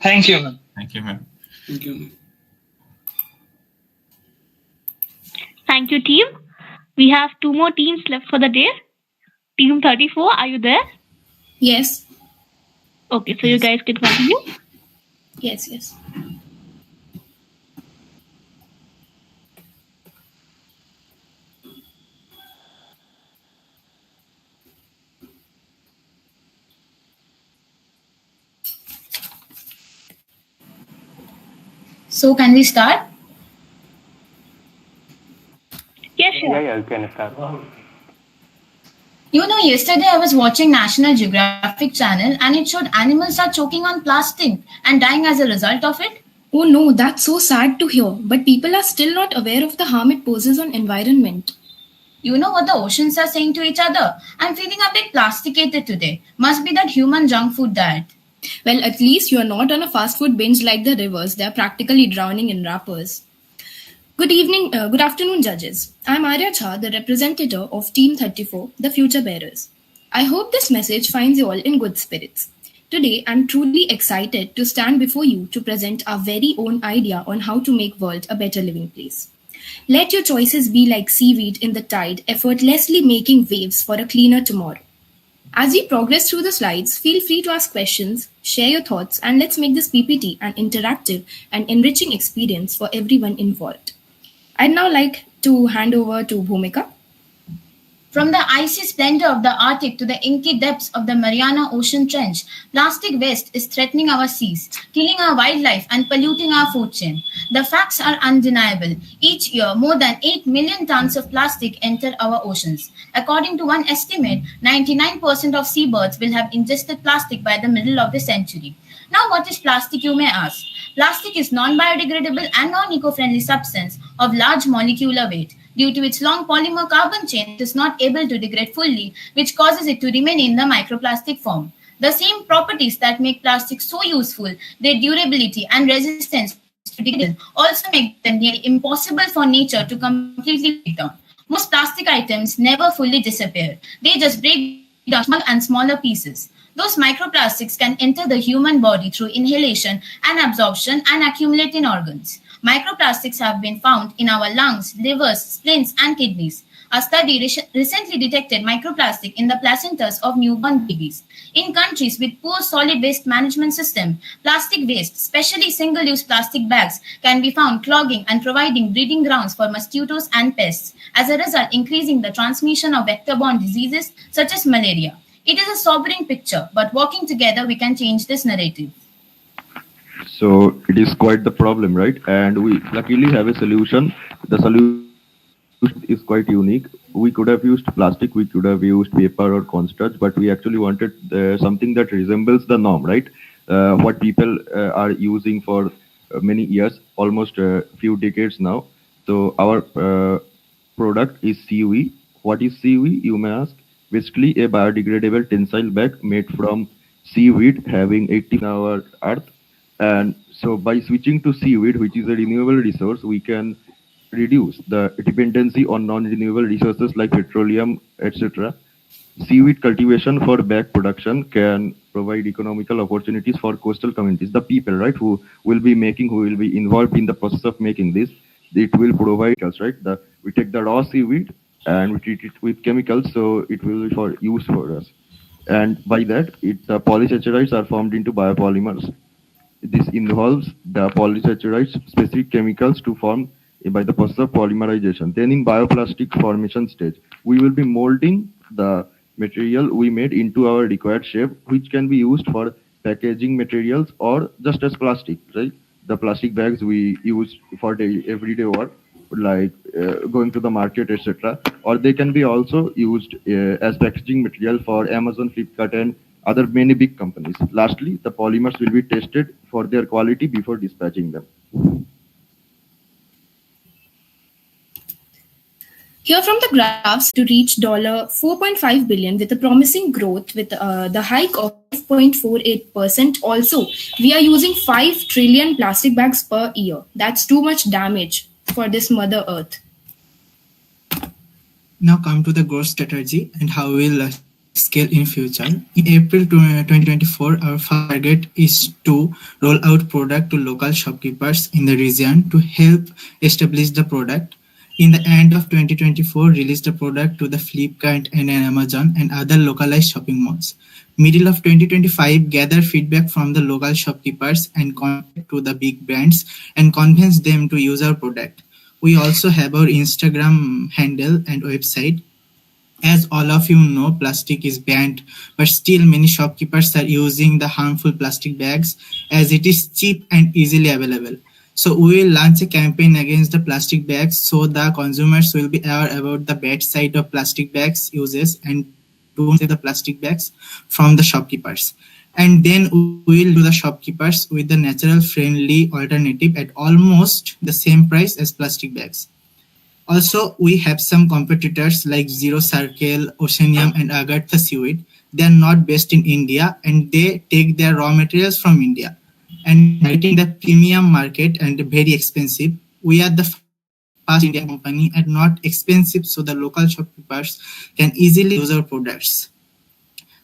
Thank you, ma'am. Thank you, ma'am. Thank you. Thank you, team. We have 2 more teams left for the day. Team 34, are you there? Yes. Okay, so you guys can continue. Yes. So can we start? Yes, sure. Yeah, you can start. You know, yesterday I was watching National Geographic channel and it showed animals are choking on plastic and dying as a result of it. Oh no, that's so sad to hear. But people are still not aware of the harm it poses on environment. You know what the oceans are saying to each other? I'm feeling a bit plasticated today. Must be that human junk food diet. Well, at least you are not on a fast food binge like the rivers. They are practically drowning in wrappers. Good afternoon, judges. I'm Arya Jha, the representative of Team 34, the Future Bearers. I hope this message finds you all in good spirits. Today, I'm truly excited to stand before you to present our very own idea on how to make world a better living place. Let your choices be like seaweed in the tide, effortlessly making waves for a cleaner tomorrow. As we progress through the slides, feel free to ask questions, share your thoughts, and let's make this PPT an interactive and enriching experience for everyone involved. I'd now like to hand over to Bhumika. From the icy splendor of the Arctic to the inky depths of the Mariana Ocean Trench, plastic waste is threatening our seas, killing our wildlife and polluting our food chain. The facts are undeniable. Each year, more than 8 million tons of plastic enter our oceans. According to one estimate, 99% of seabirds will have ingested plastic by the middle of the century. Now, what is plastic, you may ask? Plastic is non-biodegradable and non-eco-friendly substance of large molecular weight. Due to its long polymer carbon chain, it is not able to degrade fully, which causes it to remain in the microplastic form. The same properties that make plastic so useful, their durability and resistance to degradation, also make them nearly impossible for nature to completely break down. Most plastic items never fully disappear. They just break down smaller and smaller pieces. Those microplastics can enter the human body through inhalation and absorption and accumulate in organs. Microplastics have been found in our lungs, livers, spleens, and kidneys. A study recently detected microplastic in the placentas of newborn babies. In countries with poor solid waste management system, plastic waste, especially single-use plastic bags, can be found clogging and providing breeding grounds for mosquitoes and pests, as a result increasing the transmission of vector-borne diseases such as malaria. It is a sobering picture, but working together we can change this narrative. So it is quite the problem, right? And we luckily have a solution. The solution is quite unique. We could have used plastic, we could have used paper or cornstarch, but we actually wanted something that resembles the norm, right? What people are using for many years, almost a few decades now. So our product is seaweed. What is seaweed, you may ask? Basically, a biodegradable tensile bag made from seaweed having 80 in our earth. And so by switching to seaweed, which is a renewable resource, we can reduce the dependency on non-renewable resources like petroleum, etc. Seaweed cultivation for bag production can provide economical opportunities for coastal communities, the people, right, who will be involved in the process of making this. It will provide us, right? We take the raw seaweed and we treat it with chemicals, so it will be for use for us. And by that, the polysaccharides are formed into biopolymers. This involves the polysaccharides specific chemicals to form by the process of polymerization. Then in bioplastic formation stage, we will be molding the material we made into our required shape, which can be used for packaging materials or just as plastic, right? The plastic bags we use for everyday work, like going to the market, etc. Or they can be also used as packaging material for Amazon, Flipkart, and other many big companies. Lastly, the polymers will be tested for their quality before dispatching them. Here from the graphs to reach $4.5 billion with a promising growth with the hike of 5.48%. Also, we are using 5 trillion plastic bags per year. That's too much damage for this Mother Earth. Now come to the growth strategy and how we will scale in future. In April 2024, our first target is to roll out product to local shopkeepers in the region to help establish the product. In the end of 2024, release the product to the Flipkart and Amazon and other localized shopping malls. Middle of 2025, gather feedback from the local shopkeepers and contact to the big brands and convince them to use our product. We also have our Instagram handle and website. As all of you know, plastic is banned, but still many shopkeepers are using the harmful plastic bags as it is cheap and easily available. So we will launch a campaign against the plastic bags so the consumers will be aware about the bad side of plastic bags uses and to remove the plastic bags from the shopkeepers. And then we will give to the shopkeepers with the natural friendly alternative at almost the same price as plastic bags. Also, we have some competitors like Zero Circle, Oceanium, and Agartha Seaweed. They are not based in India and they take their raw materials from India and targeting the premium market and very expensive. We are the first Indian company and not expensive, so the local shopkeepers can easily use our products.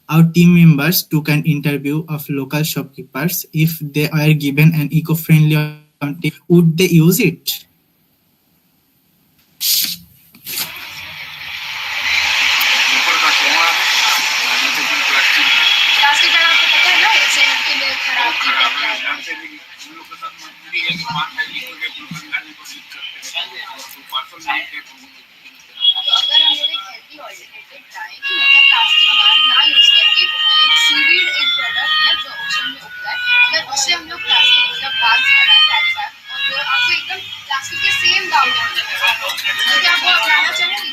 Our team members took an interview of local shopkeepers. If they are given an eco-friendly alternative, would they use it? Plastic bag आपको पता है ना सेहत के लिए खराब तो अगर हम लोग एक हेल्दी ऑल्टरनेटिव लाएं कि मतलब प्लास्टिक बैग ना यूज करके एक सीवीड एक प्रोडक्ट है जो ओशन में उगता है, अगर उससे हम लोग प्लास्टिक मतलब बैग्स बनाएं कैच बैग और जो आपको एकदम प्लास्टिक के सेम दाम में मिलेगा, तो क्या आप वो अपनाना चाहेंगे?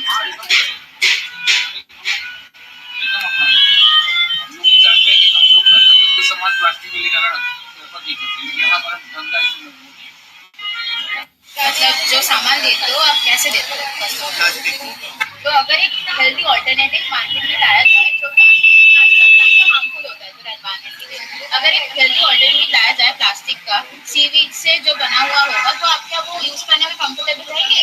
सामान प्लास्टिक मिलेगा ना यहाँ पर धंधा मतलब जो सामान देते हो आप कैसे देते हो? तो अगर एक हेल्दी ऑल्टरनेटिव मार्केट में लाया जाए तो प्लास्टिक हार्मफुल होता है तो एनवायरनमेंट के लिए, अगर एक हेल्दी ऑल्टरनेटिव लाया जाए प्लास्टिक का सीवीड से जो बना हुआ होगा तो आप क्या वो यूज करने में कंफर्टेबल रहेंगे?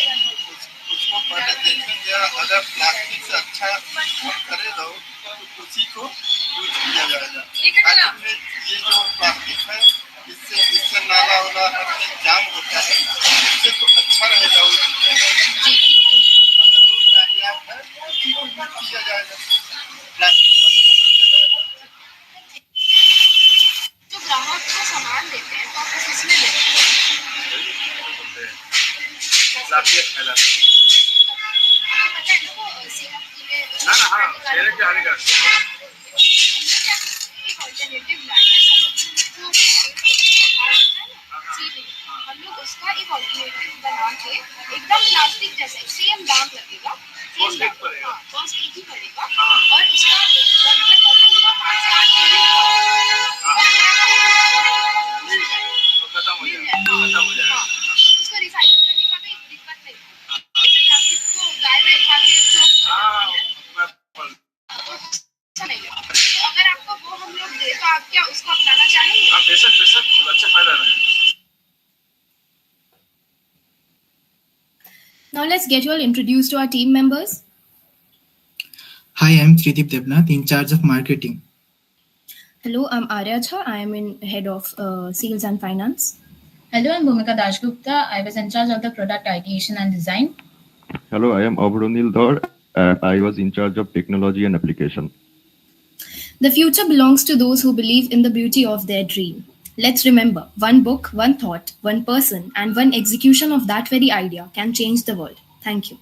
उसको पहले देखेंगे, अगर प्लास्टिक से अच्छा करे दो तो उसी को यूज किया जाएगा। ये जो प्लास्टिक है इससे नाला वाला जाम होता है, इससे तो अच्छा रहेगा। अगर वो कामयाब है तो उसी को यूज किया जाएगा, प्लास्टिक बंद कर दिया जाएगा। जो ग्राहक को सामान देते हैं तो आप किसमें देते हैं? प्लास्टिक फैलाते हैं। आपको पता है ना वो सेहत के लिए ना हाँ सेहत के हानिकारक एक ऑल्टरनेटिव लाया समुद्र में जो हम लोग उसका एक ऑल्टरनेटिव बना के एकदम प्लास्टिक जैसे सेम दाम लगेगा, कॉस्ट एक ही पड़ेगा और उसका वजन हुआ 5 से 8 kg खत्म हो जाएगा। उसको रिसाइकल करने का भी दिक्कत नहीं है, जैसे प्लास्टिक को गाय में खा के अच्छा नहीं है। तो अगर आपको वो हम लोग दे तो आप क्या उसको अपनाना चाहेंगे? बेशक अच्छा फायदा है। Now let's get you all introduced to our team members. Hi, I'm Tridip Devnath, in charge of marketing. Hello, I'm Arya Jha. I am in head of sales and finance. Hello, I'm Bhumika Dashgupta. I was in charge of the product ideation and design. Hello, I am Abronil Dhar. I was in charge of technology and application. The future belongs to those who believe in the beauty of their dream. Let's remember, one book, one thought, one person, and one execution of that very idea can change the world. Thank you.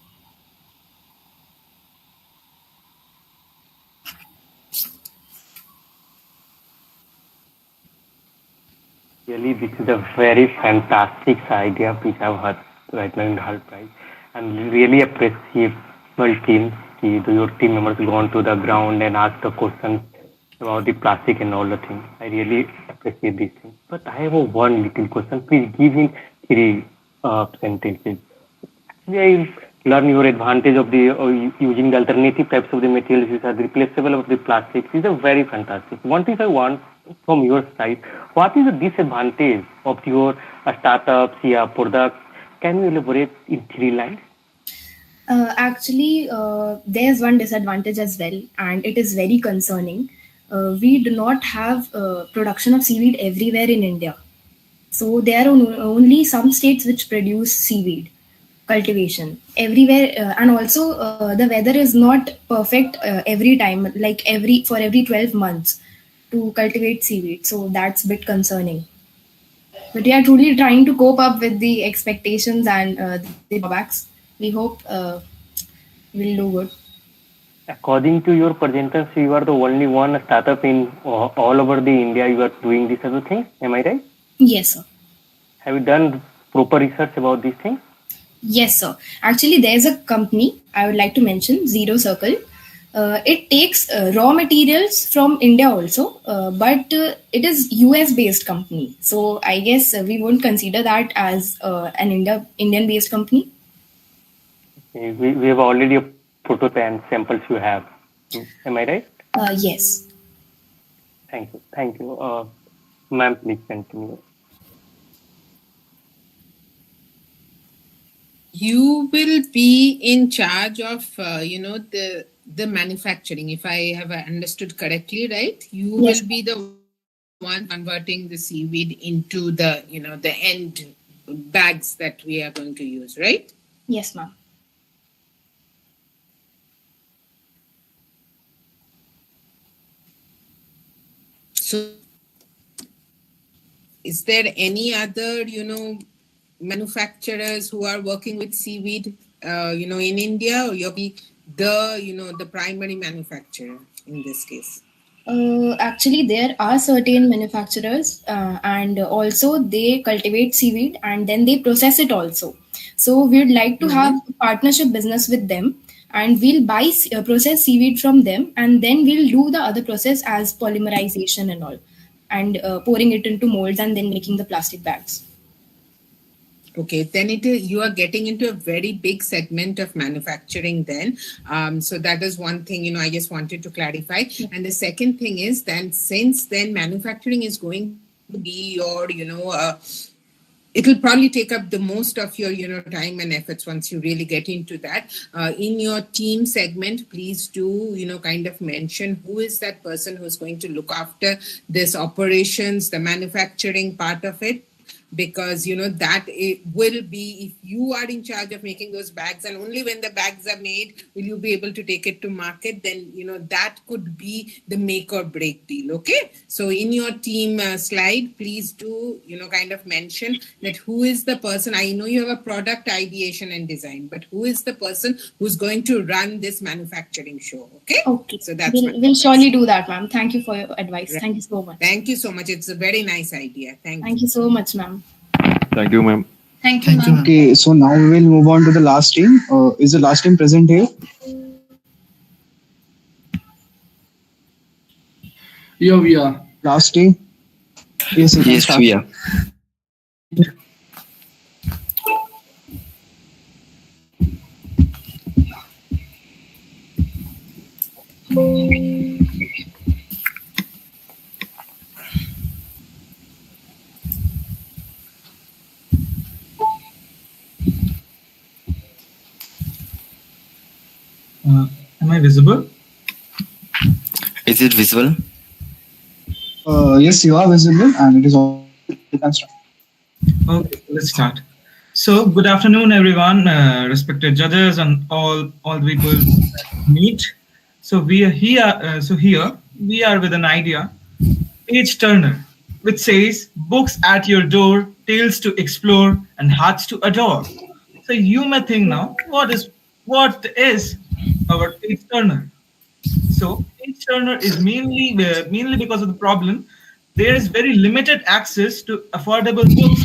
Really, this is a very fantastic idea which I've heard right now in the HULT Prize. And really appreciate my team. Your team members go on to the ground and ask the questions about the plastic and all the things. I really appreciate these things. But I have one little question. Please give in 3 sentences. I learn your advantage of the using the alternative types of the materials which are replaceable of the plastic. These are very fantastic. One thing I want from your side, what is the disadvantage of your startups or products? Can you elaborate in 3 lines? Actually, there's one disadvantage as well, and it is very concerning. We do not have production of seaweed everywhere in India. So there are only some states which produce seaweed cultivation everywhere, and also the weather is not perfect every time, like every 12 months to cultivate seaweed. So that's a bit concerning. But we are truly trying to cope up with the expectations and the drawbacks. We hope we'll do good. According to your presenters, you are the only one startup in all over the India. You are doing this other thing. Am I right? Yes, sir. Have you done proper research about these things? Yes, sir. Actually, there's a company I would like to mention, Zero Circle. It takes raw materials from India also, but it is US based company. So I guess we won't consider that as an Indian based company. We have already a prototype and samples you have. Am I right? Yes. Thank you. Thank you. Ma'am, please continue. You will be in charge of, the manufacturing. If I have understood correctly, right? You Yes. will be the one converting the seaweed into the, the end bags that we are going to use, right? Yes, ma'am. So, is there any other, manufacturers who are working with seaweed, in India, or you'll be the primary manufacturer in this case? Actually, there are certain manufacturers, and also they cultivate seaweed and then they process it also. So we'd like to have a partnership business with them, and we'll buy processed seaweed from them, and then we'll do the other process as polymerization and all, and pouring it into molds and then making the plastic bags. Okay, then you are getting into a very big segment of manufacturing then. So that is one thing, I just wanted to clarify. And the second thing is then, since then manufacturing is going to be your, it'll probably take up the most of your, time and efforts once you really get into that. In your team segment, please do, kind of mention who is that person who's going to look after this operations, the manufacturing part of it. Because that it will be, if you are in charge of making those bags, and only when the bags are made will you be able to take it to market, then that could be the make or break deal. Okay, so in your team slide, please do kind of mention that who is the person. I know you have a product ideation and design, but who is the person who's going to run this manufacturing show? Okay, so that's we'll surely do that, ma'am. Thank you for your advice. Right. Thank you so much. Thank you so much. It's a very nice idea. Thank you so much, ma'am. Thank you, ma'am. Thank you, ma'am. Okay, so now we will move on to the last team. Is the last team present here? Yeah, we are. Last team? Yes, we are. Am I visible? Is it visible? Yes, you are visible, and it is all. You can start. Okay, let's start. So, good afternoon, everyone, respected judges, and all the people meet. So we are here. Here we are with an idea, page turner, which says books at your door, tales to explore, and hearts to adore. So you may think now, what is our page turner? So page turner is mainly because of the problem. There is very limited access to affordable books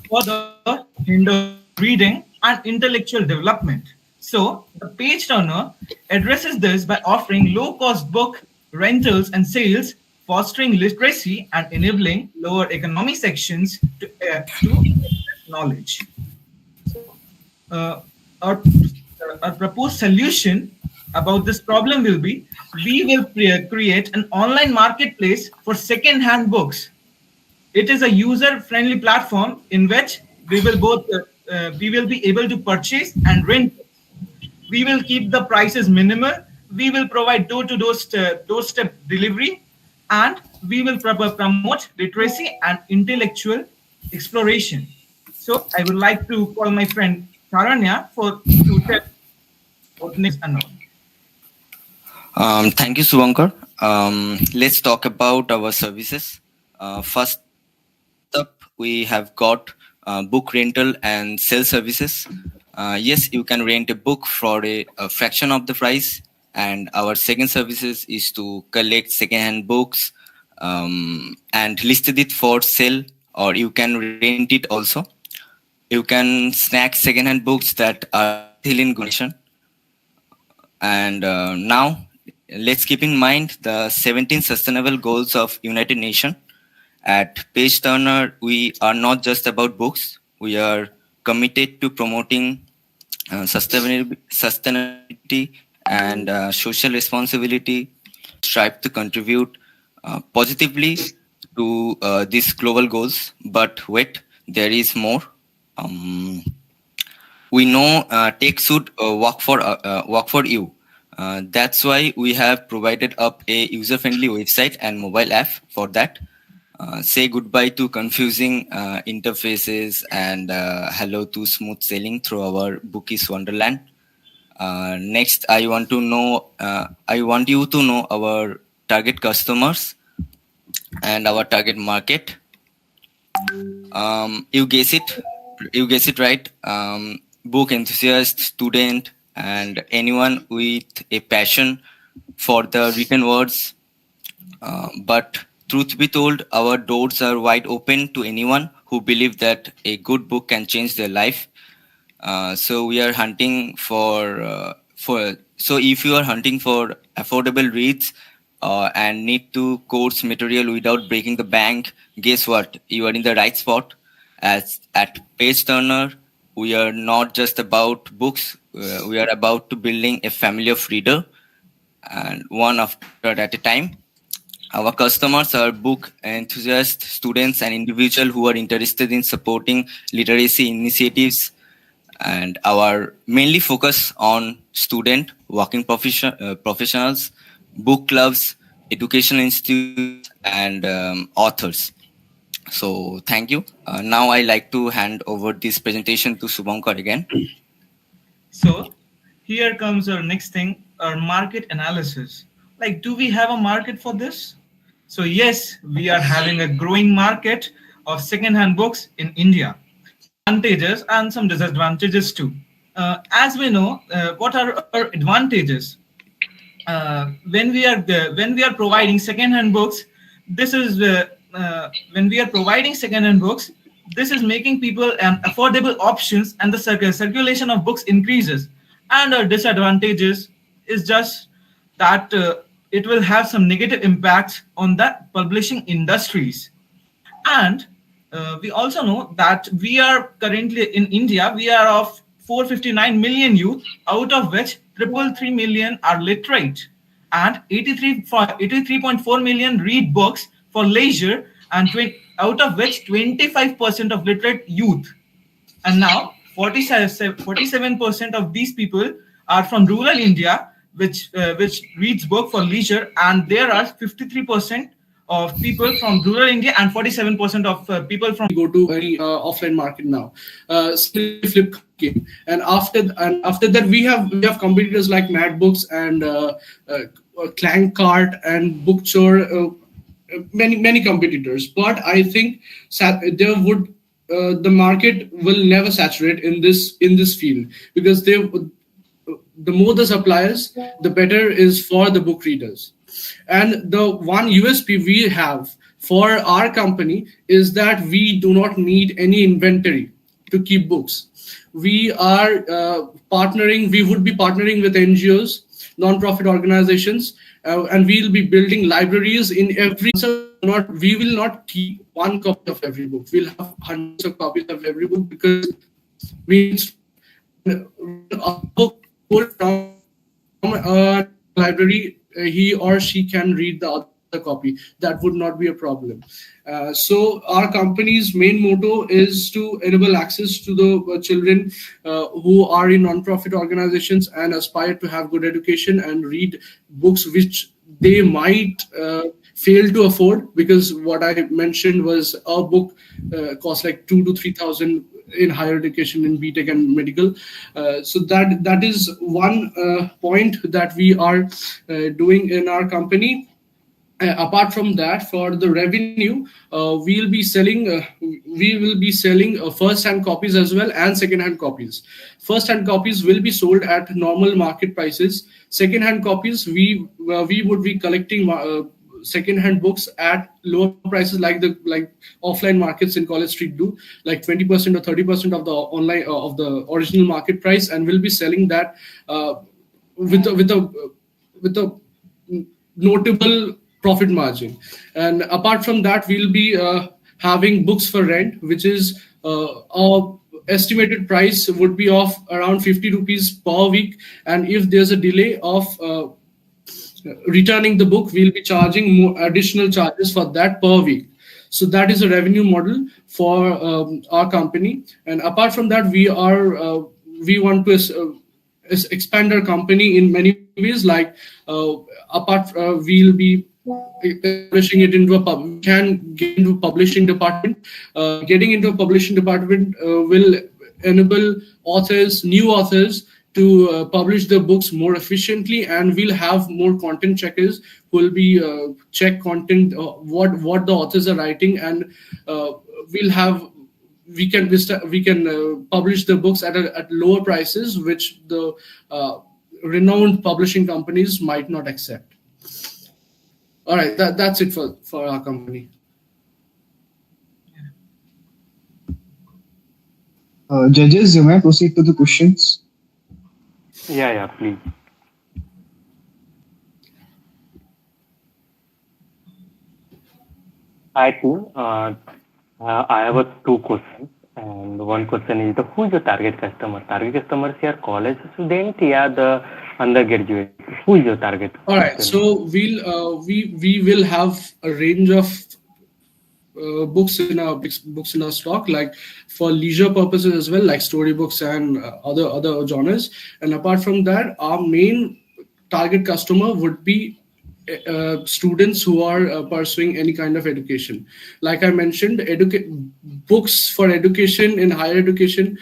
for the hinder reading and intellectual development. So the page turner addresses this by offering low-cost book rentals and sales, fostering literacy and enabling lower economy sections to access knowledge. So, our proposed solution about this problem will be, we will create an online marketplace for second-hand books. It is a user-friendly platform in which we will be able to purchase and rent. We will keep the prices minimal. We will provide doorstep delivery, and we will promote literacy and intellectual exploration. So I would like to call my friend Taranya to tell about next and all. Thank you, Subankar. Let's talk about our services. First up, we have got book rental and sale services. Yes, you can rent a book for a fraction of the price. And our second services is to collect second-hand books and listed it for sale, or you can rent it also. You can snag second-hand books that are still in condition. And now, let's keep in mind the 17 sustainable goals of United Nations. At Page Turner, we are not just about books. We are committed to promoting sustainability and social responsibility. Strive to contribute positively to these global goals. But wait, there is more. We know tech should work for you. That's why we have provided up a user-friendly website and mobile app for that. Say goodbye to confusing interfaces and hello to smooth sailing through our Bookies Wonderland. Next, I want you to know our target customers and our target market. You guess it right. Book enthusiast, student, and anyone with a passion for the written words. But truth be told, our doors are wide open to anyone who believes that a good book can change their life. So we are hunting so if you are hunting for affordable reads and need to course material without breaking the bank, guess what? You are in the right spot. As at Page Turner, we are not just about books. We are about to building a family of reader, and one after at a time. Our customers are book enthusiasts, students, and individuals who are interested in supporting literacy initiatives. And our mainly focus on student, working professionals, book clubs, educational institutes, and authors. So thank you. Now I like to hand over this presentation to Subankar again. So here comes our next thing, our market analysis. Like, do we have a market for this? So yes, we are having a growing market of second-hand books in India. Advantages and some disadvantages too. As we know, what are our advantages? When we are providing second-hand books, this is when we are providing second-hand books, this is making people an affordable options, and the circulation of books increases. And our disadvantages is just that it will have some negative impacts on the publishing industries. And we also know that we are currently in India, we are of 459 million youth, out of which 333 million are literate, and 83.4 million read books for leisure, and out of which 25% of literate youth. And now 47% of these people are from rural India, which reads book for leisure, and there are 53% of people from rural India and 47% of people from go to any offline market now. Flip came, and after that we have competitors like Madbooks and Clank Cart and Bookchore, many competitors. But I think there would the market will never saturate in this field, because the more the suppliers, the better is for the book readers. And the one USP we have for our company is that we do not need any inventory to keep books. We are we would be partnering with NGOs, non-profit organizations, and we'll be building libraries in every. We will not keep one copy of every book. We'll have hundreds of copies of every book, because we a book pulled from a library, he or she can read the other another copy. That would not be a problem. So our company's main motto is to enable access to the children who are in non-profit organizations and aspire to have good education and read books which they might fail to afford, because what I mentioned was a book costs like 2 to 3,000 in higher education, in BTech and medical. So that is one point that we are doing in our company. Apart from that, for the revenue, we will be selling first-hand copies as well and second-hand copies. First-hand copies will be sold at normal market prices. Second-hand copies, we would be collecting second-hand books at lower prices, like offline markets in College Street do, like 20% or 30% of the online of the original market price, and we'll be selling that with a notable profit margin. And apart from that, we'll be having books for rent, which is our estimated price would be of around 50 rupees per week. And if there's a delay of returning the book, we'll be charging more additional charges for that per week. So that is a revenue model for our company. And apart from that, we want to expand our company in many ways. Like we'll be publishing it into we can get into publishing department. Getting into a publishing department will enable new authors to publish their books more efficiently, and we'll have more content checkers who will be check content, what the authors are writing, and we can publish the books at lower prices, which the renowned publishing companies might not accept. All right, that's it for our company. Judges, you may proceed to the questions. Yeah, please. I think I have two questions, and one question is who is your target customer? Target customers are college student, yeah, the undergraduate. Who is your target? All right, so we will have a range of books in our stock, like for leisure purposes as well, like storybooks and other genres. And apart from that, our main target customer would be students who are pursuing any kind of education. Like I mentioned, books for education in higher education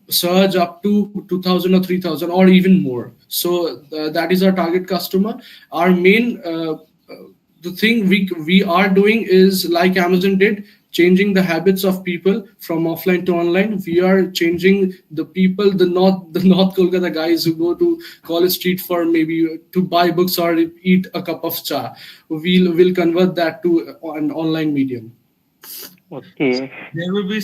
surge up to 2,000 or 3,000 or even more. So that is our target customer. Our main the thing we are doing is, like Amazon did, changing the habits of people from offline to online. We are changing the people, the North Kolkata guys who go to College Street for maybe to buy books or eat a cup of cha. We'll convert that to an online medium. Okay. There will be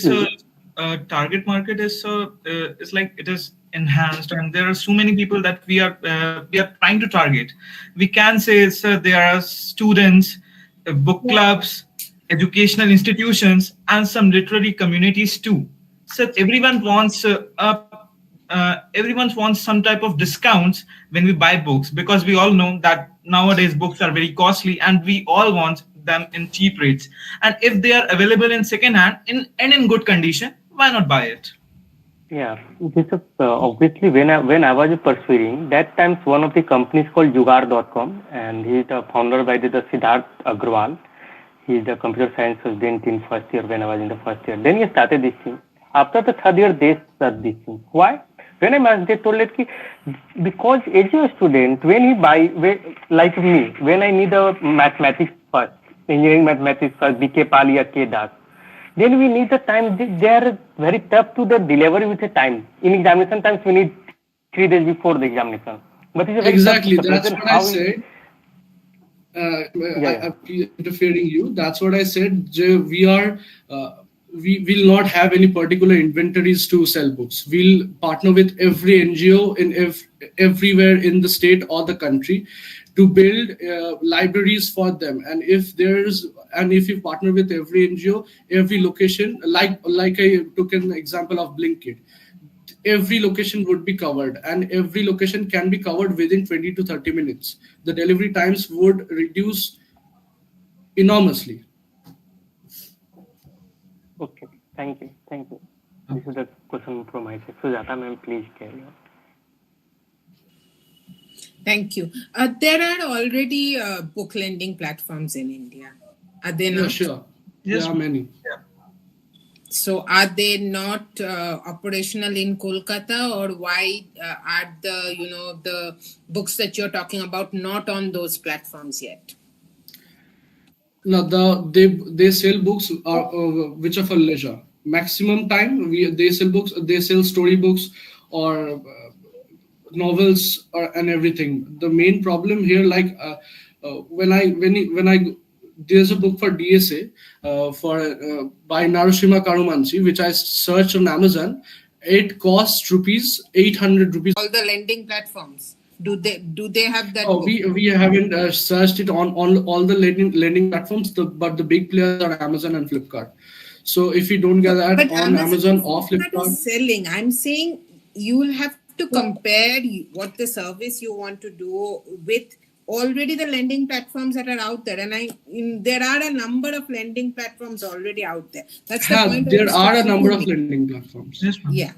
target market is it's like it is enhanced, and there are so many people that we are trying to target. We can say there are students, book clubs, educational institutions, and some literary communities too. So everyone wants some type of discounts when we buy books, because we all know that nowadays books are very costly, and we all want them in cheap rates. And if they are available in second hand in good condition, why not buy it? Yeah, this is obviously when I was pursuing that times, one of the companies called Jugaad.com, and he's the founder by the Siddharth Agrawal. He's the computer science student in first year when I was in the first year. Then he started this thing. After the third year, they started this thing. Why? When I asked, they told that because as a student, when he buy, like me, when I need a mathematics first, engineering mathematics first, BK Pali or K Das, then we need the time. They are very tough to the delivery with the time. In examination times, we need 3 days before the examination. But it's a very exactly, tough that's what I said. I'm interfering you. That's what I said. We will not have any particular inventories to sell books. We'll partner with every NGO everywhere in the state or the country to build libraries for them. And if you partner with every NGO, every location, like I took an example of Blinkit, every location would be covered, and every location can be covered within 20 to 30 minutes. The delivery times would reduce enormously. Okay, thank you. This is the question from my side. Sujata ma'am, please carry on. Thank you. There are already book lending platforms in India. Are they not? Yeah, sure. There are many. So are they not operational in Kolkata, or why are the books that you're talking about not on those platforms yet? No, they sell books which are for leisure. Maximum time they sell books. They sell story books or novels and everything. The main problem here, like when I there's a book for DSA by Narushima Karumanchi, which I searched on Amazon. It costs ₹800. All the lending platforms, do they have that? Oh, we haven't searched it on all the lending platforms, but the big players are Amazon and Flipkart. So if you don't get that But on Amazon or Flipkart, is selling. I'm saying you will have to compare what the service you want to do with already the lending platforms that are out there, and there are a number of lending platforms already out there. That's the point. There are a number of lending platforms. Yeah.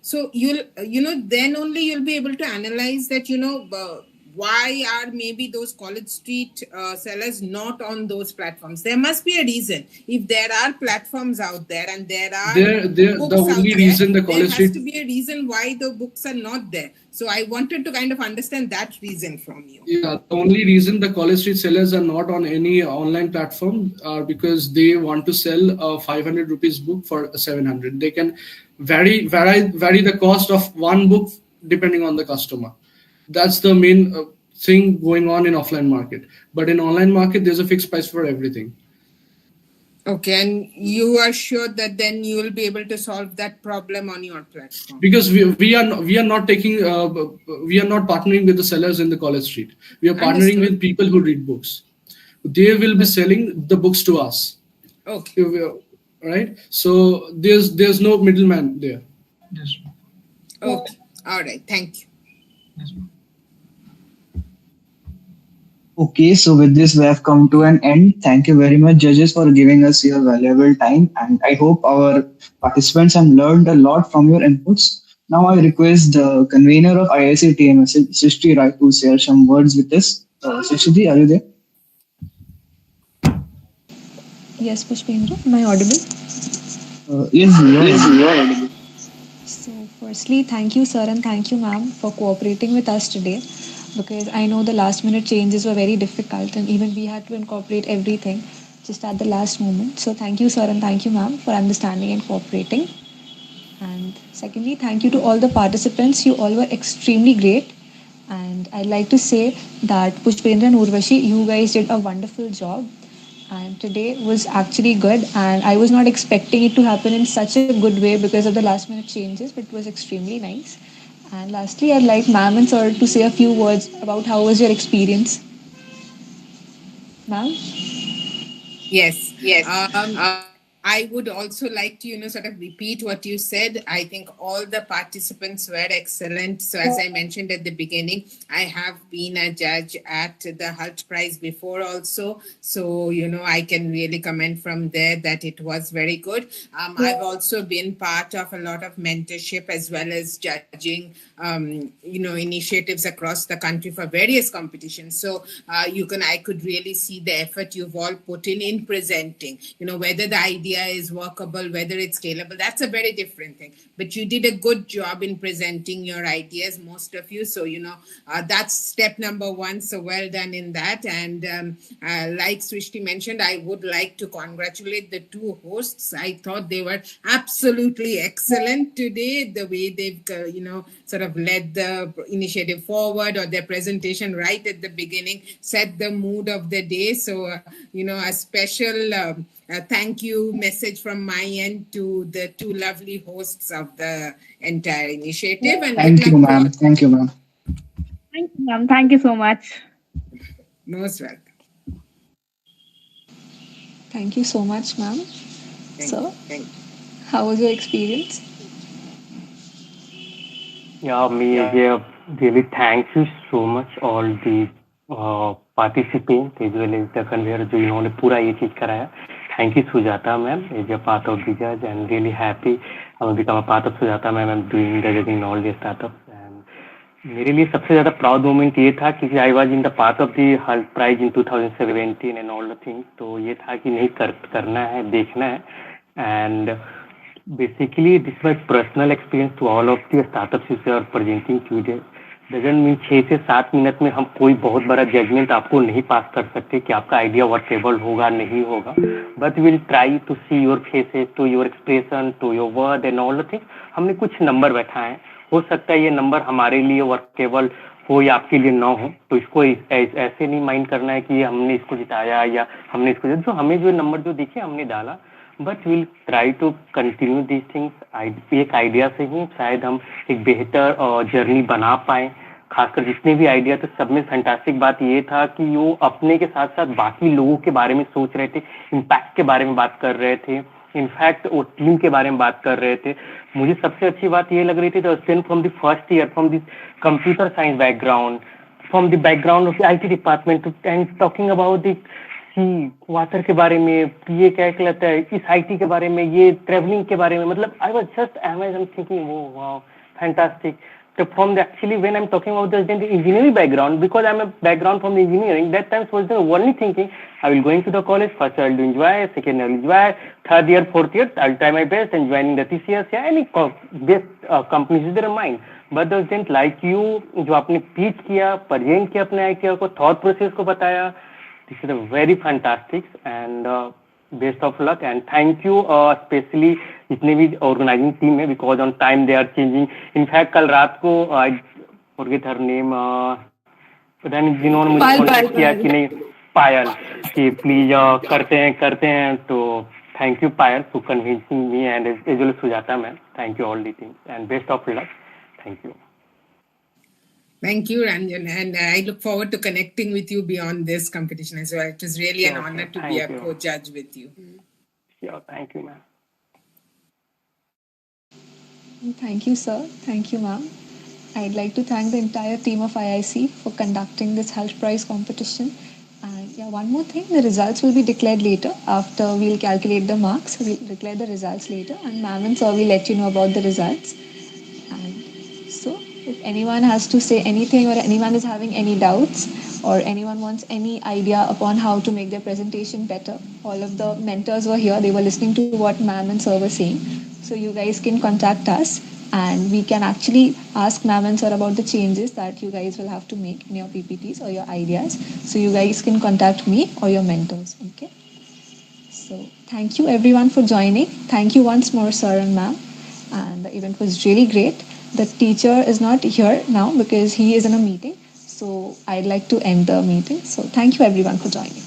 So you'll then only you'll be able to analyze that why are maybe those College Street sellers not on those platforms. There must be a reason. If there are platforms out there and there are books the only out reason there, the College there has Street to be a reason why the books are not there. So I wanted to kind of understand that reason from you. Yeah, the only reason the College Street sellers are not on any online platform are because they want to sell a 500 rupees book for 700. They can vary the cost of one book depending on the customer. That's the main thing going on in offline market. But in online market, there's a fixed price for everything. Okay, and you are sure that then you will be able to solve that problem on your platform? Because we are not partnering with the sellers in the College Street. We are partnering with people who read books. They will be selling the books to us. Okay. Right. So there's no middleman there. Yes. Okay. All right. Thank you. Yes. Okay, so with this, we have come to an end. Thank you very much, judges, for giving us your valuable time. And I hope our participants have learned a lot from your inputs. Now I request the convener of IIC TMS, Srishti Rai, to share some words with us. Srishti, are you there? Yes, Pushpendra, am I audible? Yes, you are audible. So firstly, thank you, sir, and thank you, ma'am, for cooperating with us today, because I know the last minute changes were very difficult and even we had to incorporate everything just at the last moment. So thank you, sir, and thank you, ma'am, for understanding and cooperating. And secondly, thank you to all the participants. You all were extremely great. And I'd like to say that Pushpendra and Urvashi, you guys did a wonderful job. And today was actually good, and I was not expecting it to happen in such a good way because of the last minute changes, but it was extremely nice. And lastly, I'd like ma'am and sir to say a few words about how was your experience. Ma'am? Yes. I would also like to, sort of repeat what you said. I think all the participants were excellent. So as I mentioned at the beginning, I have been a judge at the HULT Prize before also. So, I can really comment from there that it was very good. I've also been part of a lot of mentorship as well as judging, initiatives across the country for various competitions. So I could really see the effort you've all put in presenting, whether the idea is workable, whether it's scalable, that's a very different thing. But you did a good job in presenting your ideas, most of you. So, that's step number one. So well done in that. And like Srishti mentioned, I would like to congratulate the two hosts. I thought they were absolutely excellent today, the way they've, sort of led the initiative forward, or their presentation right at the beginning set the mood of the day. So, a special thank you message from my end to the two lovely hosts of the entire initiative. And Thank you, ma'am. Thank you, ma'am. Thank you, ma'am. Thank you so much. Most welcome. Thank you so much, ma'am. So, thank you. How was your experience? Yeah, really thank you so much all the participant as well as the conveyor जो इन्होंने पूरा ये चीज कराया. Thank you Sujata ma'am as a part of the judge and really happy I'm become a part of Sujata ma'am. I'm doing the judging in all the startups and मेरे लिए सबसे ज़्यादा प्राउड मोमेंट ये था क्योंकि I was in the part of the Hult prize in 2017 and all the things. तो ये था कि नहीं करना है, देखना है. And basically this my personal experience to all of the startups you are presenting today. Doesn't mean 6 से 7 मिनट में हम कोई बहुत बड़ा जजमेंट आपको नहीं पास कर सकते कि आपका आइडिया वर्केबल होगा नहीं होगा. But will try to see your faces, to your expression, to your word and all the things. हमने कुछ नंबर बैठाए हैं. हो सकता है ये नंबर हमारे लिए वर्केबल हो या आपके लिए ना हो. तो इसको ऐसे नहीं माइंड करना है कि हमने इसको जिताया या हमने इसको जो हमें जो नंबर जो दिखे हमने डाला. But will try to continue this things. एक आइडिया से ही शायद हम एक बेहतर जर्नी बना पाएँ. खासकर जितने भी आइडिया थे सब में फैंटास्टिक बात ये था कि वो अपने के साथ साथ बाकी लोगों के बारे में सोच रहे थे, इम्पैक्ट के बारे में बात कर रहे थे, इनफैक्ट वो टीम के बारे में बात कर रहे थे. मुझे सबसे अच्छी बात ये लग रही थी from the first year, from the computer science background, from the background of the IT department and talking about the water के बारे में, ये क्या कहलाता है इस IT के बारे में, ये ट्रेवलिंग के बारे में. मतलब I was just amazed thinking वो wow fantastic. So from the actually when I'm talking about the engineering background, because I'm a background from the engineering, that time was the only thinking I will going to the college. First I'll do enjoy, second I'll enjoy, third year, fourth year I'll try my best and joining the TCS या any best companies is there in mind. But those didn't like you जो आपने pitch किया, present किया अपने idea को, thought process को बताया. This is a very fantastic and best of luck and thank you especially जितने भी ऑर्गेनाइजिंग टीम है because on time they are changing. In fact कल रात को I forget her name पता नहीं जिन्होंने मुझे कॉन्टेक्ट किया कि नहीं पायल कि प्लीज करते हैं. तो thank you Payal for convincing me and as well Sujata ma'am. Thank you all the things and best of luck. Thank you. Thank you, Ranjan, and I look forward to connecting with you beyond this competition as well. It was really an honor to be a co-judge with you. Sure, thank you, ma'am. Thank you, sir. Thank you, ma'am. I'd like to thank the entire team of IIC for conducting this HULT Prize competition. And yeah, one more thing, the results will be declared later. After we'll calculate the marks, we'll declare the results later, and ma'am and sir will let you know about the results. And so, if anyone has to say anything or anyone is having any doubts or anyone wants any idea upon how to make their presentation better, all of the mentors were here. They were listening to what ma'am and sir were saying. So you guys can contact us and we can actually ask ma'am and sir about the changes that you guys will have to make in your PPTs or your ideas. So you guys can contact me or your mentors. Okay. So thank you everyone for joining. Thank you once more, sir and ma'am. And the event was really great. The teacher is not here now because he is in a meeting. So I'd like to end the meeting. So thank you everyone for joining.